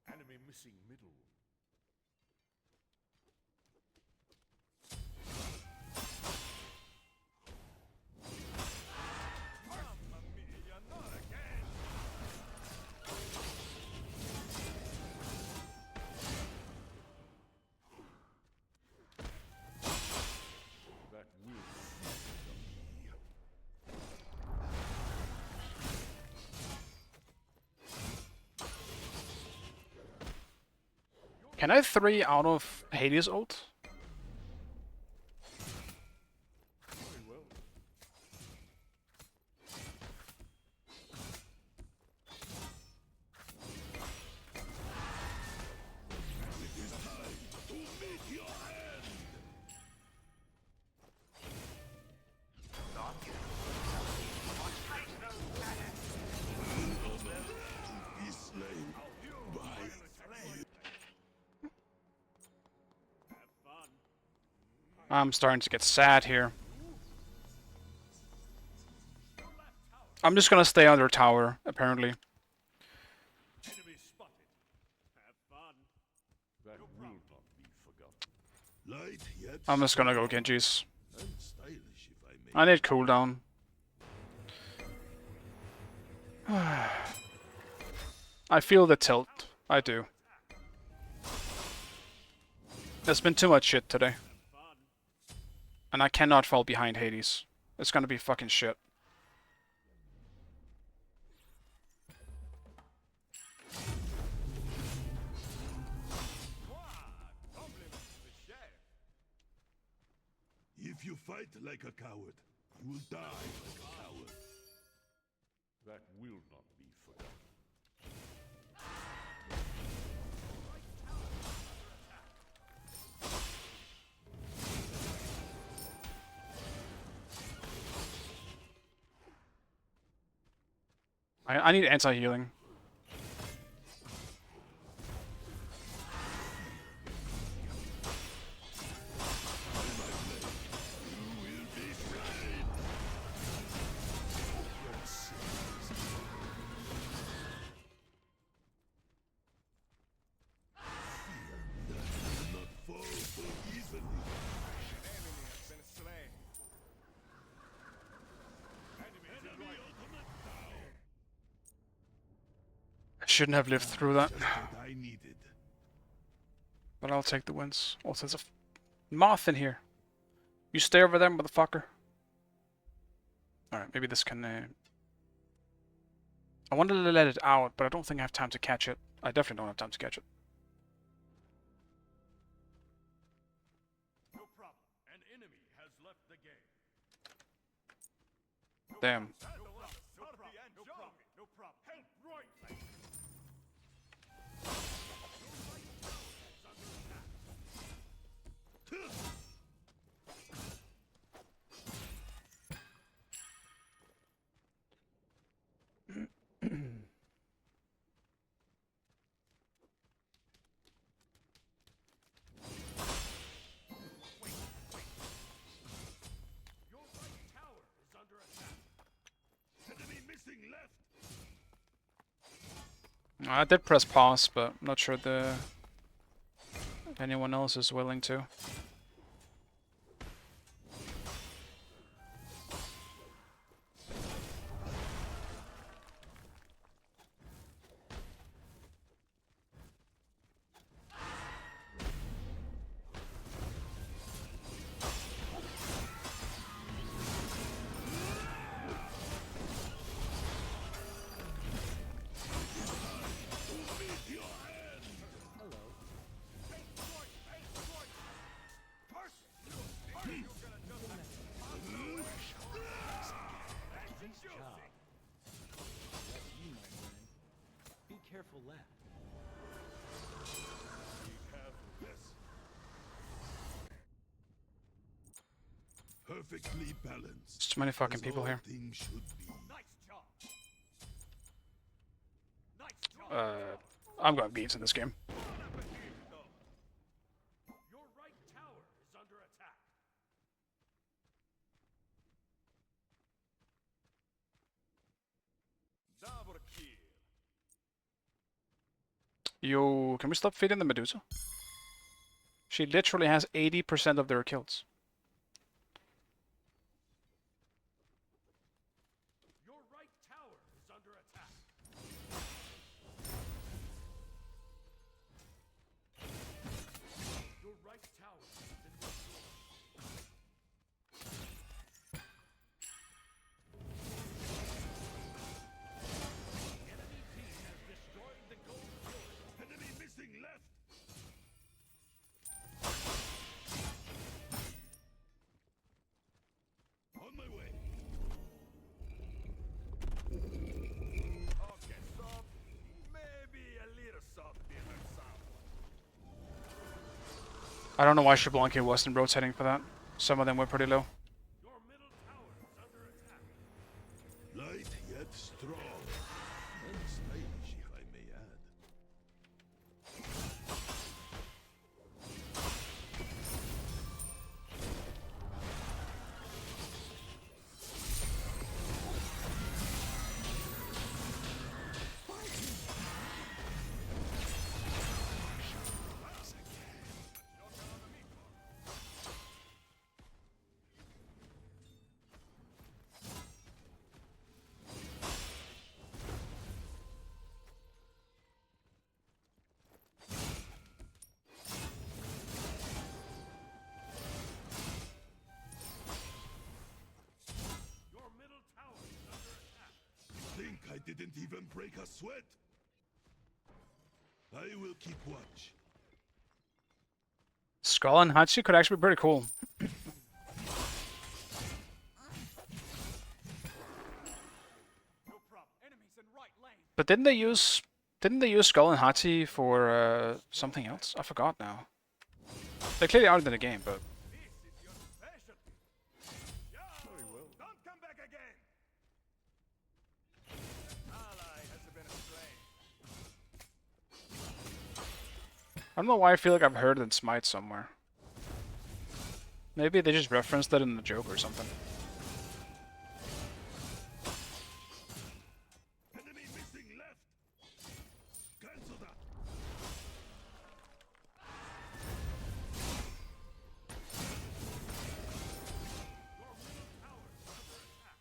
Enemy missing middle. Mamma mia, not again! That will Can I 3 out of Hades ult? very well. It is time to meet your end. Be slain by I'm starting to get sad here. I'm just gonna stay under tower, apparently. Enemy spotted. Have fun. that will not be forgotten. Light yet I'm just gonna go Genji's. and stylish, if I may. I need cooldown. I feel the tilt. I do. There's been too much shit today. And I cannot fall behind Hades. It's gonna be fucking shit. Compliments to share. If you fight like a coward, you will die like a coward. That will not be forgotten. I need anti-healing. Shouldn't have lived through that, Just what I needed. but I'll take the wins. Also, there's a moth in here. You stay over there, motherfucker. Alright, maybe this can... I wanted to let it out, but I don't think I have time to catch it. I definitely don't have time to catch it. No problem. An enemy has left the game. Damn. No problem. No problem. Help right back. Your right tower is under attack. Enemy missing left. I did press pause, but I'm not sure if anyone else is willing to. Be careful left. Perfectly balanced. There's too many fucking as people all here. things should be. Nice job. Nice job. I'm going beats in this game. Your right tower is under attack. Double kill. Yo, can we stop feeding the Medusa? She literally has 80% of their kills. Your right tower is under attack. Your right tower has been destroyed. Enemy team has destroyed the gold building. Enemy missing left. On my way. Okay, soft. Maybe a little soft dinner sound. I don't know why Shablanki wasn't rotating for that. Some of them were pretty low. Your middle tower is under attack. Light yet strong. And stylish, if I may add. Your middle tower is under attack. Think I didn't even break a sweat? I will keep watch. Skull and Hachi could actually be pretty cool. No problem. Enemies in right lane. But didn't they use Skull and Hachi for something else? I forgot now. They clearly aren't in the game, but This is your specialty. Yo, don't come back again. Ally has been slain. I don't know why I feel like I've heard it in Smite somewhere. Maybe they just referenced that in the joke or something. Enemy missing left. Cancel that. Your middle tower is under attack.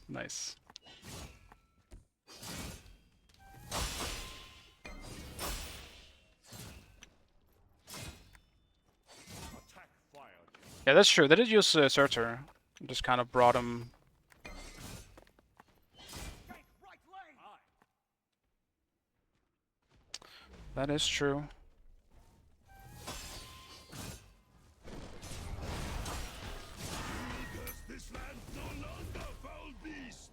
Nice. Attack fire. Yeah, that's true. They did use Surtur. Just kind of brought him. Take right lane! That is true. Because this land no longer foul beast.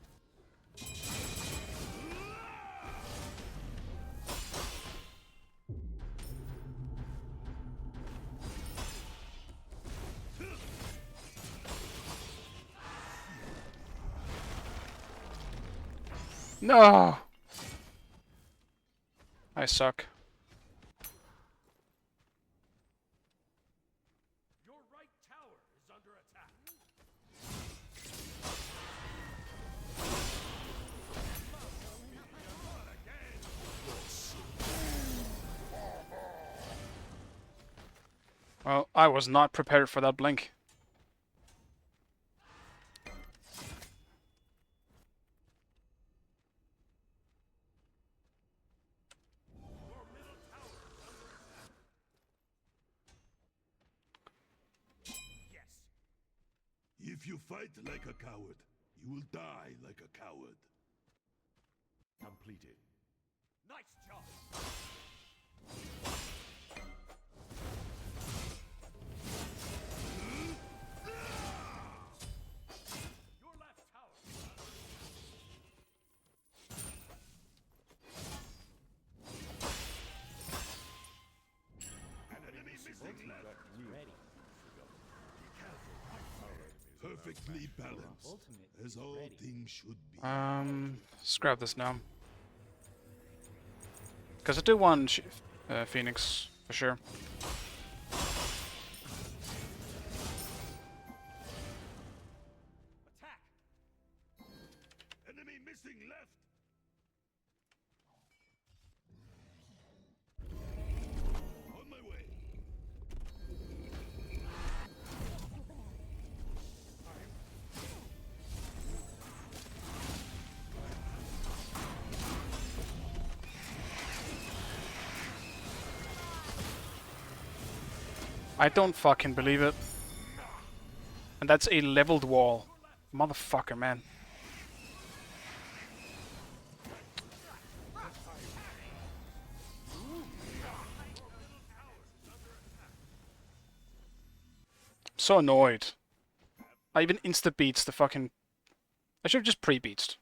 No! I suck. Your right tower is under attack. Well, I was not prepared for that blink. Your middle tower is under attack. Yes. If you fight like a coward, you will die like a coward. Completed. Nice job. Your left tower is under Enemy missing left. Ready. Perfectly balanced, Ultimate as is all ready. things should be. Let's grab this now. Because I do want Phoenix, for sure. attack. Enemy missing left. On my way. I don't fucking believe it. And that's a leveled wall. Motherfucker, man. So annoyed. I even insta-beats the fucking... I should have just pre-beatsed.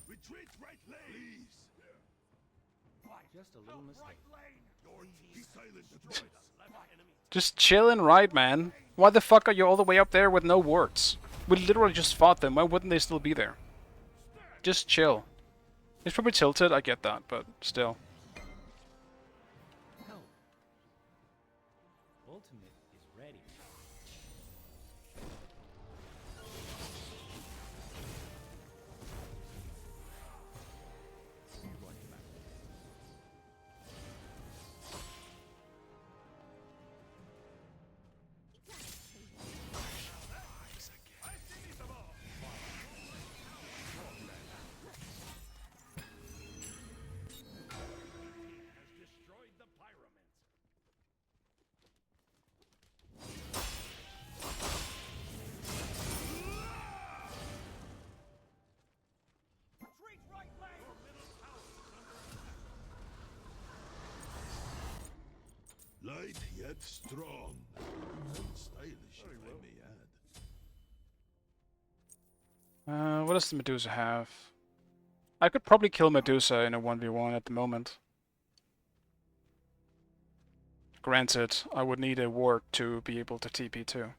Retreat right lane. Please. Just a little mistake. Be silent at once. Just chill and ride, man. Why the fuck are you all the way up there with no wards? We literally just fought them. Why wouldn't they still be there? Just chill. It's probably tilted, I get that, but still. Help. Ultimate is ready. Has destroyed the pyramids. Retreat right lane! Your middle tower is under attack. Light yet strong. And stylish, if I may add. What does the Medusa have? I could probably kill Medusa in a 1v1 at the moment. Granted, I would need a ward to be able to TP too.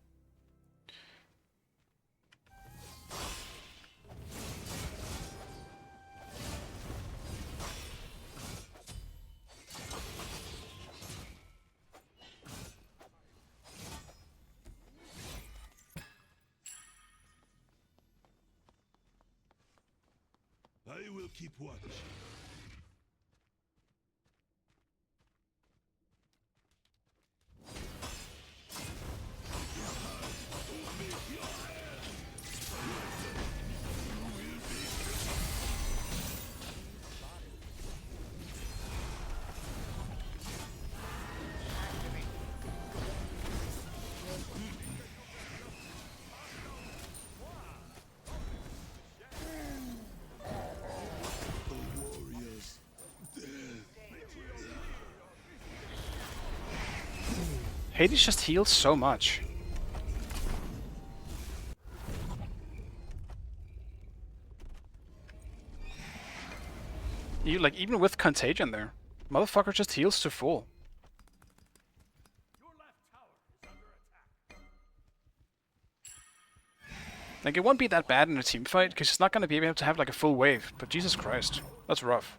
I will keep watch. Hades just heals so much. You like even with contagion there, motherfucker just heals to full. Your left tower is under attack. Like it won't be that bad in a team fight because he's not gonna be able to have like a full wave. But Jesus Christ, that's rough.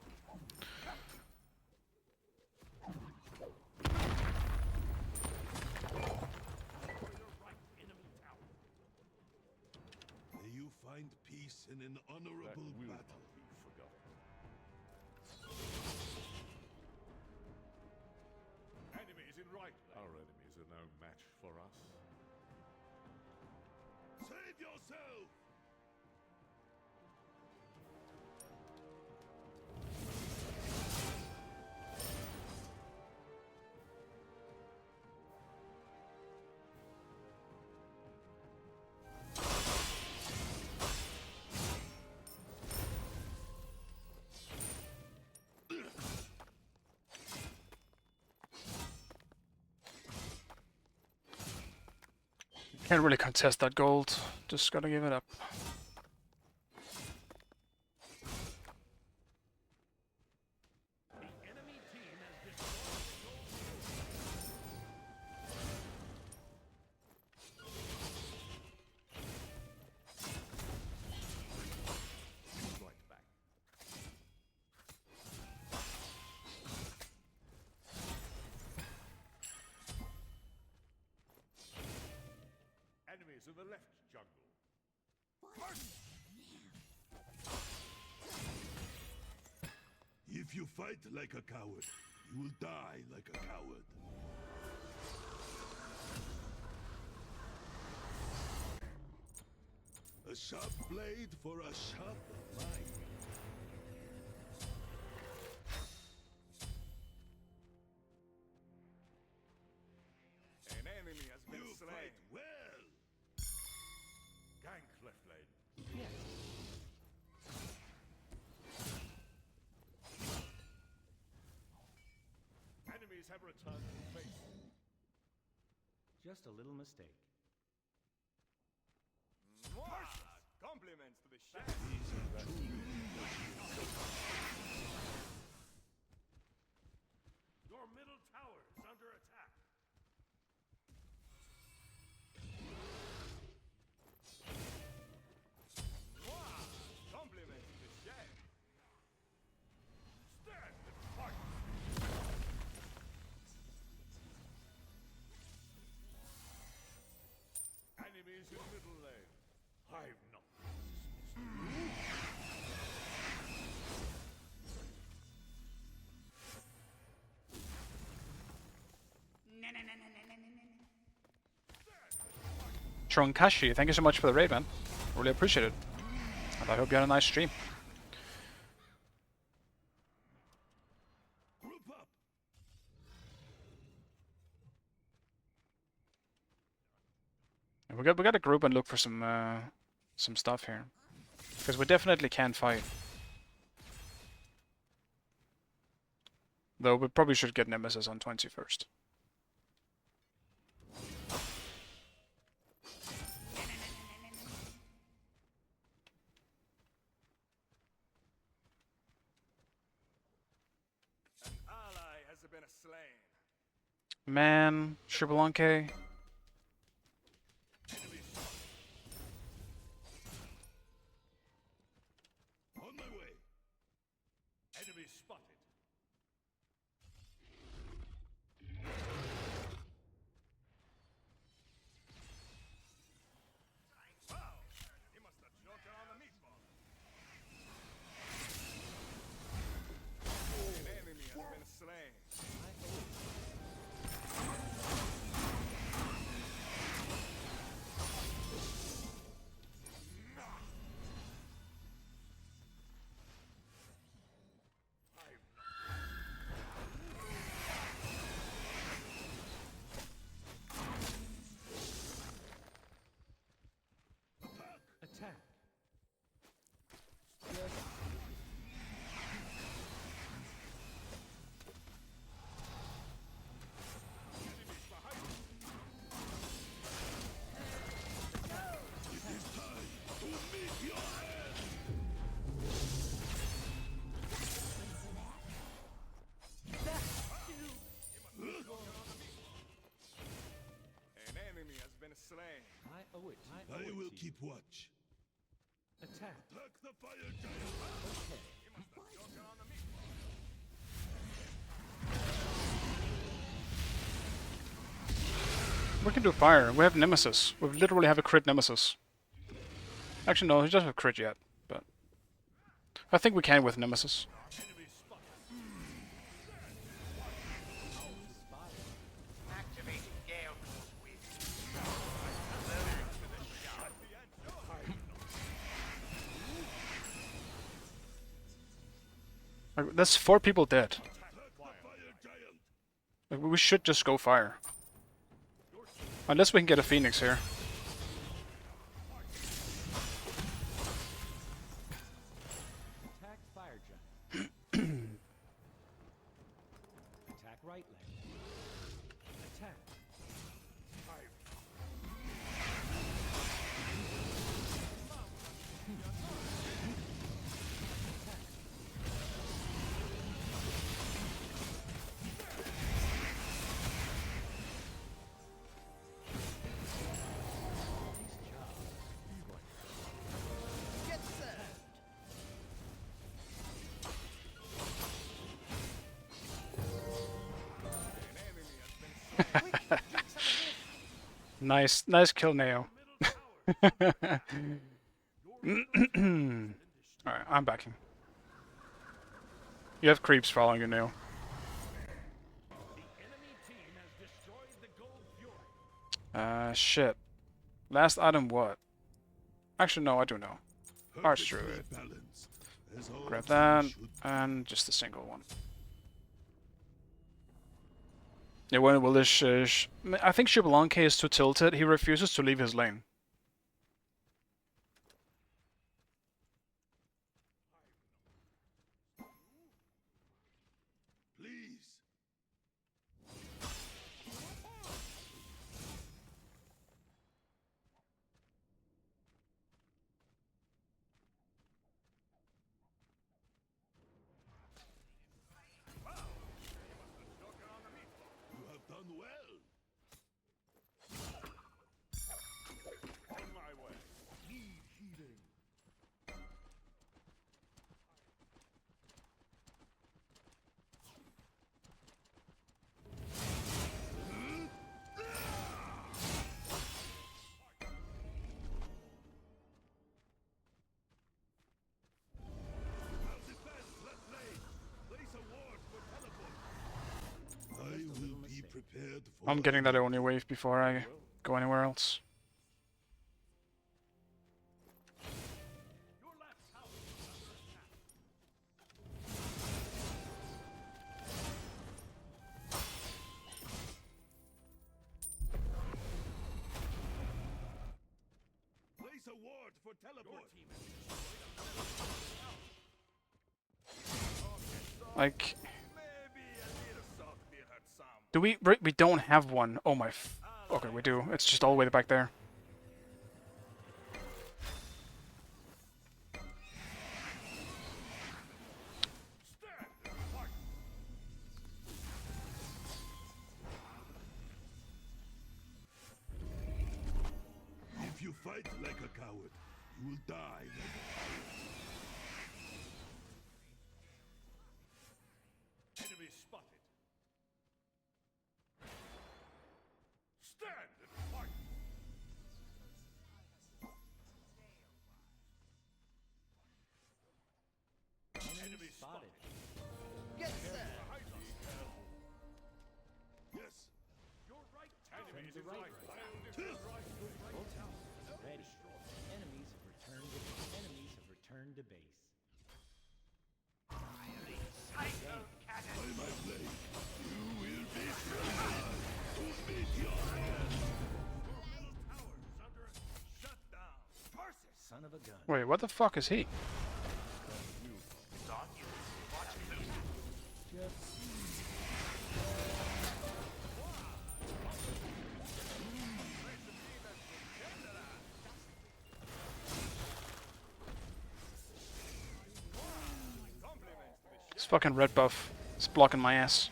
May you find peace in an honorable battle. Enemies in right lane. Our enemies are no match for us. Save yourself! Can't really contest that gold. Just gotta give it up. The enemy team has destroyed the gold. Right back. Enemies in the left jungle. If you fight like a coward, you will die like a coward. A sharp blade for a sharp mind. An enemy has been You slain. fight well. Gank left lane. Enemies have returned to base. Just a little mistake. Mwah! Compliments to the chef. Your middle tower is under attack. Mwah! Compliments to the chef. Stand and fight. Enemies in middle lane. I've not Tronkashi, thank you so much for the raid, man. Really appreciate it. And I hope you had a nice stream. Group up. We got to group and look for some stuff here, because we definitely can fight. Though we probably should get Nemesis on 20 first. An ally has been slain. Man, Shriblanke. On my way. enemy spotted. Wow! He must have choken on the meatball. it to you. I will keep watch. Attack. Attack the fire giant! Okay. We can do fire. We have Nemesis. We literally have a crit Nemesis. Actually, no, he doesn't have crit yet, but I think we can with Nemesis. Activating Like, that's 4 people dead. Attack the fire giant! Like, we should just go fire. Unless we can get a Phoenix here. Attack fire giant. Attack right leg. Attack. Get set. Nice kill, Neo. Alright, I'm backing. You have creeps following you, Neo. Shit. Last item what? Actually, no, I do know. Arch Druid. Balance, as all Grab things that, should. and just a single one. Yeah, when will this... I think Shibalanke is too tilted. He refuses to leave his lane. Please. You have done well. On my way. Need healing. Now defense left lane. Place a ward for teleport. I will be prepared for... I'm getting that only wave before I go anywhere else. Your left tower is under attack. Place a ward for teleport. Like, Maybe a little soft beer had some. do we don't have one. Oh my okay, we do. It's just all the way back there. If you fight like a coward, you will die like a coward. Enemy spotted. Stand and fight. Enemy spotted. Get set. Yes. Your right Defend the right leg. Tilt. Ready. Enemies have returned to Enemies have returned to base. By my blade, you will be slain. To meet your end. tower is under shut down. Tarsus. Son of a gun. Wait, what the fuck is he? This fucking red buff is blocking my ass.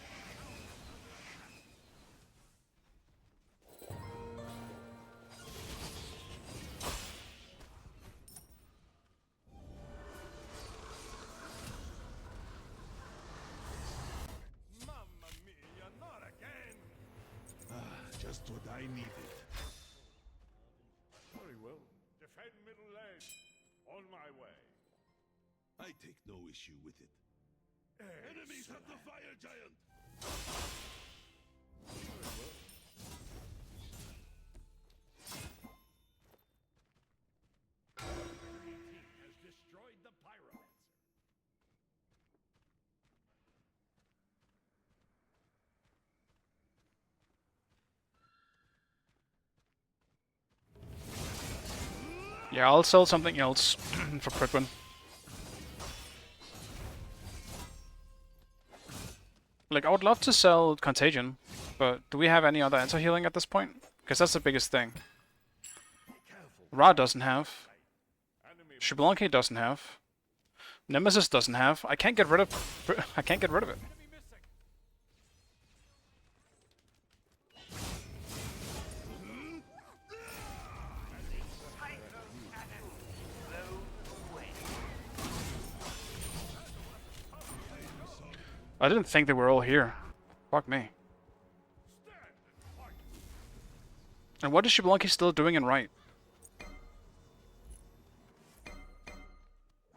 I take no issue with it. Enemies of the fire giant! Team has destroyed the pyromancer. Yeah, I'll sell something else for Pridwin. Like, I would love to sell Contagion, but do we have any other anti-healing at this point? Because that's the biggest thing. Ra doesn't have. Shiblanke doesn't have. Nemesis doesn't have. I can't get rid of. I can't get rid of it. I didn't think they were all here. Fuck me. And what is Shiblanke still doing in right?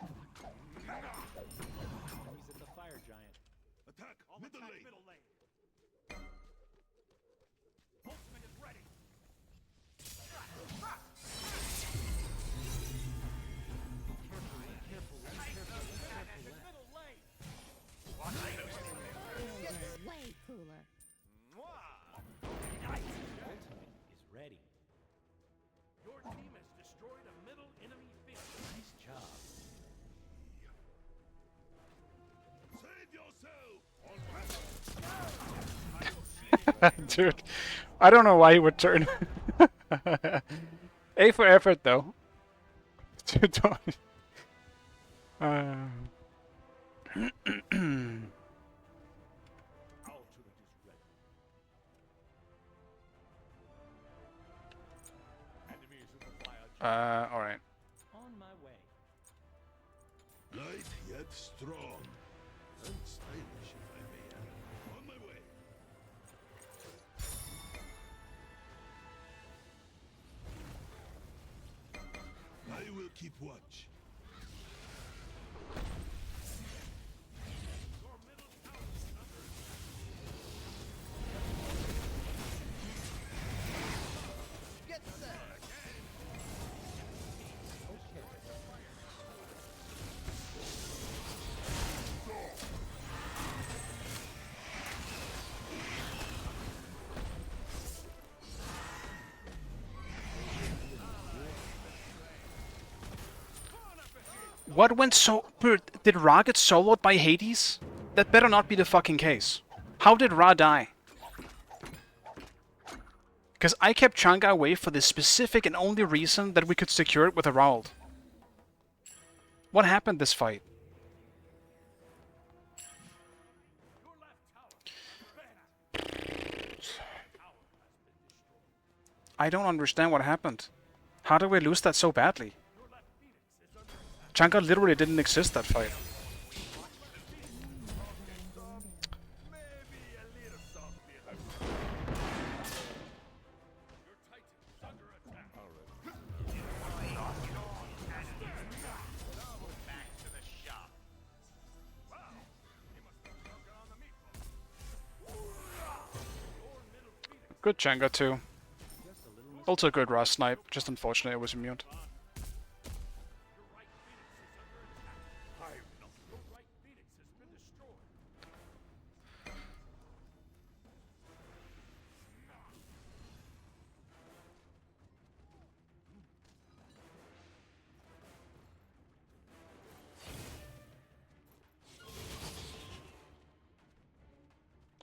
Enemies at the fire giant. Attack! I'll Middle attack lane! middle lane. Ultimate is ready. Middle lane. Way cooler. Ultimate is ready. Your team has destroyed a middle enemy field. Nice job. Save yourself! Dude, I don't know why he would turn. A for effort, though. Dude, don't. Ultimate is ready. Enemies of the fire Alright. On my way. Light yet strong. And stylish, if I may add. On my way. I will keep watch. Get set. What went so... Did Ra get soloed by Hades? That better not be the fucking case. How did Ra die? Because I kept Chang'e away for the specific and only reason that we could secure it with a Rauld. What happened this fight? I don't understand what happened. How did we lose that so badly? Chang'e literally didn't exist that fight. maybe a little softly. Your Titan is under attack. Back to the shop. Wow, he must have choking on the meatball. Good Chang'e too. Also good Ra snipe, just unfortunately it was immune. Your right Phoenix has been destroyed.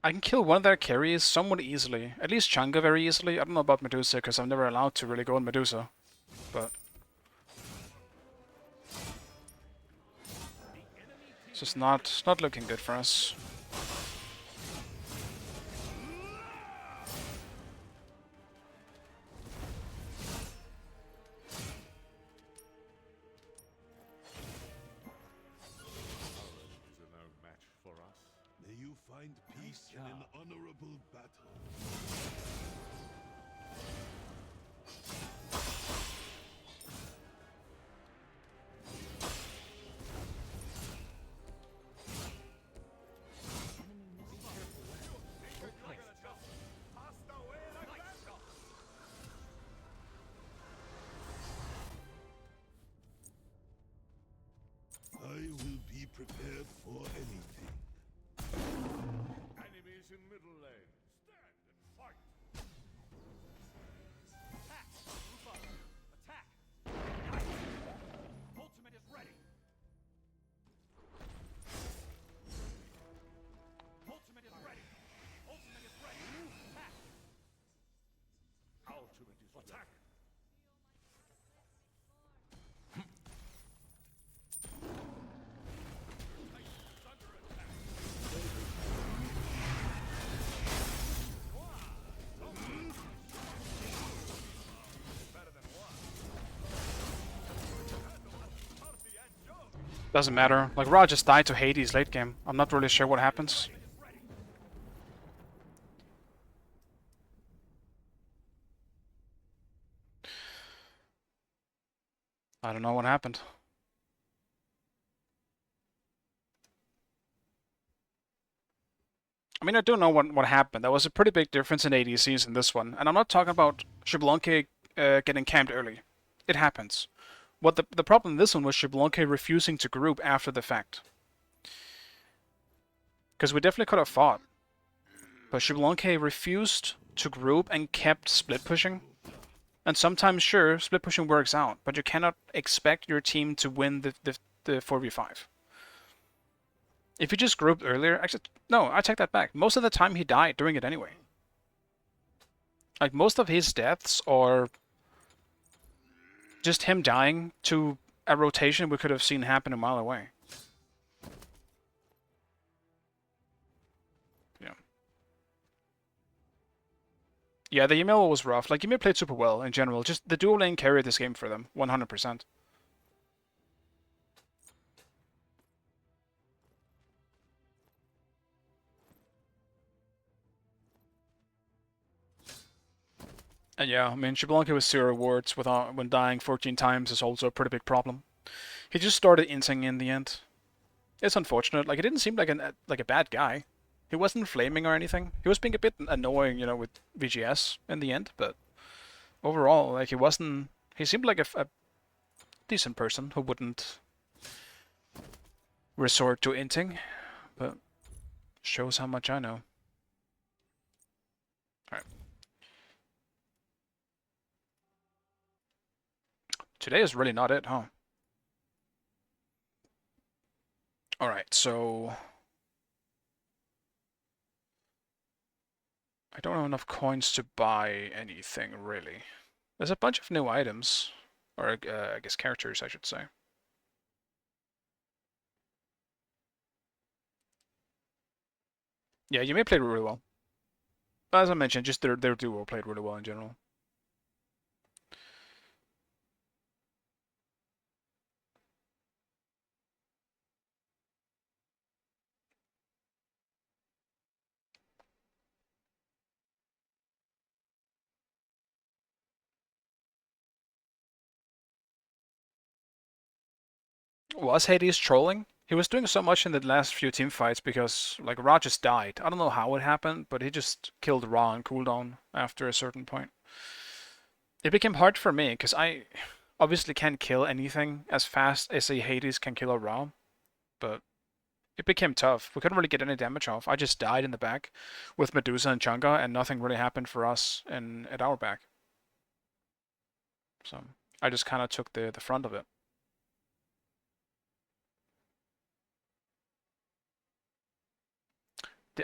I can kill one of their carries somewhat easily. At least Chang'e very easily. I don't know about Medusa, because I'm never allowed to really go on Medusa. But... it's just not looking good for us. Is there no match for us? May you find peace in an honorable battle. prepared for anything. Enemies in middle lane. Stand and fight. Attack! Rufus! Attack! Nice! Ultimate is ready! Ultimate is ready! Ultimate is ready! Attack! Ultimate is attack. Titan's under attack. Better than one. Party and joke. Doesn't matter. Like, Ra just died to Hades late game. I'm not really sure what happens. I don't know what happened. I mean, I do know what happened. There was a pretty big difference in ADCs in this one. And I'm not talking about Xbalanque getting camped early. It happens. What the problem in this one was Xbalanque refusing to group after the fact. Because we definitely could have fought. But Xbalanque refused to group and kept split pushing. And sometimes, sure, split pushing works out, but you cannot expect your team to win the 4v5. If you just grouped earlier, actually, no, I take that back. Most of the time he died doing it anyway. Like, most of his deaths are just him dying to a rotation we could have seen happen a mile away. Yeah. Yeah, the email was rough. Like, Ymir played super well in general. Just the dual lane carried this game for them, 100%. And yeah, I mean, Xbalanque with 0 wards when dying 14 times is also a pretty big problem. He just started inting in the end. It's unfortunate. Like, he didn't seem like a bad guy. He wasn't flaming or anything. He was being a bit annoying, you know, with VGS in the end, but overall, like, he wasn't... He seemed like a decent person who wouldn't resort to inting, but shows how much I know. Alright. Today is really not it, huh? Alright, so... I don't have enough coins to buy anything, really. There's a bunch of new items. Or, I guess characters, I should say. Yeah, you may play really well. As I mentioned, just their duo played really well in general. Was Hades trolling? He was doing so much in the last few team fights because, like, Ra just died. I don't know how it happened, but he just killed Ra on cooldown after a certain point. It became hard for me, because I obviously can't kill anything as fast as a Hades can kill a Ra, but it became tough. We couldn't really get any damage off. I just died in the back with Medusa and Chunga, and nothing really happened for us at our back. So I just kind of took the front of it.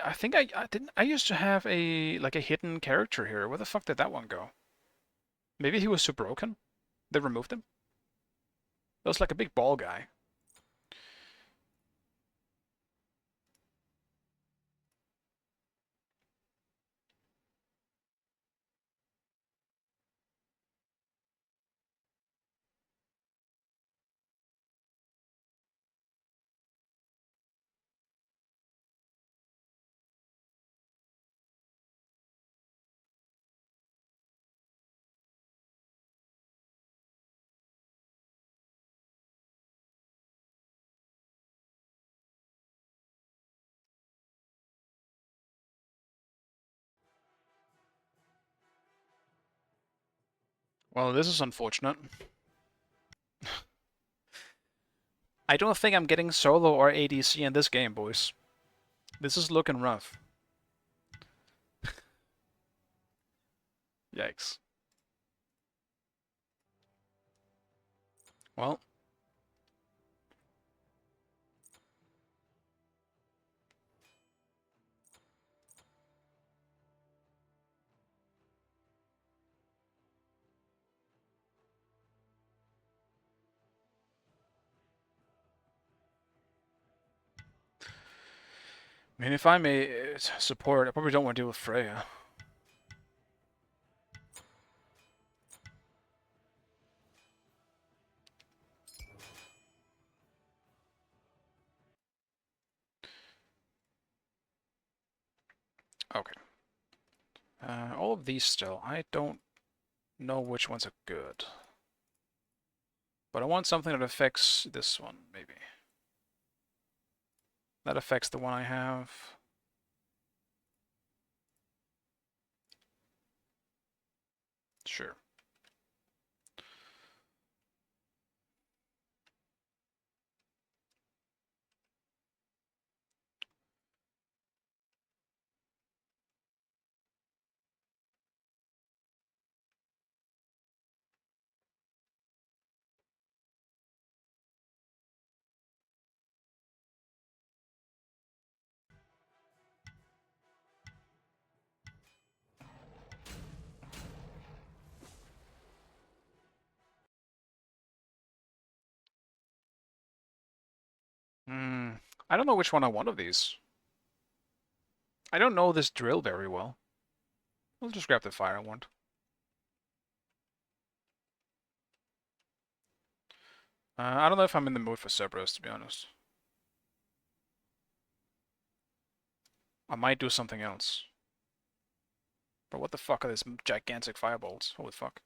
I think I didn't. I used to have a hidden character here. Where the fuck did that one go? Maybe he was so broken. They removed him. That was like a big ball guy. Well, this is unfortunate. I don't think I'm getting solo or ADC in this game, boys. This is looking rough. Yikes. Well. I mean, if I'm a support, I probably don't want to deal with Freya. Okay. All of these still. I don't know which ones are good. But I want something that affects this one, maybe. That affects the one I have. Sure. I don't know which one I want of these. I don't know this drill very well. We'll just grab the fire one. I don't know if I'm in the mood for Cerberus, to be honest. I might do something else. But what the fuck are these gigantic firebolts? Holy fuck.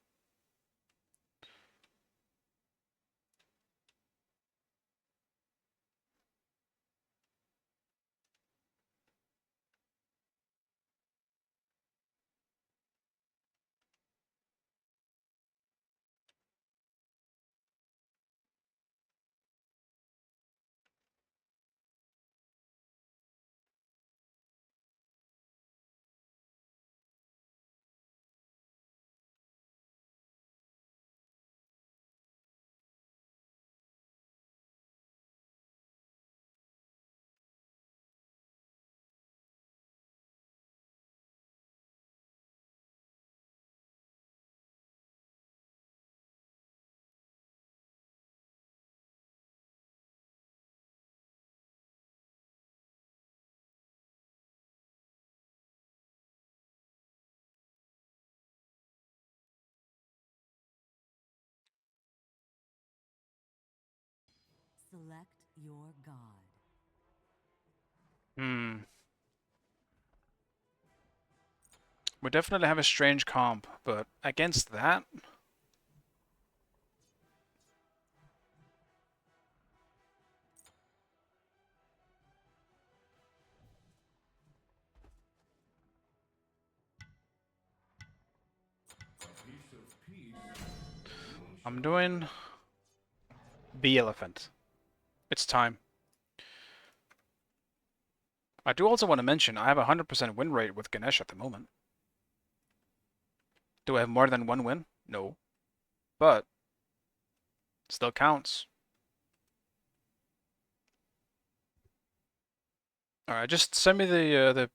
Select your god. We definitely have a strange comp, but against that... I'm doing... B Elephant. It's time. I do also want to mention, I have a 100% win rate with Ganesh at the moment. Do I have more than one win? No. But, still counts. Alright, just send me the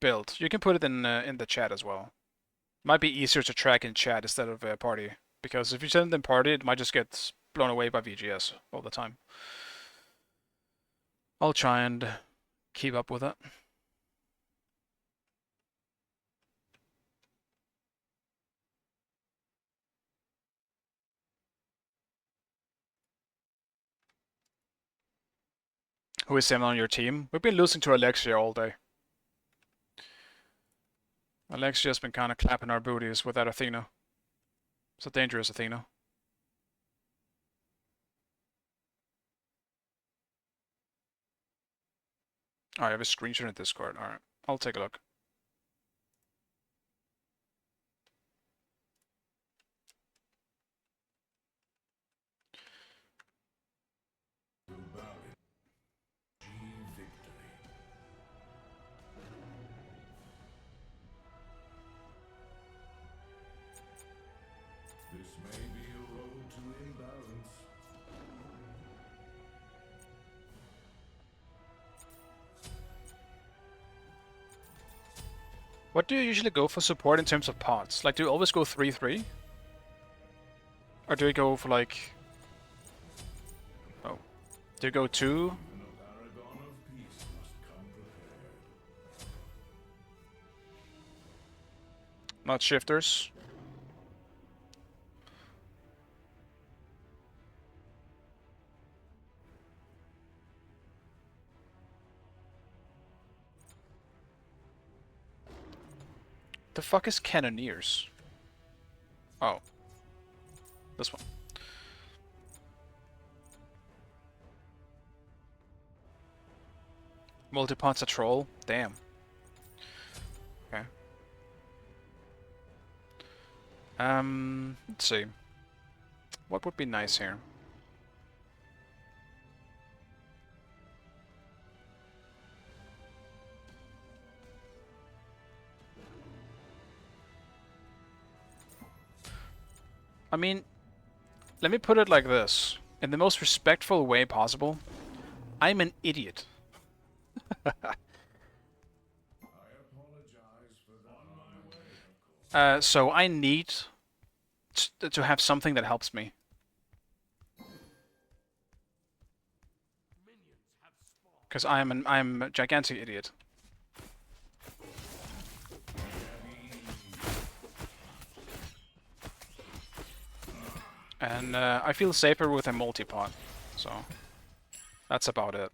build. You can put it in the chat as well. Might be easier to track in chat instead of party. Because if you send it in party, it might just get blown away by VGS all the time. I'll try and keep up with it. Who is Sam on your team? We've been losing to Alexia all day. Alexia's been kind of clapping our booties with that Athena. It's a dangerous Athena. I have a screenshot in Discord. Alright, I'll take a look. What do you usually go for support in terms of pods? Like, do you always go 3-3? Or do you go for like... Oh. Do you go 2? Paragon of peace must come prepared. Not shifters? The fuck is cannoneers? Oh. This one. Multi-pods a troll? Damn. Okay. Let's see. What would be nice here? I mean, let me put it like this. In the most respectful way possible, I'm an idiot. So I need to have something that helps me. Because I'm a gigantic idiot. And I feel safer with a multi-pod, so that's about it.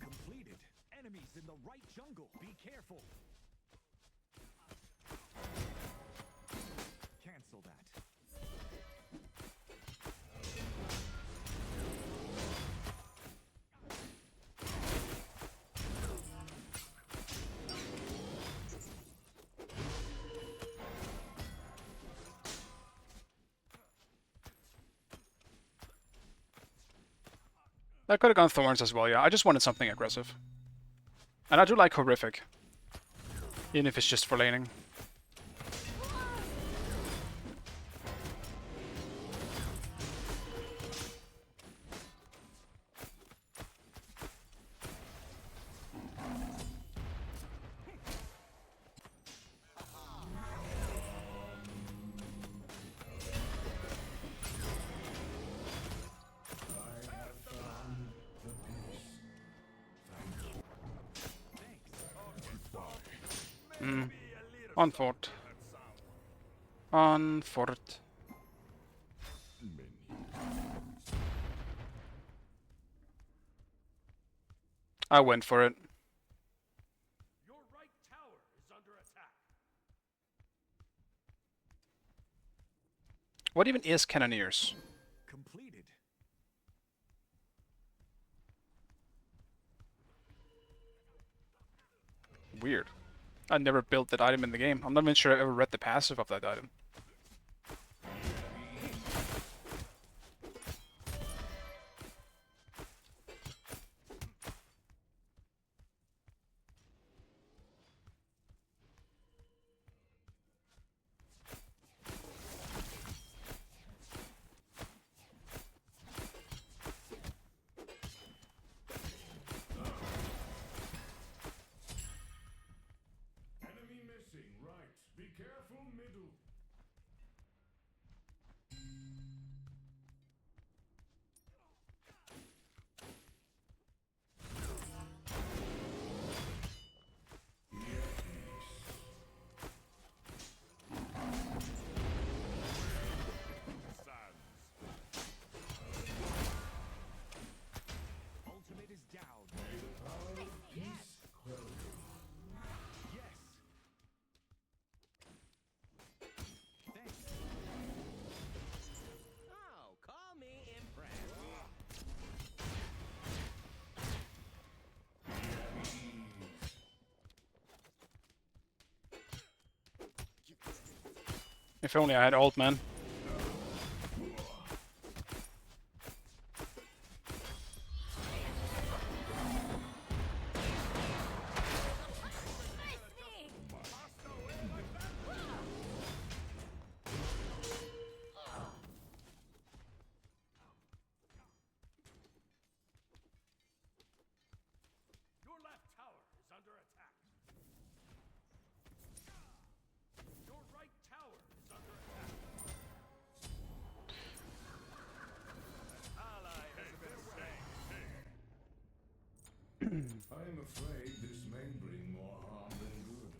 Completed. Enemies in the right jungle. Be careful. Cancel that. I could have gone Thorns as well, yeah. I just wanted something aggressive. And I do like Horrific. Even if it's just for laning. On fort. On fort. I went for it. Your right tower is under attack. What even is Cannoneers? Completed. Weird. I never built that item in the game. I'm not even sure I ever read the passive of that item. Enemy missing, right. Be careful, middle. If only I had ult, man. Your left tower is under attack. Your right tower is under attack. Ally has been slain. I am afraid this may bring more harm than good.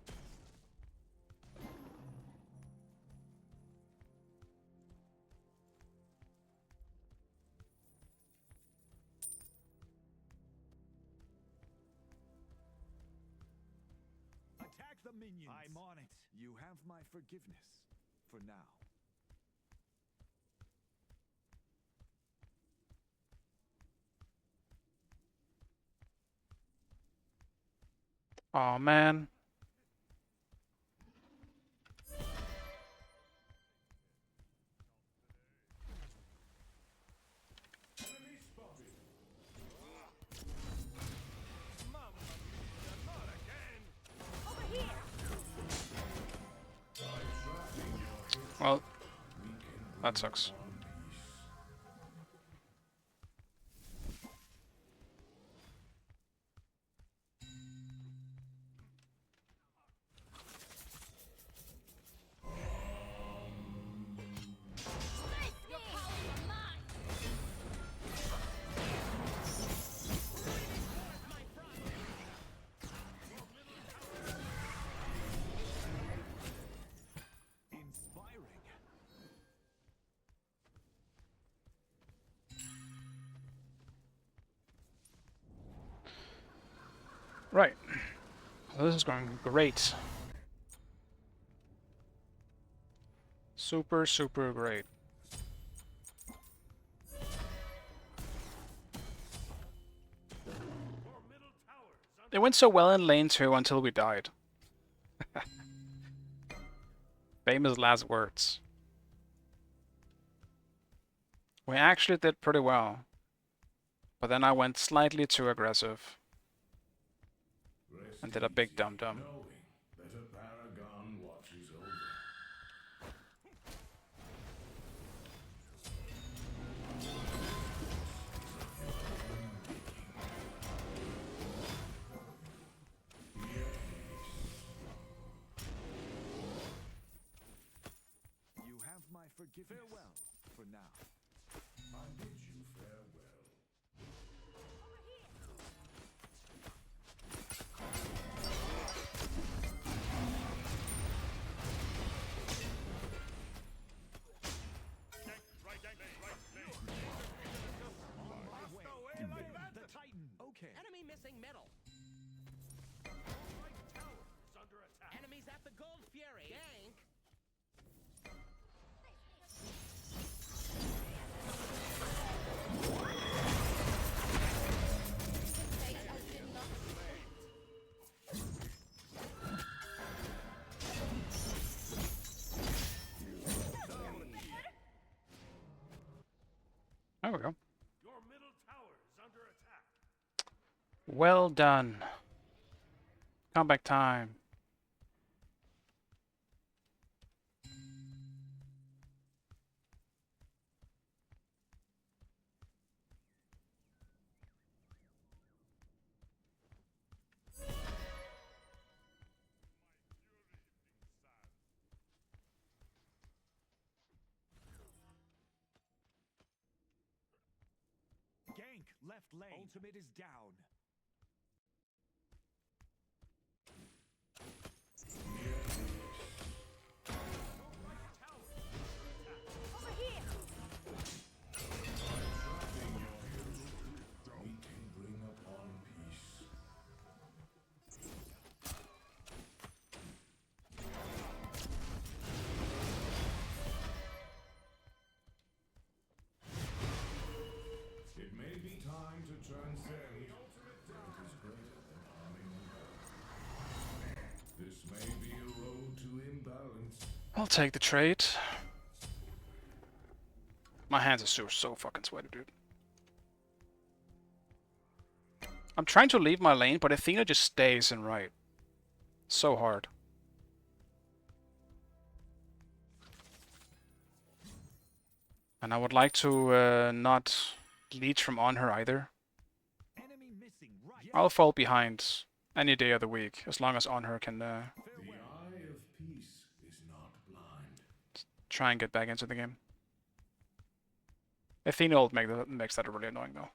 Attack the minions. I'm on it. You have my forgiveness. For now. Aw, man. Enemy spotted. Mamma mia, not again. Well, that sucks. Your powers are mine. Inspiring. Right. Well, this is going great. Super, super great. Your middle tower is under It went so well in lane 2 until we died. Famous last words. We actually did pretty well. But then I went slightly too aggressive. And did a big dum-dum. Knowing that a paragon watches over. You have my forgiveness. Farewell. For now. I bid you farewell. The Titan. Okay. Enemy missing middle. right tower is under attack. Enemies at the Gold Fury. Gank. There we go. Your middle tower is under attack. Well done. Comeback time. Gank. Left lane. Ultimate is down. We can bring upon peace. It may be time to transcend. I'll take the trade. My hands are so fucking sweaty, dude. I'm trying to leave my lane, but Athena just stays in right. So hard. And I would like to not leech from on her either. Enemy missing right. I'll fall behind any day of the week, as long as on her can The eye of peace is not blind. try and get back into the game. Athena ult makes that really annoying though.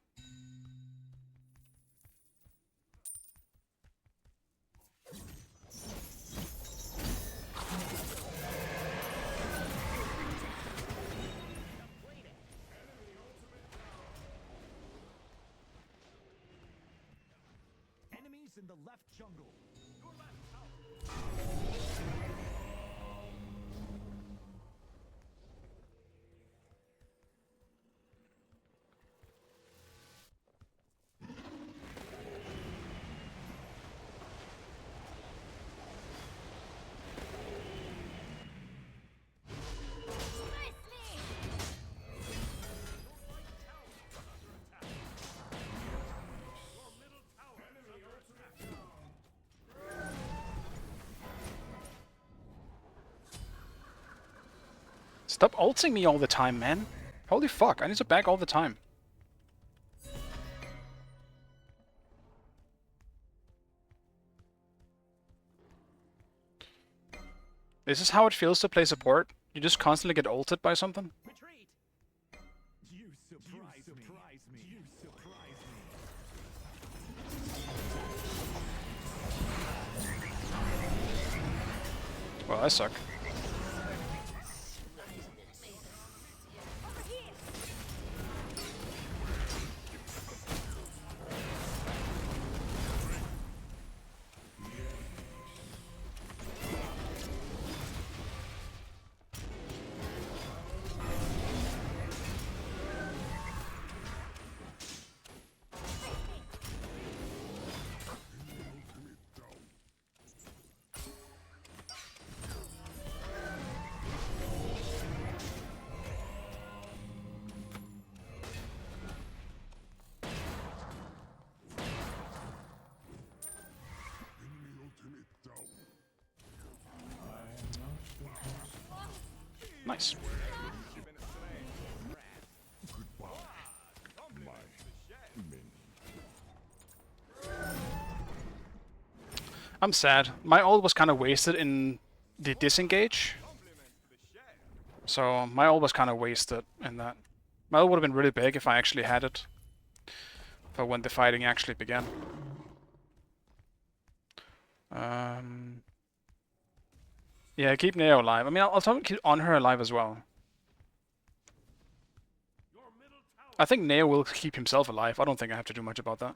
Enemies in the left jungle. Stop ulting me all the time, man. Holy fuck, I need to back all the time. This is how it feels to play support. You just constantly get ulted by something. Retreat. You surprise me. You surprise me. Well, I suck. Nice. I'm sad. My ult was kind of wasted in the disengage. So my ult was kind of wasted in that. My ult would have been really big if I actually had it. For when the fighting actually began. Yeah, keep Neo alive. I mean, I'll try to keep on her alive as well. I think Neo will keep himself alive. I don't think I have to do much about that.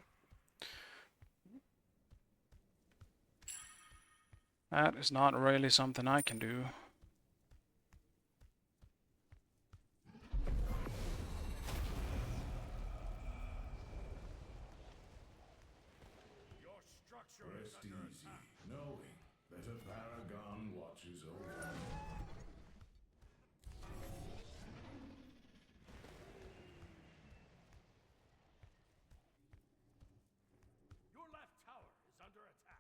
That is not really something I can do. Rest easy, knowing that a paragon watches over. Your left tower is under attack.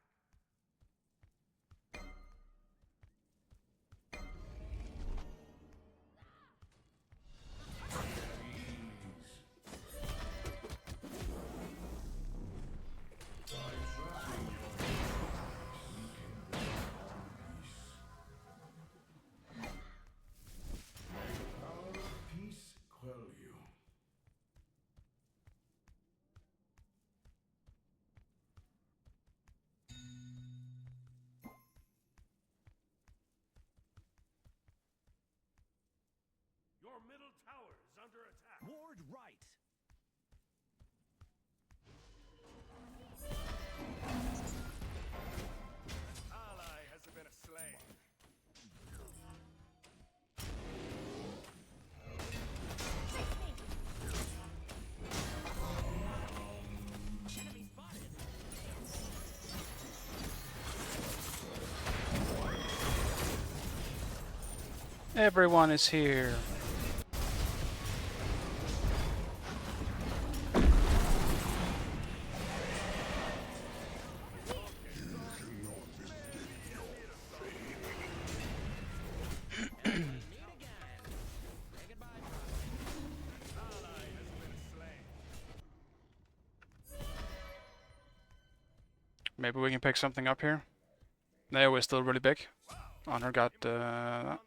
Everyone is here. Maybe we can pick something up here. Neo is still really big. Honor got that.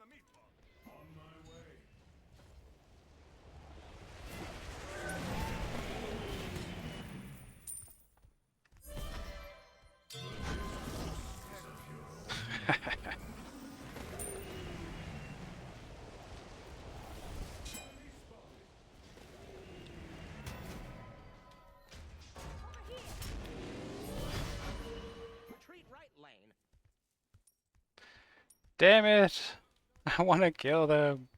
Retreat right lane. Damn it! I want to kill them.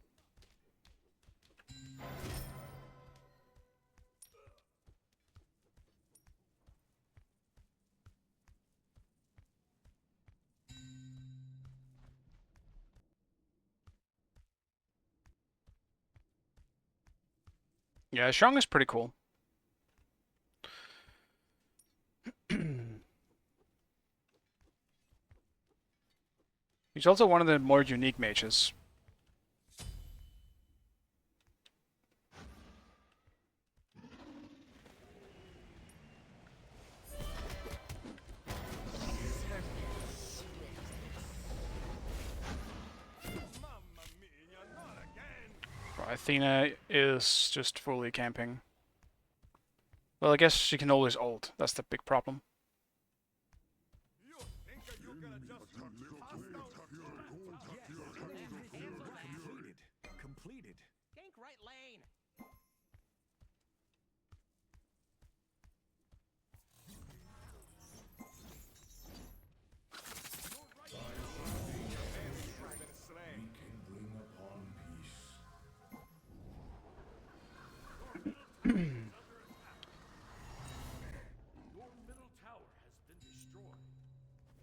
Yeah, Shang is pretty cool. He's also one of the more unique mages. Athena is just fully camping. Well, I guess she can always ult. That's the big problem. You think that you can just Completed. Gank right lane.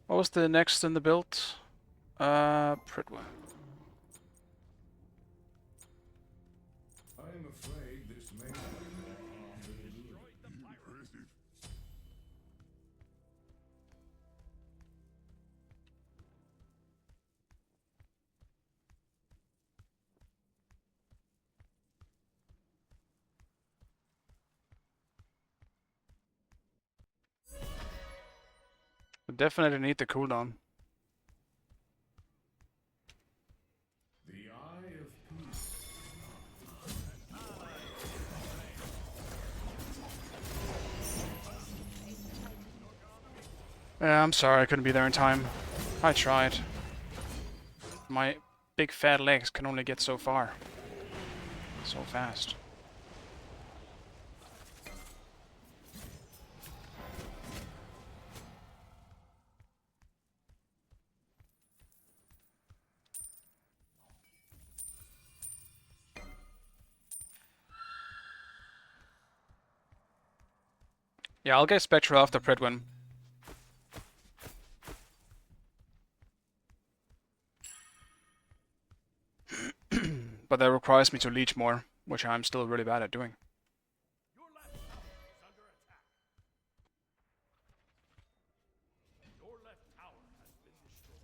What was the next in the build? Pridwen. I'm afraid this may impressive. We definitely need the cooldown. The eye of peace. Yeah, I'm sorry I couldn't be there in time. I tried. My big fat legs can only get so far. So fast. Yeah, I'll get Spectra after Pridwen. But that requires me to leech more, which I'm still really bad at doing. Your left tower is under attack. Your left tower has been destroyed.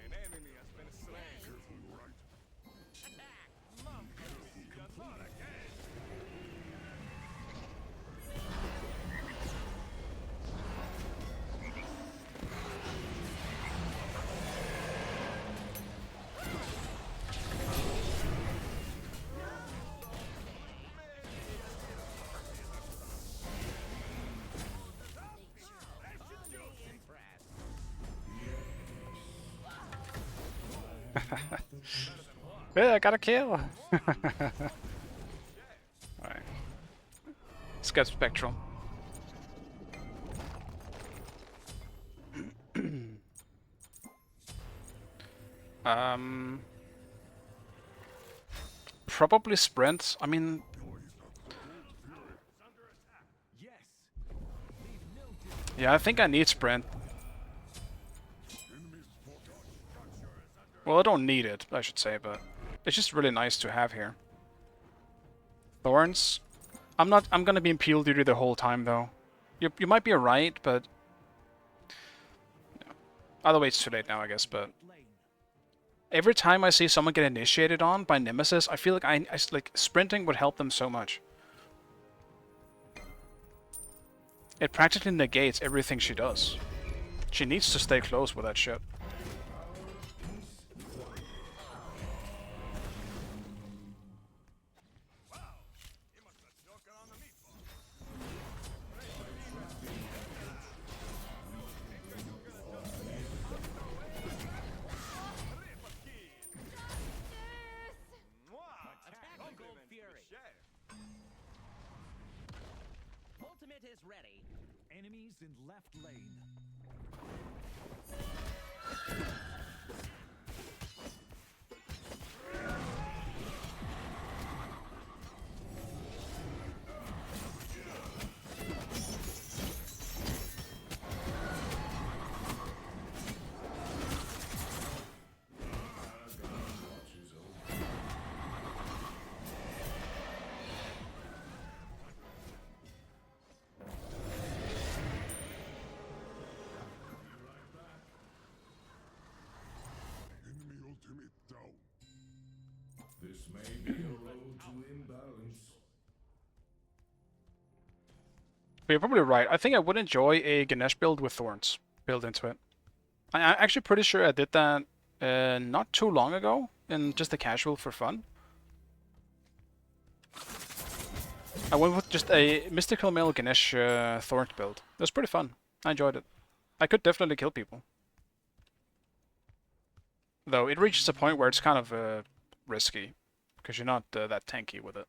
An enemy has been slain. Yeah, I got a kill! Alright. Let's get Spectral. Probably sprint. I mean, Yeah, I think I need sprint. Well, I don't need it, I should say, but it's just really nice to have here. Thorns. I'm gonna be in peel duty the whole time though. You might be right, but either way it's too late now, I guess. But every time I see someone get initiated on by Nemesis, I feel like like sprinting would help them so much. It practically negates everything she does. She needs to stay close with that shit. Ultimate is ready. Enemies in left lane. Enemy ultimate down. This may be a road to imbalance. But you're probably right. I think I would enjoy a Ganesh build with Thorns built into it. I'm actually pretty sure I did that not too long ago in just a casual for fun. I went with just a Mystical Male Ganesh Thorns build. It was pretty fun. I enjoyed it. I could definitely kill people. Though it reaches a point where it's kind of risky, because you're not that tanky with it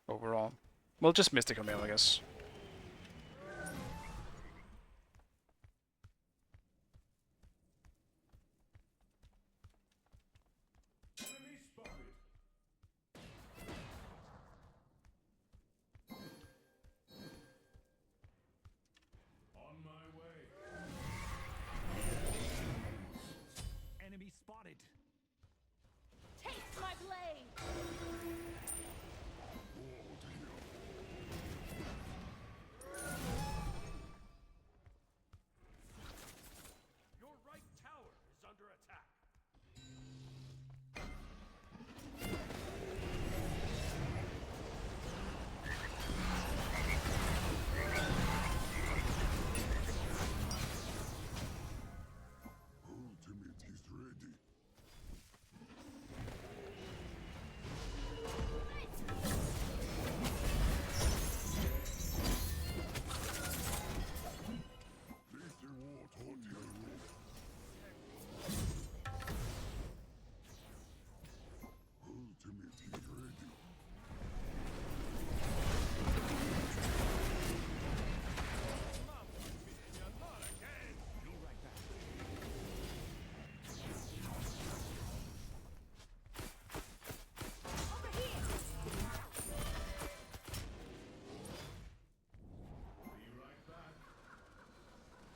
overall. Well, just Mystical Male, I guess. Enemy spotted. On my way. Enemy spotted. Taste my blade! Your right tower is under attack. Ultimate is ready. Please reward hot hero. Ultimate is ready.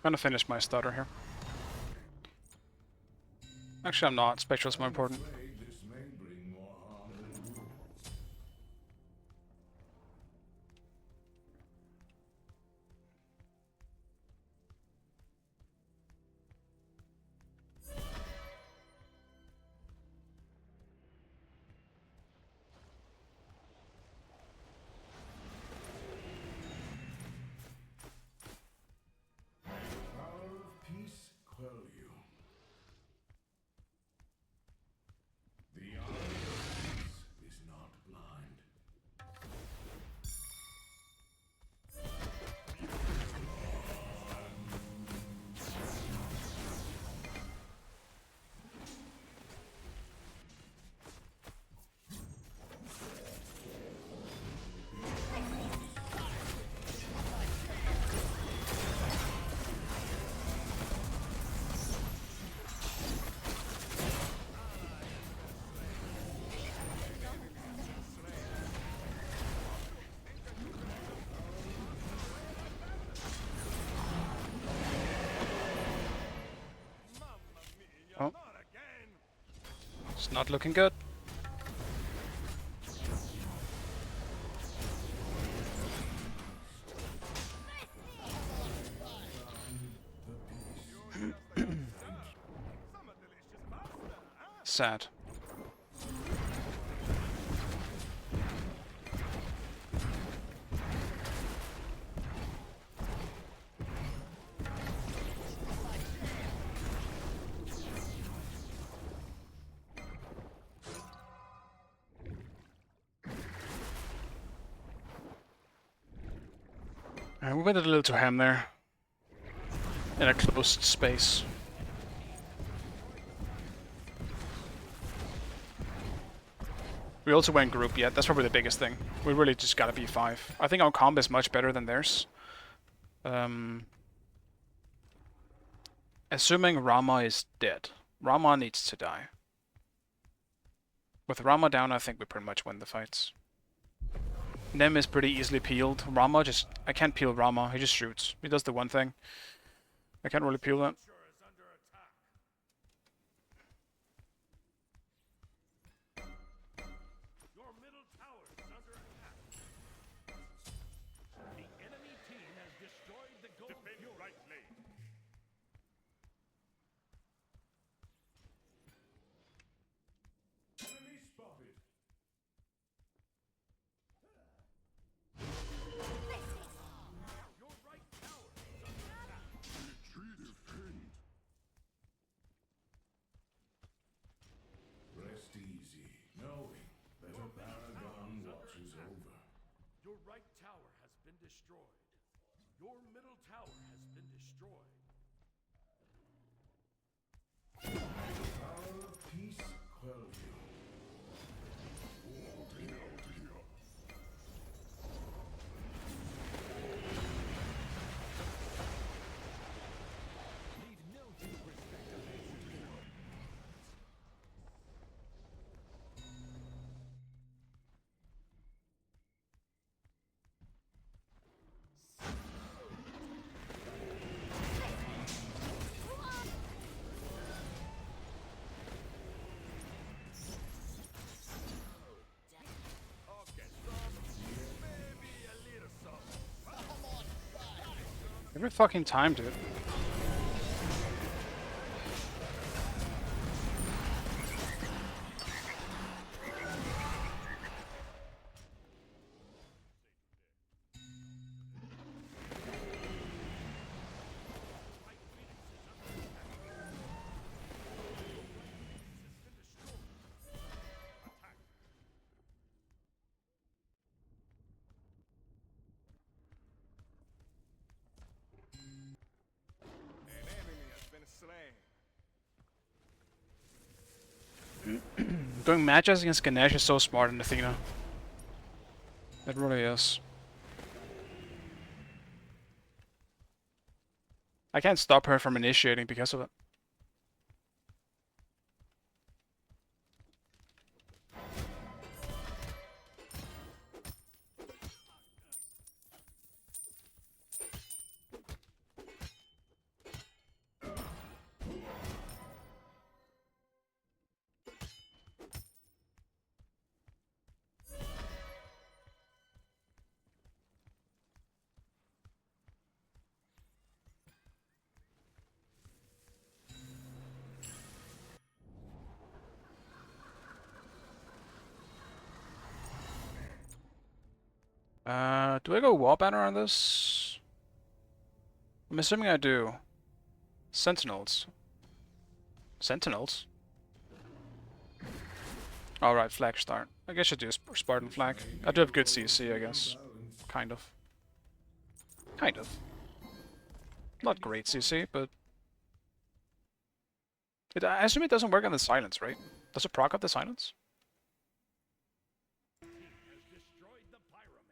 I'm gonna finish my stutter here. Actually, I'm not. Spectral's more important. This may bring more harm than good. Power of peace quell you. Not looking good. Sad. We went a little too ham there. In a closed space. We also went group yet. That's probably the biggest thing. We really just gotta be 5. I think our combo is much better than theirs. Assuming Rama is dead. Rama needs to die. With Rama down, I think we pretty much win the fights. Nem is pretty easily peeled. Rama just... I can't peel Rama. He just shoots. He does the one thing. I can't really peel that. Your middle tower is under attack. The enemy team has destroyed the gold. Defend right lane. Enemy spotted. Your right tower is under attack. Retreat defend. Rest easy, knowing that a paragon watches over. Your right tower has been destroyed. Your middle tower has been destroyed. Power of peace quell you. Oh dear, oh dear. Leave no disrespect unanswered. Okay, some, maybe a little something. Every fucking time, dude. An enemy has been slain. Doing matches against Ganesh is so smart in Athena. It really is. I can't stop her from initiating because of it. Do I go wall banner on this? I'm assuming I do. Sentinels. Sentinels? Alright, flag start. I guess I do Spartan flag. I do have good CC, I guess. Kind of. Kind of. Not great CC, but... I assume it doesn't work on the silence, right? Does it proc up the silence? Has destroyed the pyramid.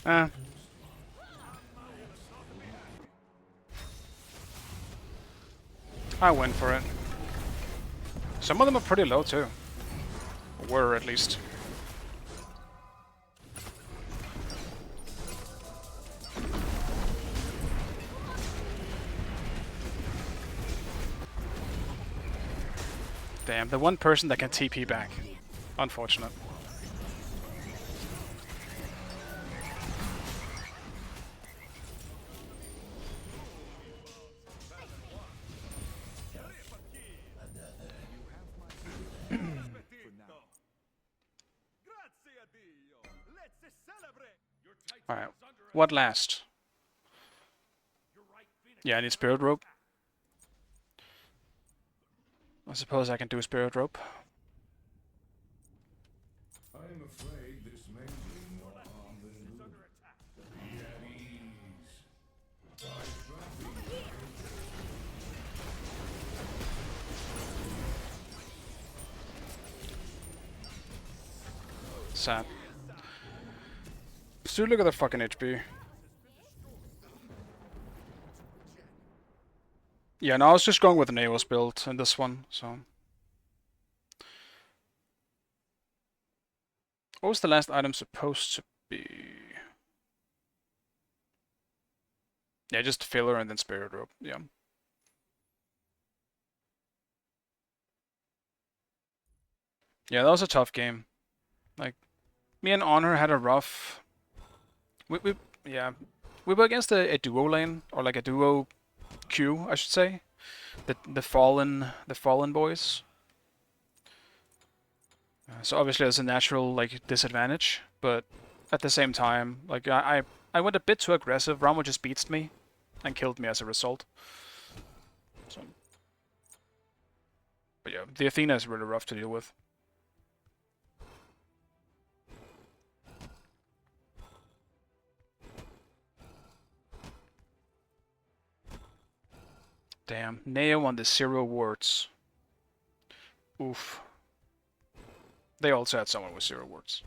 Eh. I went for it. Some of them are pretty low too. Were at least. Damn, the one person that can TP back. Unfortunate. Alright, what last? Yeah, I need Spirit Rope. I suppose I can do Spirit Rope. I am afraid this may do more harm than good. Be at ease. By dropping Sad. Still look at the fucking HP. Yeah, no, I was just going with the Naos build in this one, so. What was the last item supposed to be? Yeah, just filler and then Spirit Rope, yeah. Yeah, that was a tough game. Like, me and Honor had a rough... Yeah. We were against a duo lane, or like a duo queue, I should say. The fallen boys. So obviously there's a natural like disadvantage, but at the same time, like I went a bit too aggressive. Ramo just beats me and killed me as a result. So, but yeah, the Athena is really rough to deal with. Damn, Neo on the 0 wards. Oof. They also had someone with 0 wards.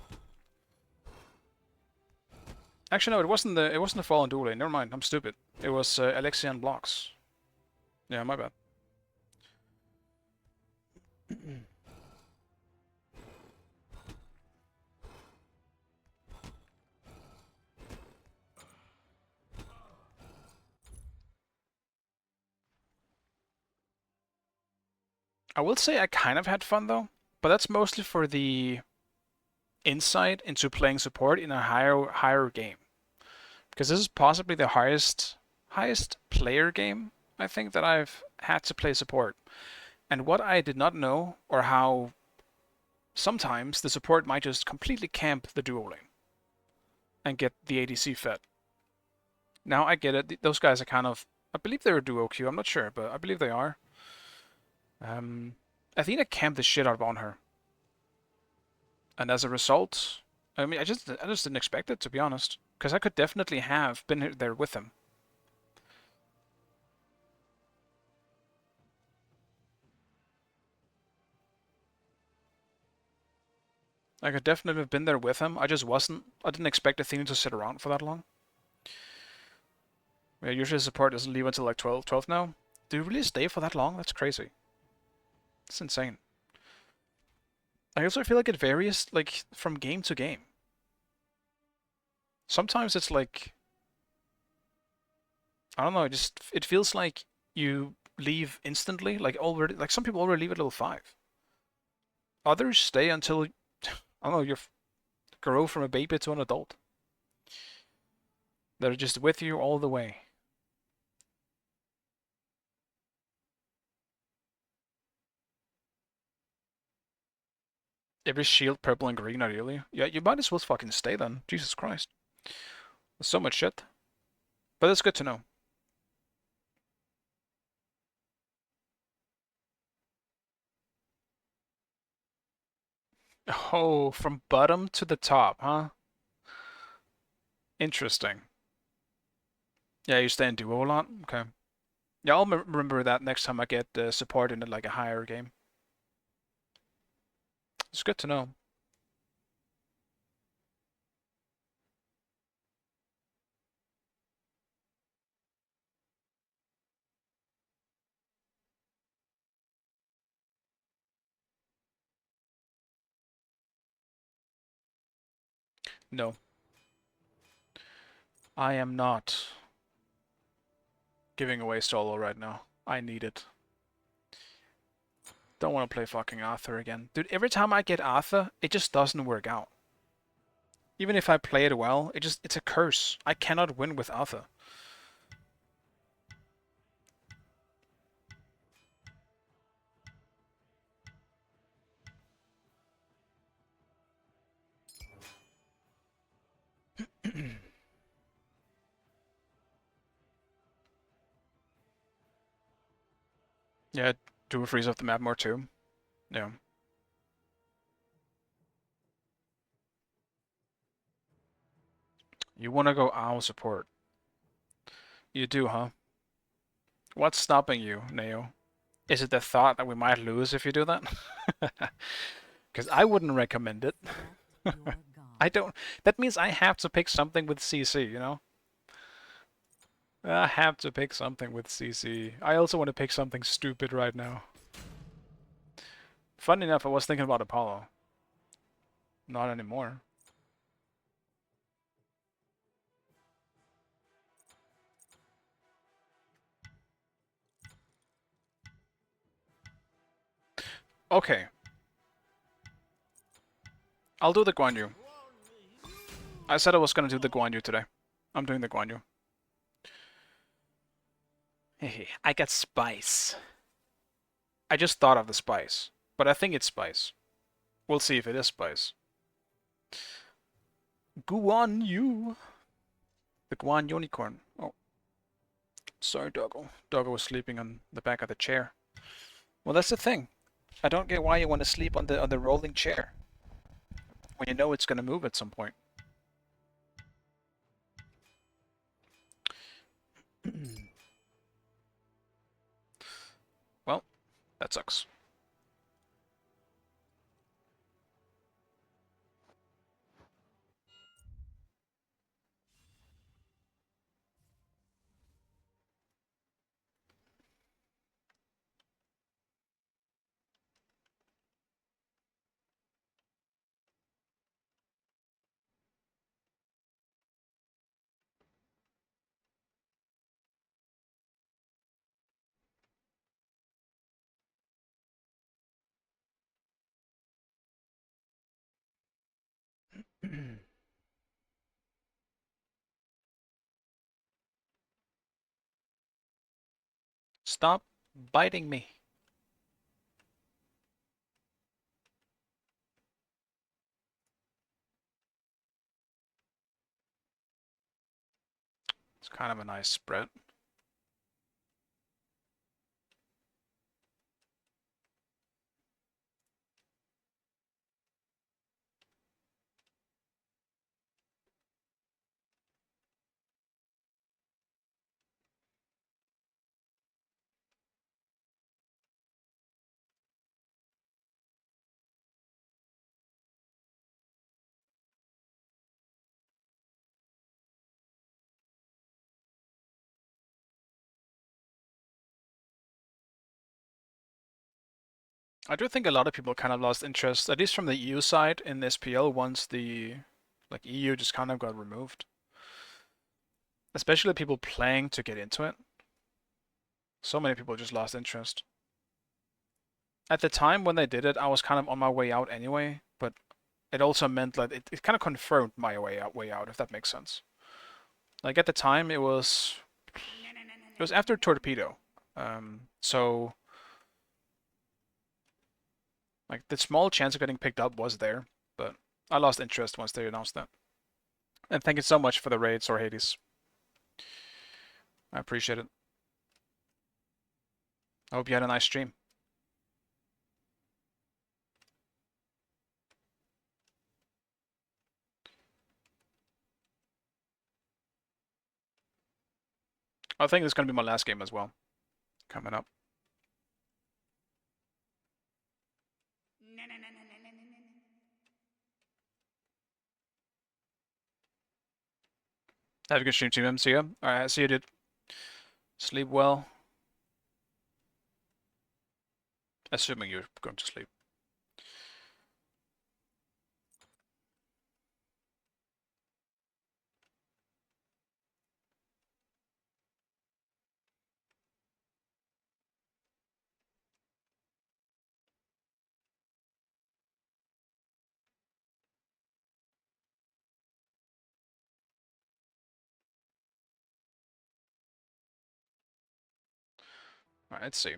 Actually, no, it wasn't the fallen duo lane. Never mind, I'm stupid. It was Alexian blocks. Yeah, my bad. I will say I kind of had fun though, but that's mostly for the insight into playing support in a higher game. Because this is possibly the highest player game I think that I've had to play support. And what I did not know, or how sometimes the support might just completely camp the duo lane and get the ADC fed. Now I get it. Those guys are kind of, I believe they're a duo queue. I'm not sure, but I believe they are. Athena camped the shit out on her. And as a result, I mean, I just didn't expect it, to be honest. Because I could definitely have been there with him. I could definitely have been there with him. I just wasn't. I didn't expect Athena to sit around for that long. Yeah, usually support doesn't leave until like 12 now. Do you really stay for that long? That's crazy. It's insane. I also feel like it varies like from game to game. Sometimes it's like, I don't know, it feels like you leave instantly, like already, like some people already leave at level 5. Others stay until, I don't know, you grow from a baby to an adult. They're just with you all the way. Every shield purple and green, ideally. Yeah, you might as well fucking stay then. Jesus Christ. There's so much shit. But it's good to know. Oh, from bottom to the top, huh? Interesting. Yeah, you stay in duo a lot? Okay. Yeah, I'll remember that next time I get support in like a higher game. It's good to know. No. I am not giving away solo right now. I need it. Don't want to play fucking Arthur again. Dude, every time I get Arthur, it just doesn't work out. Even if I play it well, it's a curse. I cannot win with Arthur. Yeah, do we freeze off the map more too? Yeah. You want to go owl support. You do, huh? What's stopping you, Neo? Is it the thought that we might lose if you do that? Because I wouldn't recommend it. I don't. That means I have to pick something with CC, you know? I have to pick something with CC. I also want to pick something stupid right now. Funny enough, I was thinking about Apollo. Not anymore. Okay. I'll do the Guan Yu. I said I was gonna do the Guan Yu today. I'm doing the Guan Yu. Hey, I got spice. I just thought of the spice, but I think it's spice. We'll see if it is spice. Guan Yu. The Guan Unicorn. Oh. Sorry, Doggo. Doggo was sleeping on the back of the chair. Well, that's the thing. I don't get why you want to sleep on the rolling chair when you know it's gonna move at some point. Well, that sucks. Stop biting me. It's kind of a nice spread. I do think a lot of people kind of lost interest, at least from the EU side in SPL once the EU just kind of got removed. Especially people playing to get into it. So many people just lost interest. At the time when they did it, I was kind of on my way out anyway, but it also meant that it kind of confirmed my way out, if that makes sense. Like at the time it was after Torpedo. So like the small chance of getting picked up was there, but I lost interest once they announced that. And thank you so much for the raids, or Hades. I appreciate it. I hope you had a nice stream. I think this is going to be my last game as well. Coming up. Have a good stream, team. See you. Alright, see you, dude. Sleep well. Assuming you're going to sleep. Alright, let's see.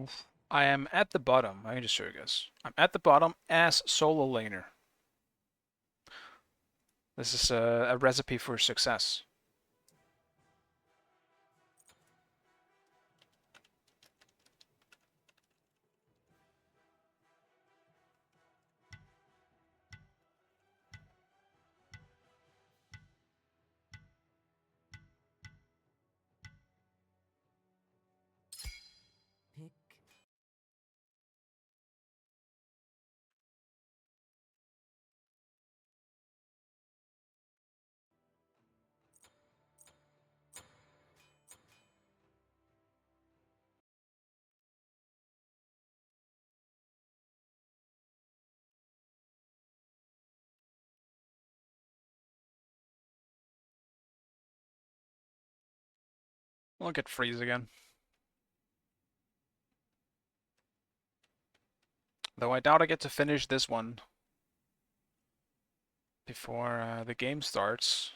Oof. I am at the bottom. I can just show you guys. I'm at the bottom as solo laner. This is a recipe for success. Pick I'll get freeze again. Though I doubt I get to finish this one before the game starts.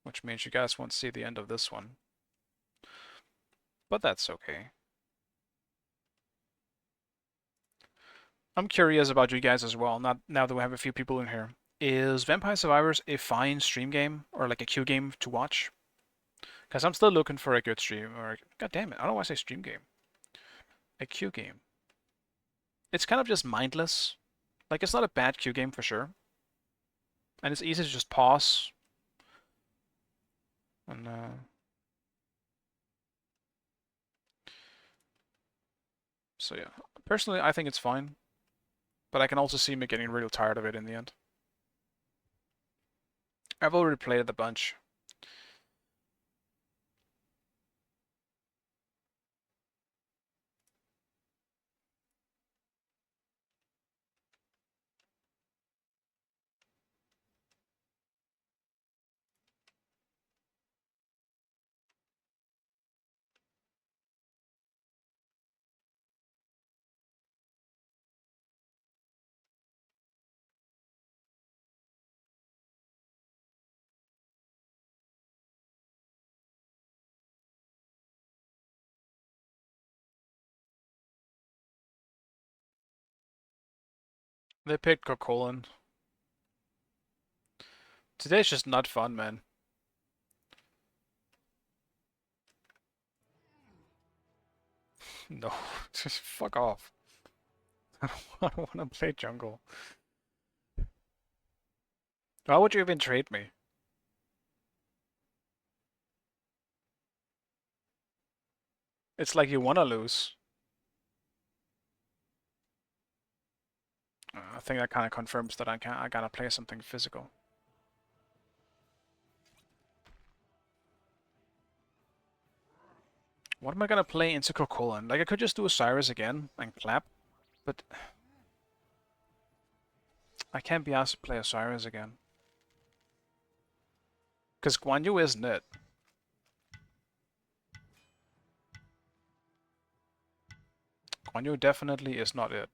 Which means you guys won't see the end of this one. But that's okay. I'm curious about you guys as well, now that we have a few people in here. Is Vampire Survivors a fine stream game, or like a queue game to watch? Because I'm still looking for a good stream, or... God damn it, I don't know why I say stream game. A queue game. It's kind of just mindless. Like, it's not a bad queue game for sure. And it's easy to just pause. And, so yeah. Personally, I think it's fine. But I can also see me getting real tired of it in the end. I've already played it a bunch. They picked Coquelin. Today's just not fun, man. No, just fuck off. I don't want to play jungle. Why would you even trade me? It's like you want to lose. I think that kind of confirms that I gotta play something physical. What am I gonna play into Coquelin? Like, I could just do Osiris again and clap, but I can't be asked to play Osiris again. Because Guan Yu isn't it. Guan Yu definitely is not it.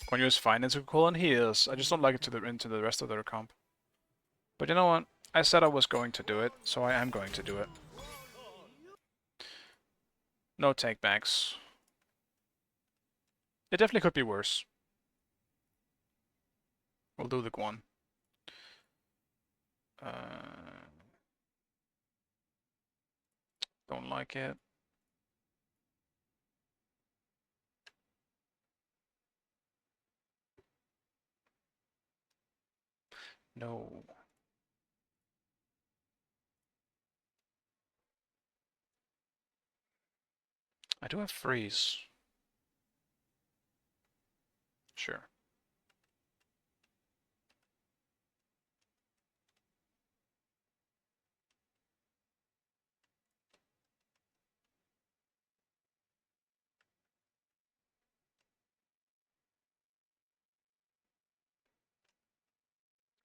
Guan Yu is fine into Coquelin, he is. I just don't like it into the rest of their comp. But you know what? I said I was going to do it, so I am going to do it. No takebacks. It definitely could be worse. We'll do the Guan. Don't like it. No. I do have freeze. Sure.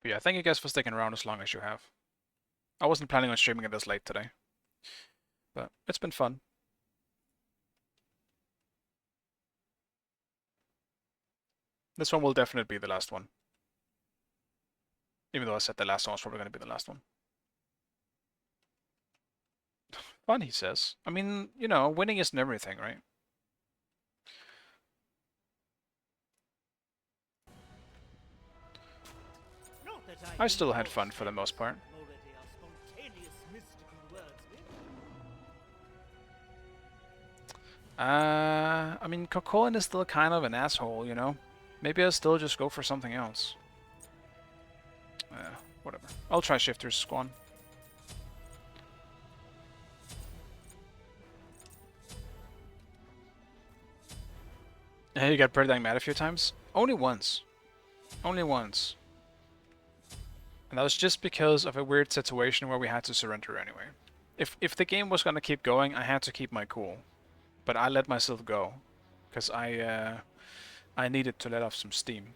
But yeah, thank you guys for sticking around as long as you have. I wasn't planning on streaming it this late today, but it's been fun. This one will definitely be the last one. Even though I said the last one was probably going to be the last one. fun, he says. I mean, you know, winning isn't everything, right? Not that I still do had boast fun for the of most part. authority of spontaneous mystical wordsmith. I mean, Cocoon is still kind of an asshole, you know? Maybe I'll still just go for something else. Whatever. I'll try Shifter's Squad. Hey, you got pretty dang mad a few times? Only once. Only once. And that was just because of a weird situation where we had to surrender anyway. If the game was gonna keep going, I had to keep my cool. But I let myself go. Because I needed to let off some steam.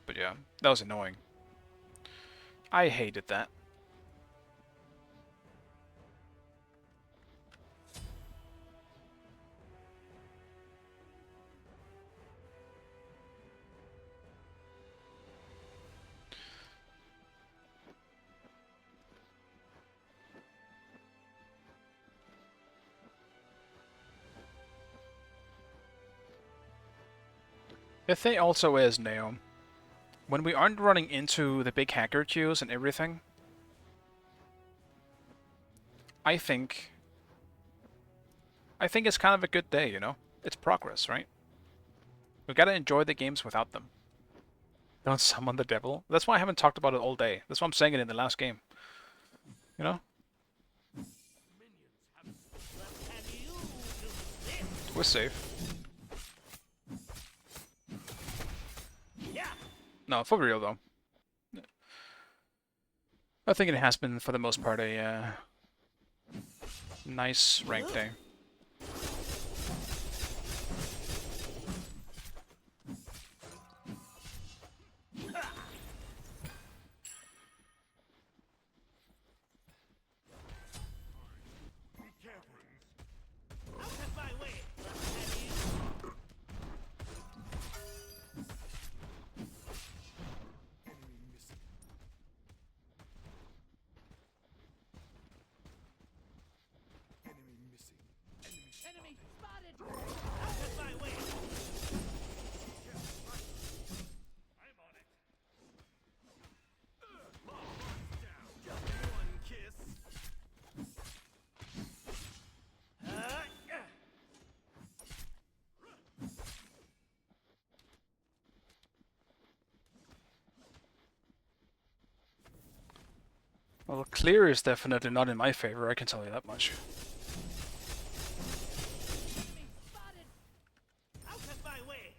But yeah, that was annoying. I hated that. The thing also is, Neo, when we aren't running into the big hacker queues and everything, I think it's kind of a good day, you know? It's progress, right? We gotta enjoy the games without them. Don't summon the devil. That's why I haven't talked about it all day. That's why I'm saying it in the last game. You know? We're safe. No, for real though. I think it has been, for the most part, a nice rank day. Enemy spotted! I'm on it. Down. Just one kiss. Well, clear is definitely not in my favor, I can tell you that much. Enemy spotted! Out of my way!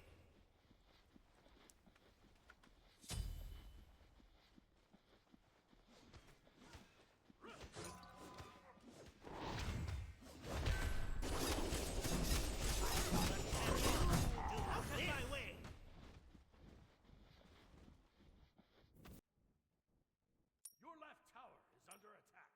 Out of my way! Your left tower is under attack.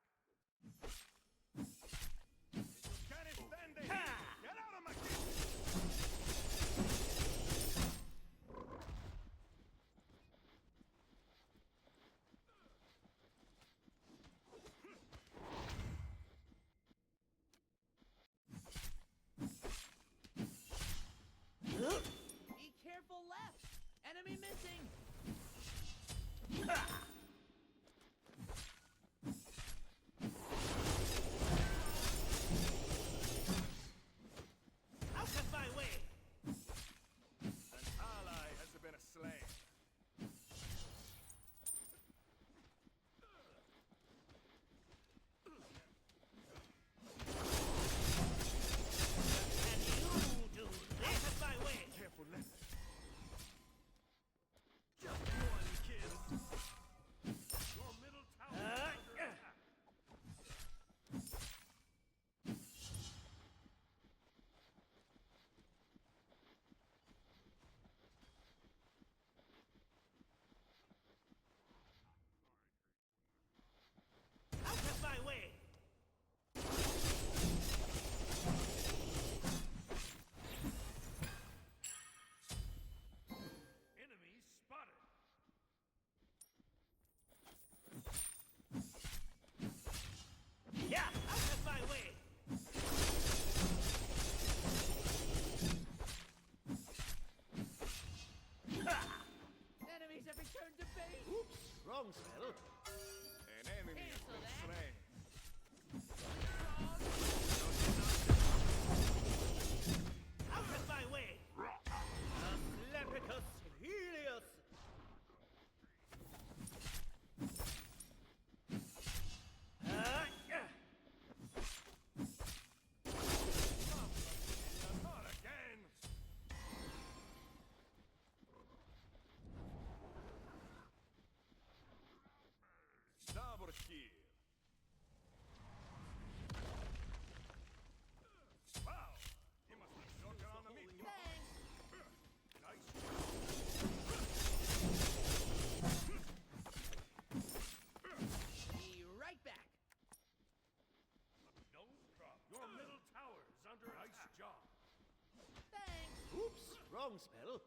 Wrong spell.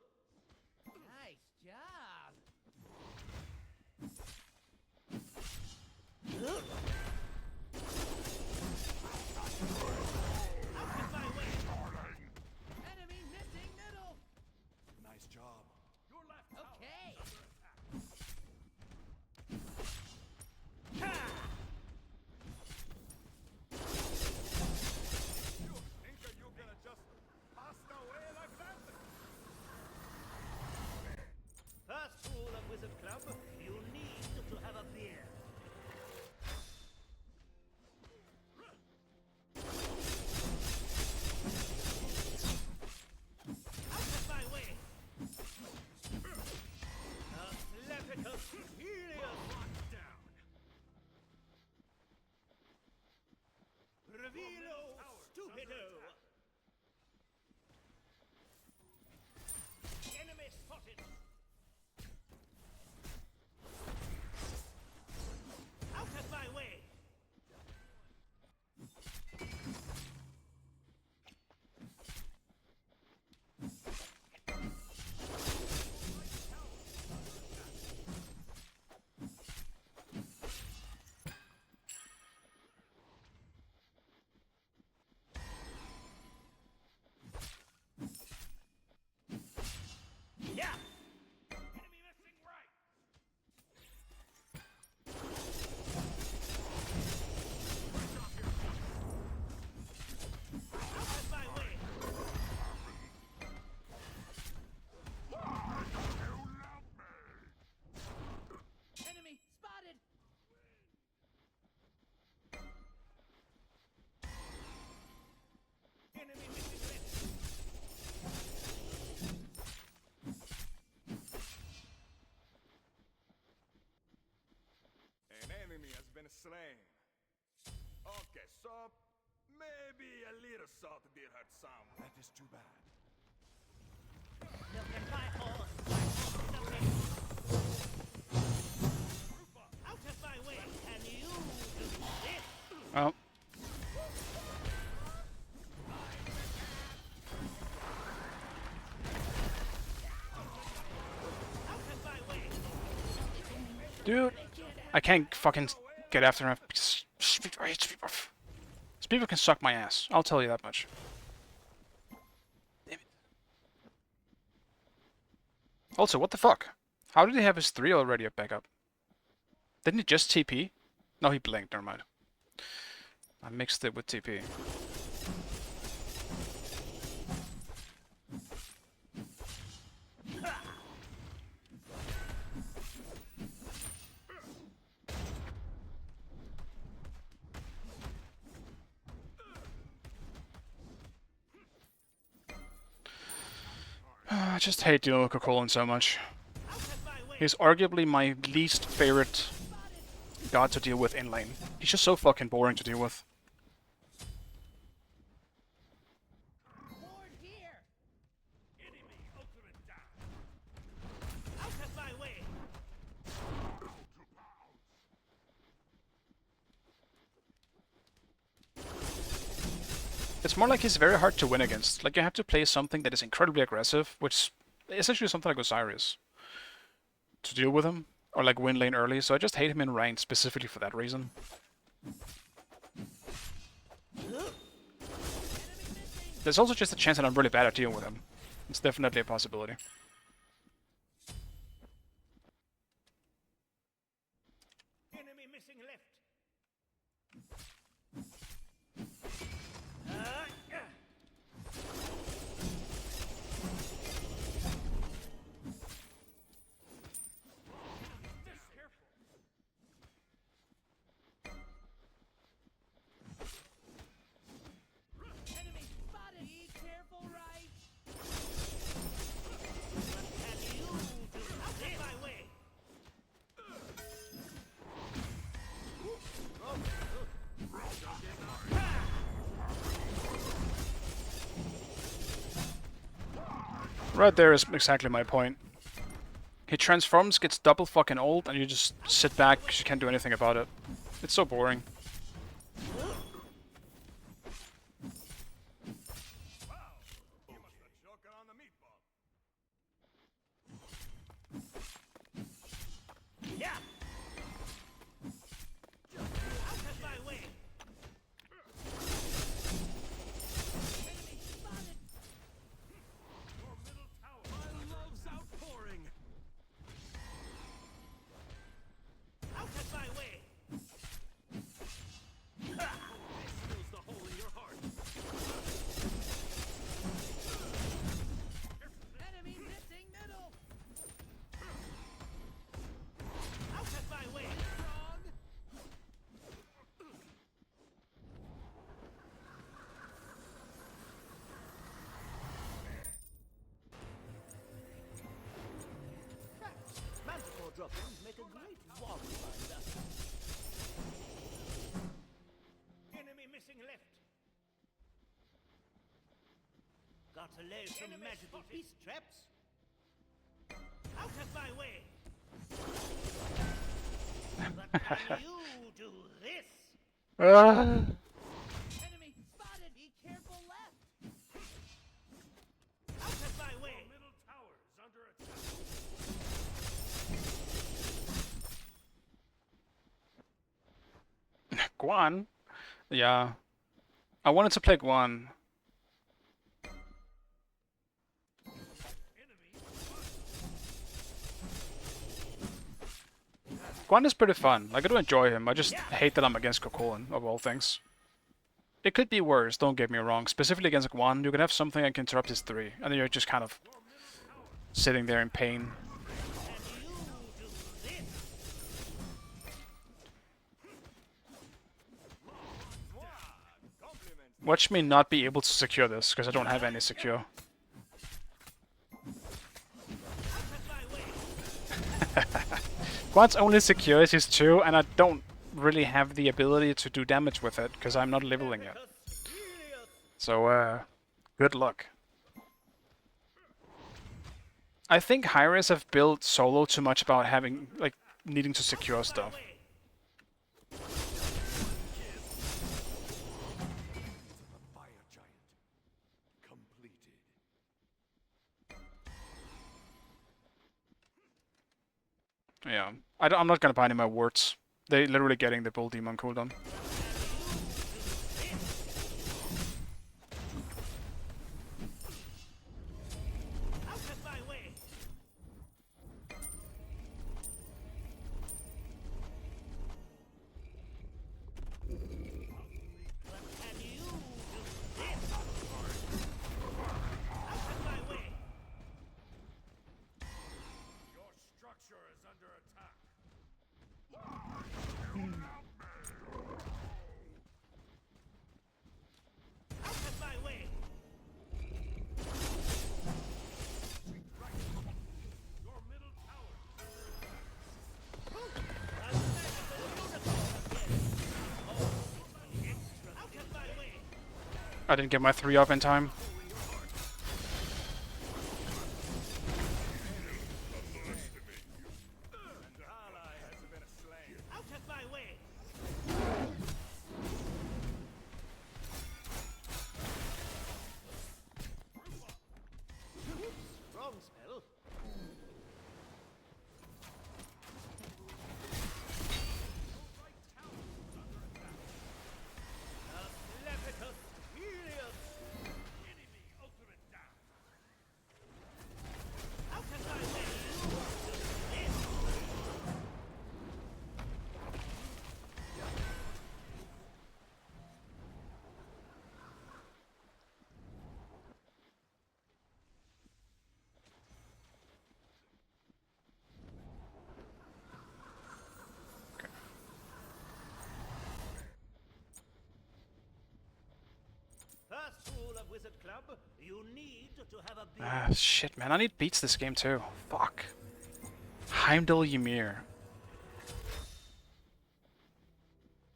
Nice job. Out of my way. Enemy missing middle. Nice job. Your left tower Okay. is under attack. You think that you gonna just pass away like that? First rule of Wizard Club, you need to have a beer. Out of my way! Athletical Helios! Locked down. Revilo Stupido! Enemy spotted! Out of my way! Yeah! Enemy missing right. Out of my way! Enemy spotted! Enemy missing left! An enemy has been slain. Okay, so maybe a little salt did hurt some. That is too bad. Look at my horse! My horse is okay! Out of my way! And you do this! Oh. Out of my way! Dude, I can't fucking get after him. Speaker can suck my ass. I'll tell you that much. Damn it. Also, what the fuck? How did he have his 3 already at backup? Didn't he just TP? No, he blinked. Never mind. I mixed it with TP. I just hate dealing with Kokolin so much. Out of my way! He's arguably my least favorite god to deal with in lane. He's just so fucking boring to deal with. Ward here! Enemy ultimate down. Out of my way! It's more like he's very hard to win against. Like, you have to play something that is incredibly aggressive, which is essentially something like Osiris, to deal with him, or like win lane early, so I just hate him in ranked specifically for that reason. There's also just a chance that I'm really bad at dealing with him. It's definitely a possibility. Enemy missing left! Enemy spotted! Be careful, right? What can you do? Out of my way! Right there is exactly my point. He transforms, gets double fucking ult, and you just sit back because you can't do anything about it. It's so boring. You must have choking on the meatball. start to lay some magical beast traps. Out of my way! But can you do this? Enemy spotted! Be careful left. Out of my way! Middle tower is under attack. Guan? Yeah. I wanted to play Guan. Guan is pretty fun. Like, I do enjoy him. I just hate that I'm against Cocoon, of all things. It could be worse, don't get me wrong. Specifically against Guan, you can have something that can interrupt his 3, and then you're just kind of sitting there in pain. Watch me not be able to secure this, because I don't have any secure. Guan's only secure is his 2, and I don't really have the ability to do damage with it, because I'm not leveling it. So, good luck. I think Hi-Res have built solo too much about having, like, needing to secure stuff. Fire giant. Completed. Yeah. I'm not gonna buy any more wards. They're literally getting the Bull Demon cooldown. Out of my way! But can you do this? Out of my way! Your structure is under attack. Out of my way! Your middle tower Out of my way! I didn't get my 3 up in time. Out of my way! Oops, wrong spell. Levitus Helios! enemy ultimate down. Out of my way! First rule of Wizard Club, you need to have a big Ah, shit, man. I need beats this game, too. Fuck. Heimdall Ymir.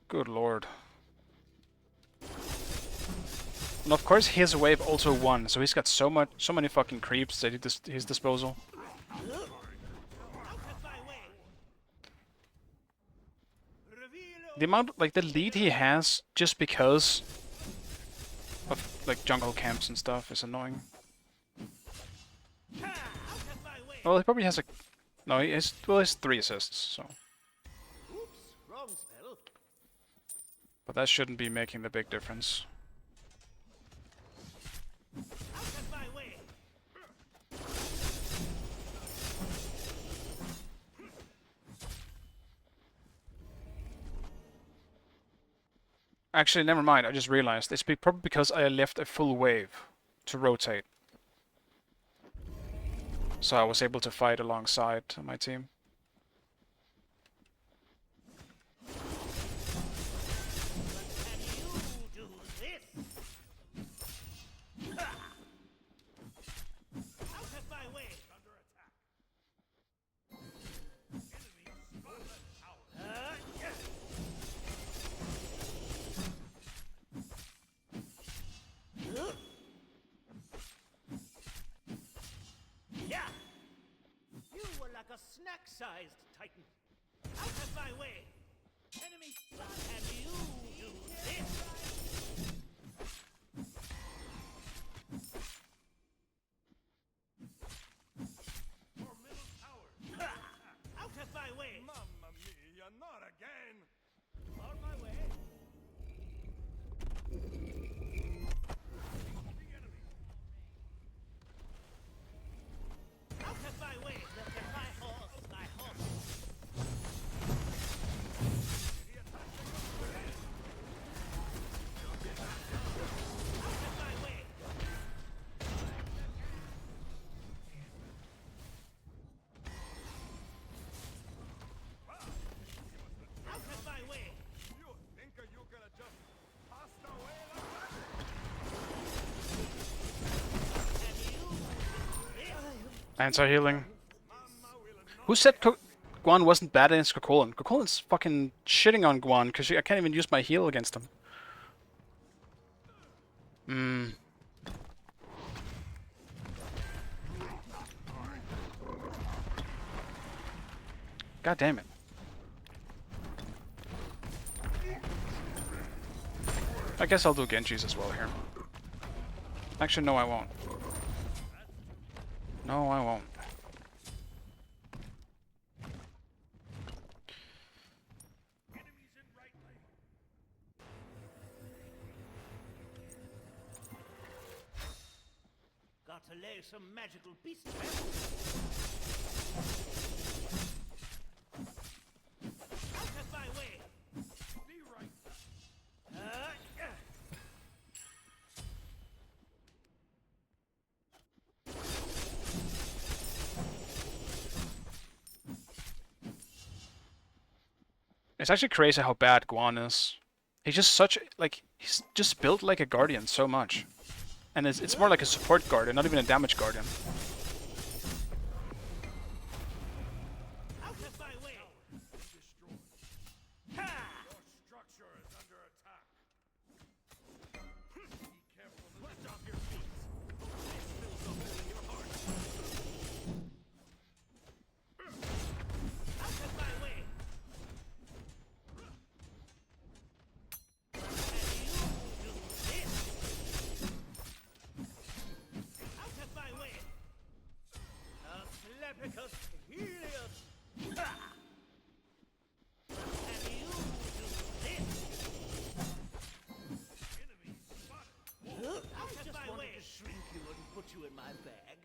Good lord. And of course, his wave also won, so he's got so many fucking creeps at his disposal. out of my way. Reveal The amount, like, the lead he has just because of, like, jungle camps and stuff is annoying. out of my way. Well, he probably has a... No, he has, well, he has 3 assists, so... Oops, wrong spell. But that shouldn't be making the big difference. Out of my way. Actually, never mind, I just realized. It's probably because I left a full wave to rotate. So I was able to fight alongside my team. Can you do this? Ha! Out of my way. Under attack. Enemy stole that tower. Yes. snack-sized titan. Out of my way! Enemy spotted! And you do this! Your middle tower is Ha! Out of my way! Mamma mia, not again! On my way! Out of my way! Look at my horse, my horse! Out of my way! Out of my way! You think you gonna just pass away like that? And you this! Anti-healing. Mamma will not Who said Guan wasn't bad against Kokolin? Kokolin's fucking shitting on Guan because I can't even use my heal against him. God damn it. I guess I'll do Genji's as well here. Actually, no, I won't. No, I won't. enemies in right lane. Got to lay some magical beast trap. Out of my way! Be right back. Yeah. It's actually crazy how bad Guan is. He's just such, like, he's just built like a guardian so much. And it's more like a support guardian, not even a damage guardian. Out of my way! Destroyed. Ha! Your structure is under attack. Be careful to lift off your feet. This fills a hole in your heart. Out of my way! And you do this! Out of my way! Slepicus Helios! Ha! And you do this! Enemy spotted. Out of my way! To shrink you and put you in my bag.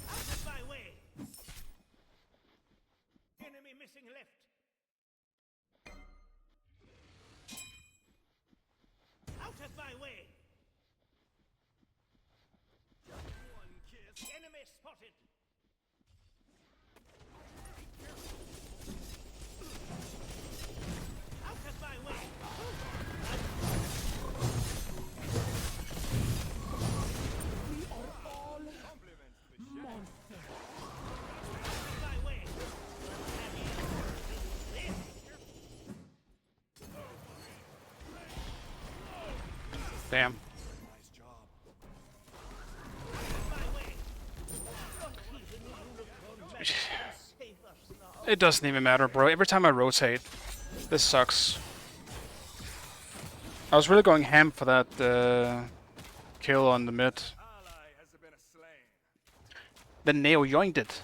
Out of my way! Enemy missing left. Out of my way! Just one kiss. Enemy spotted. Out of my way! Compliments to the chef. Out of my way! And you do this! Damn. Nice job. Out of my way! Not even unicorn magic can save us now. It doesn't even matter, bro. Every time I rotate, this sucks. I was really going ham for that kill on the mid. Ally has been slain. Then Neo yoinked it.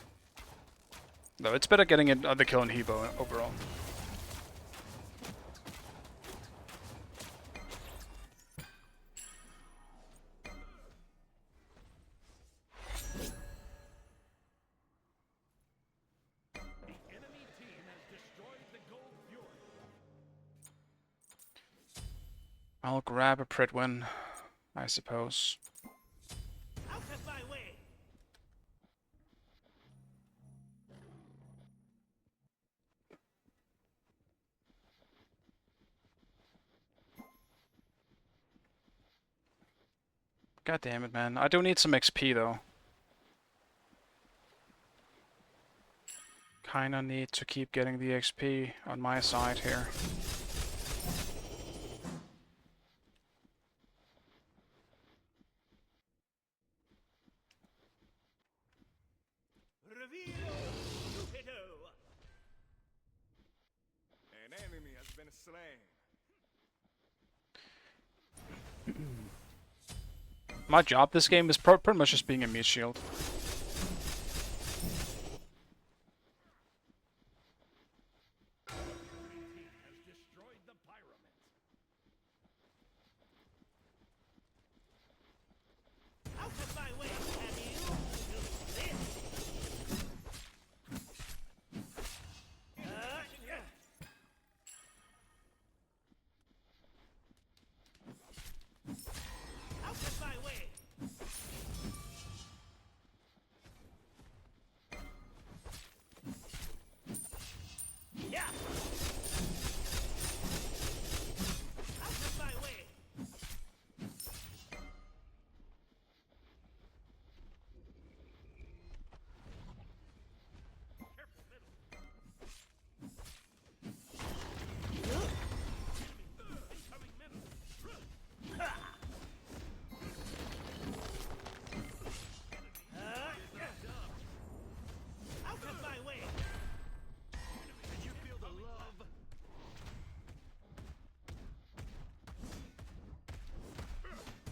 Though it's better getting it the kill on Hebo overall. The enemy team has destroyed the gold fury. I'll grab a Pridwin, I suppose. Out of my way! God damn it, man. I do need some XP, though. Kinda need to keep getting the XP on my side here. been slain. My job this game is pretty much just being a meat shield. Has destroyed the pyramid. Out of my way, and you do this. Out of my way. Yeah. Out of my way. Careful middle. Incoming middle. Out of my way. Did you feel the love?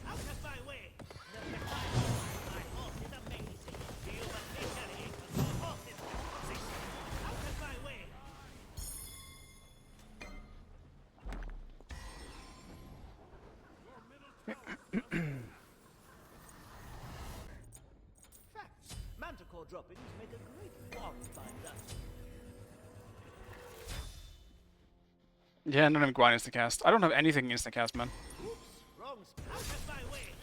Out of my way. My horse is amazing. Do you want me carrying the horse is position? Out of my way. Your middle tower is under Fact. Manticore droppings make a great wand binder. Yeah, none of them grind instacast. I don't have anything instacast, man. Oops, wrong spot. Out of my way.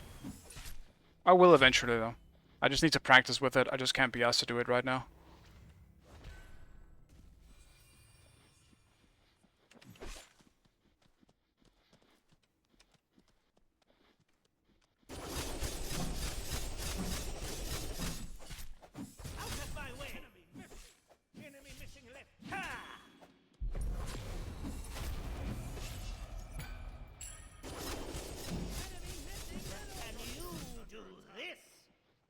I will eventually, though. I just need to practice with it. I just can't be asked to do it right now. Out of my way. Enemy missing left. Ha! And you do this.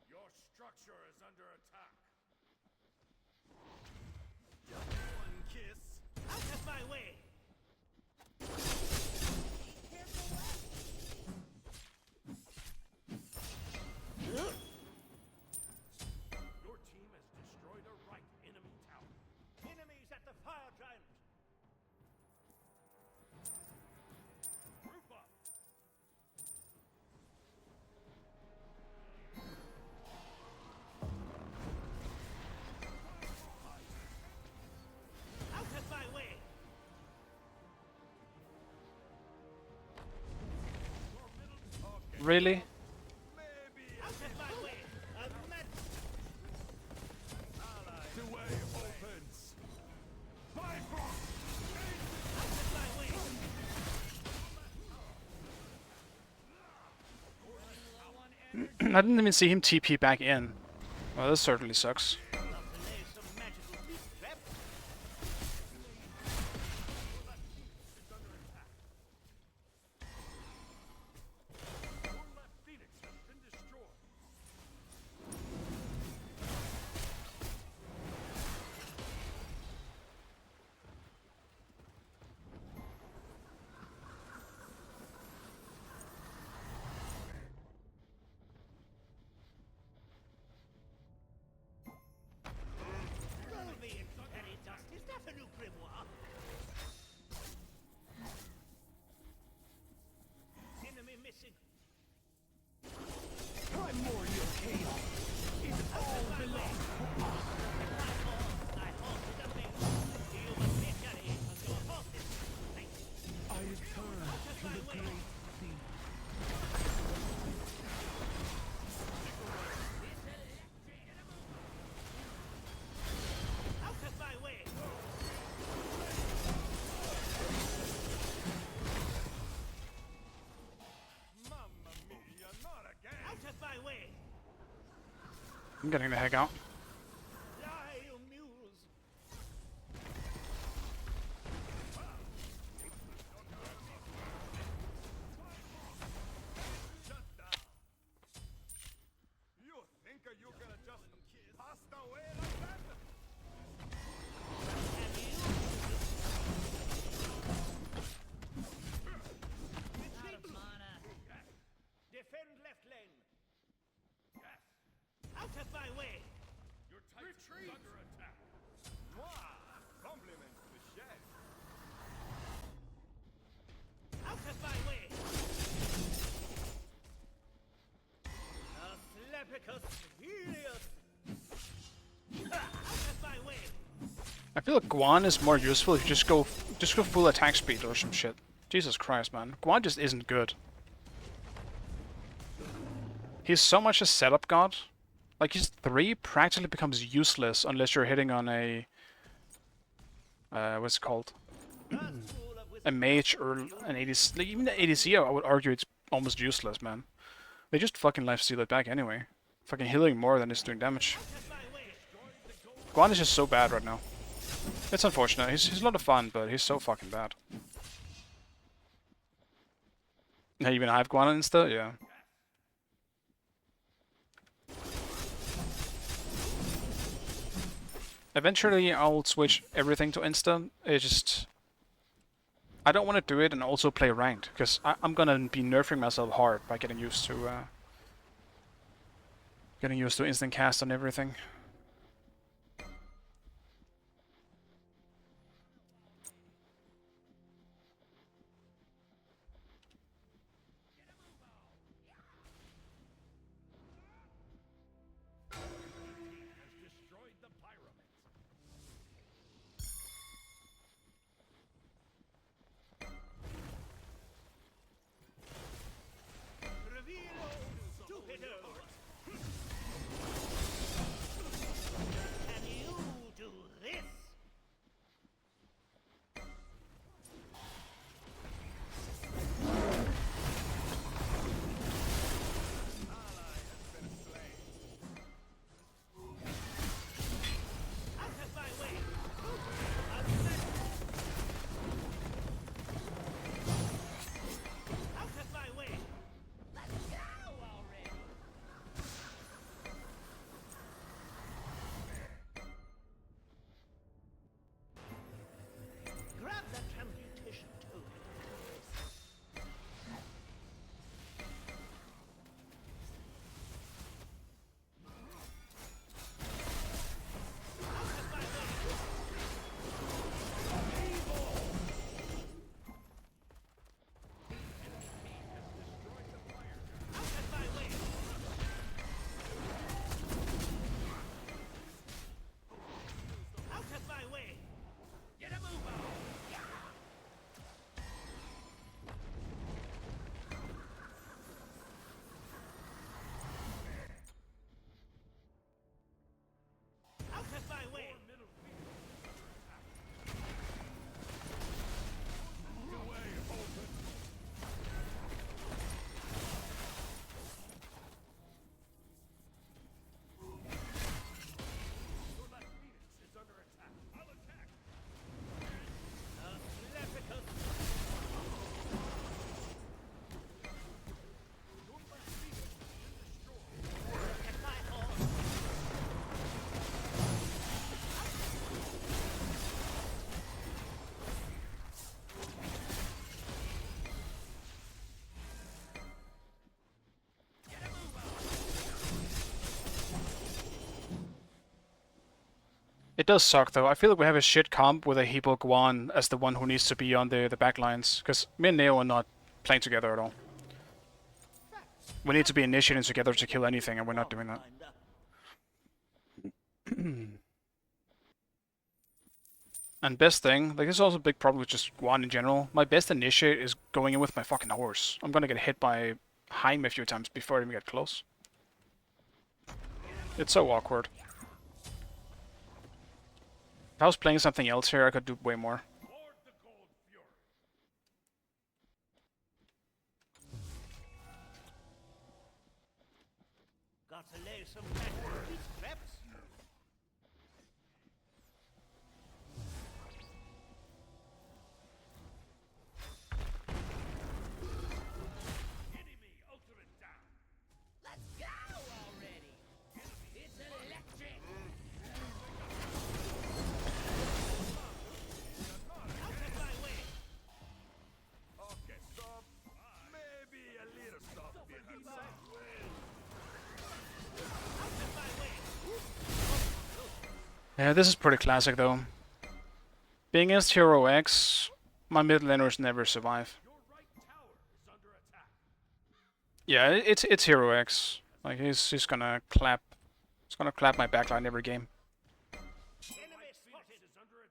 Your structure is under attack. One kiss. Out of my way. Your team has destroyed a right enemy tower. Enemies at the fire giant. Group up. Out of my way. Really? Out of my way. A Madge. The way opens. Bifrost! Out of my way. I didn't even see him TP back in. Well, this certainly sucks. Love to lay some magical beast trap. Your left phoenix has been destroyed. Roll me in fairy dust. Is that a new grimoire? Enemy missing. Primordial chaos is all below. My horse is amazing. Do you want me carrying your horse is amazing? I return to the great sea. Out of my way. Mamma mia, not again! Out of my way. I'm getting the heck out. Lie, you muse. Shut down! You think you gonna just pass away like that? And you I feel like Guan is more useful if you just go full attack speed or some shit. Jesus Christ, man. Guan just isn't good. He's so much a setup god. Like, his 3 practically becomes useless unless you're hitting on a... what's it called? A mage or an ADC. Like, even the ADC, I would argue it's almost useless, man. They just fucking lifesteal it back anyway. Fucking healing more than it's doing damage. Guan is just so bad right now. It's unfortunate. He's a lot of fun, but he's so fucking bad. Hey, even I have Guan insta? Yeah. Eventually, I'll switch everything to Insta. It's just... I don't want to do it and also play ranked, because I'm gonna be nerfing myself hard by getting used to instant cast and everything. Can you do this? Out of my way! Out of my way! Let's go already! Grab that transmutation token. Out of my way! Out of my way! Get a move on! Out of my way! It does suck though. I feel like we have a shit comp with a Hebo Guan as the one who needs to be on the back lines, because me and Neo are not playing together at all. We need to be initiating together to kill anything, and we're not doing that. And best thing, like, this is also a big problem with just Guan in general. My best initiate is going in with my fucking horse. I'm gonna get hit by Heim a few times before I even get close. It's so awkward. If I was playing something else here, I could do way more. Lord the Gold Fury. Got to lay some beat traps. Enemy ultimate down. Let's go already. It's electric. Out of my way! Okay, stop. Maybe a little stop behind sight. Out of my way! Yeah, this is pretty classic though. Being against Hero X, my mid laners never survive. Your right tower is under attack. Yeah, it's Hero X. Like, he's gonna clap my backline every game. Enemy spotted! Is under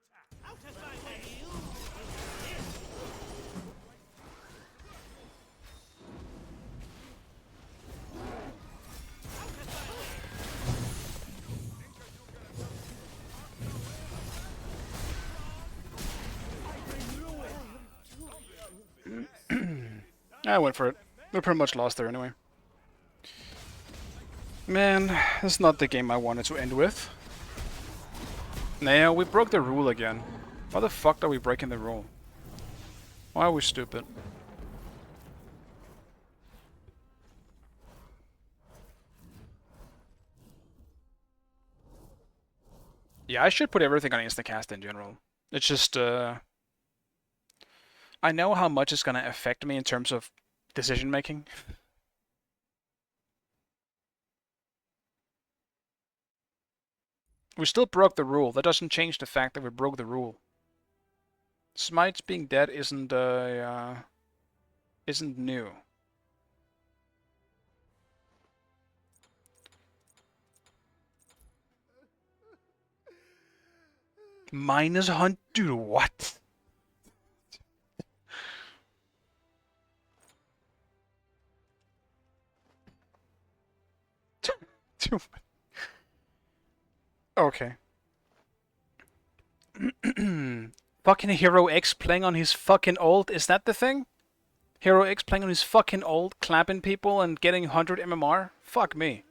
I went for it. We pretty much lost there anyway. Man, this is not the game I wanted to end with. Nah, we broke the rule again. Why the fuck are we breaking the rule? Why are we stupid? Yeah, I should put everything on instacast in general. It's just, I know how much it's gonna affect me in terms of decision making. We still broke the rule. That doesn't change the fact that we broke the rule. Smites being dead isn't new. Minus hunt, dude. What? Dude. Okay. Fucking Hero X playing on his fucking ult. Is that the thing? Hero X playing on his fucking ult, clapping people and getting 100 MMR? Fuck me.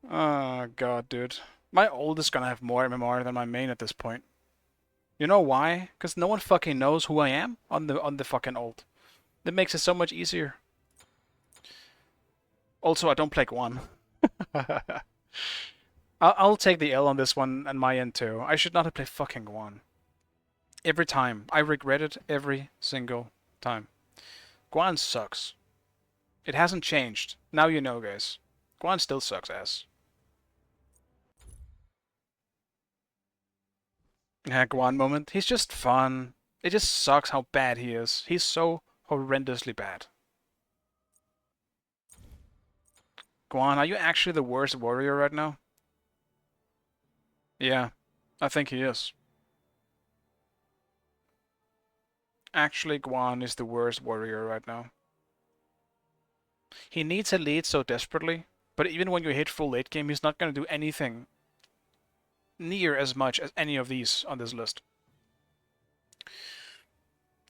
Oh god, dude. My ult is gonna have more MMR than my main at this point. You know why? Because no one fucking knows who I am on the fucking ult. That makes it so much easier. Also, I don't play Guan. I'll take the L on this one and my end too. I should not have played fucking Guan. Every time. I regret it every single time. Guan sucks. It hasn't changed. Now you know, guys. Guan still sucks ass. Yeah, Guan moment. He's just fun. It just sucks how bad he is. He's so horrendously bad. Guan, are you actually the worst warrior right now? Yeah, I think he is. Actually, Guan is the worst warrior right now. He needs a lead so desperately, but even when you hit full late game, he's not going to do anything near as much as any of these on this list.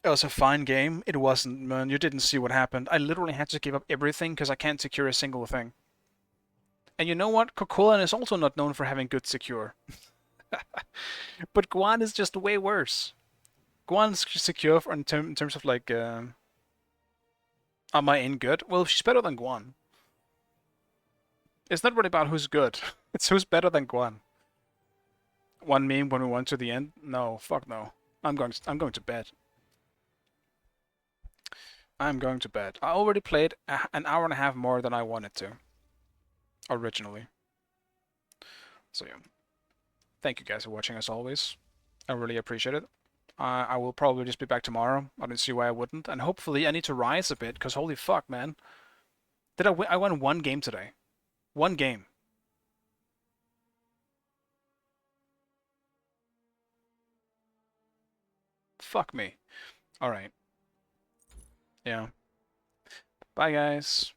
It was a fine game. It wasn't, man. You didn't see what happened. I literally had to give up everything because I can't secure a single thing. And you know what? Kokolan is also not known for having good secure. But Guan is just way worse. Guan's secure in terms of like, am I in good? Well, she's better than Guan. It's not really about who's good. It's who's better than Guan. One meme when we went to the end? No, fuck no. I'm going to bed. I'm going to bed. I already played an hour and a half more than I wanted to. Originally. So yeah. Thank you guys for watching as always. I really appreciate it. I will probably just be back tomorrow. I don't see why I wouldn't. And hopefully I need to rise a bit, because holy fuck, man. Did I won one game today. One game. Fuck me. Alright. Yeah. Bye, guys.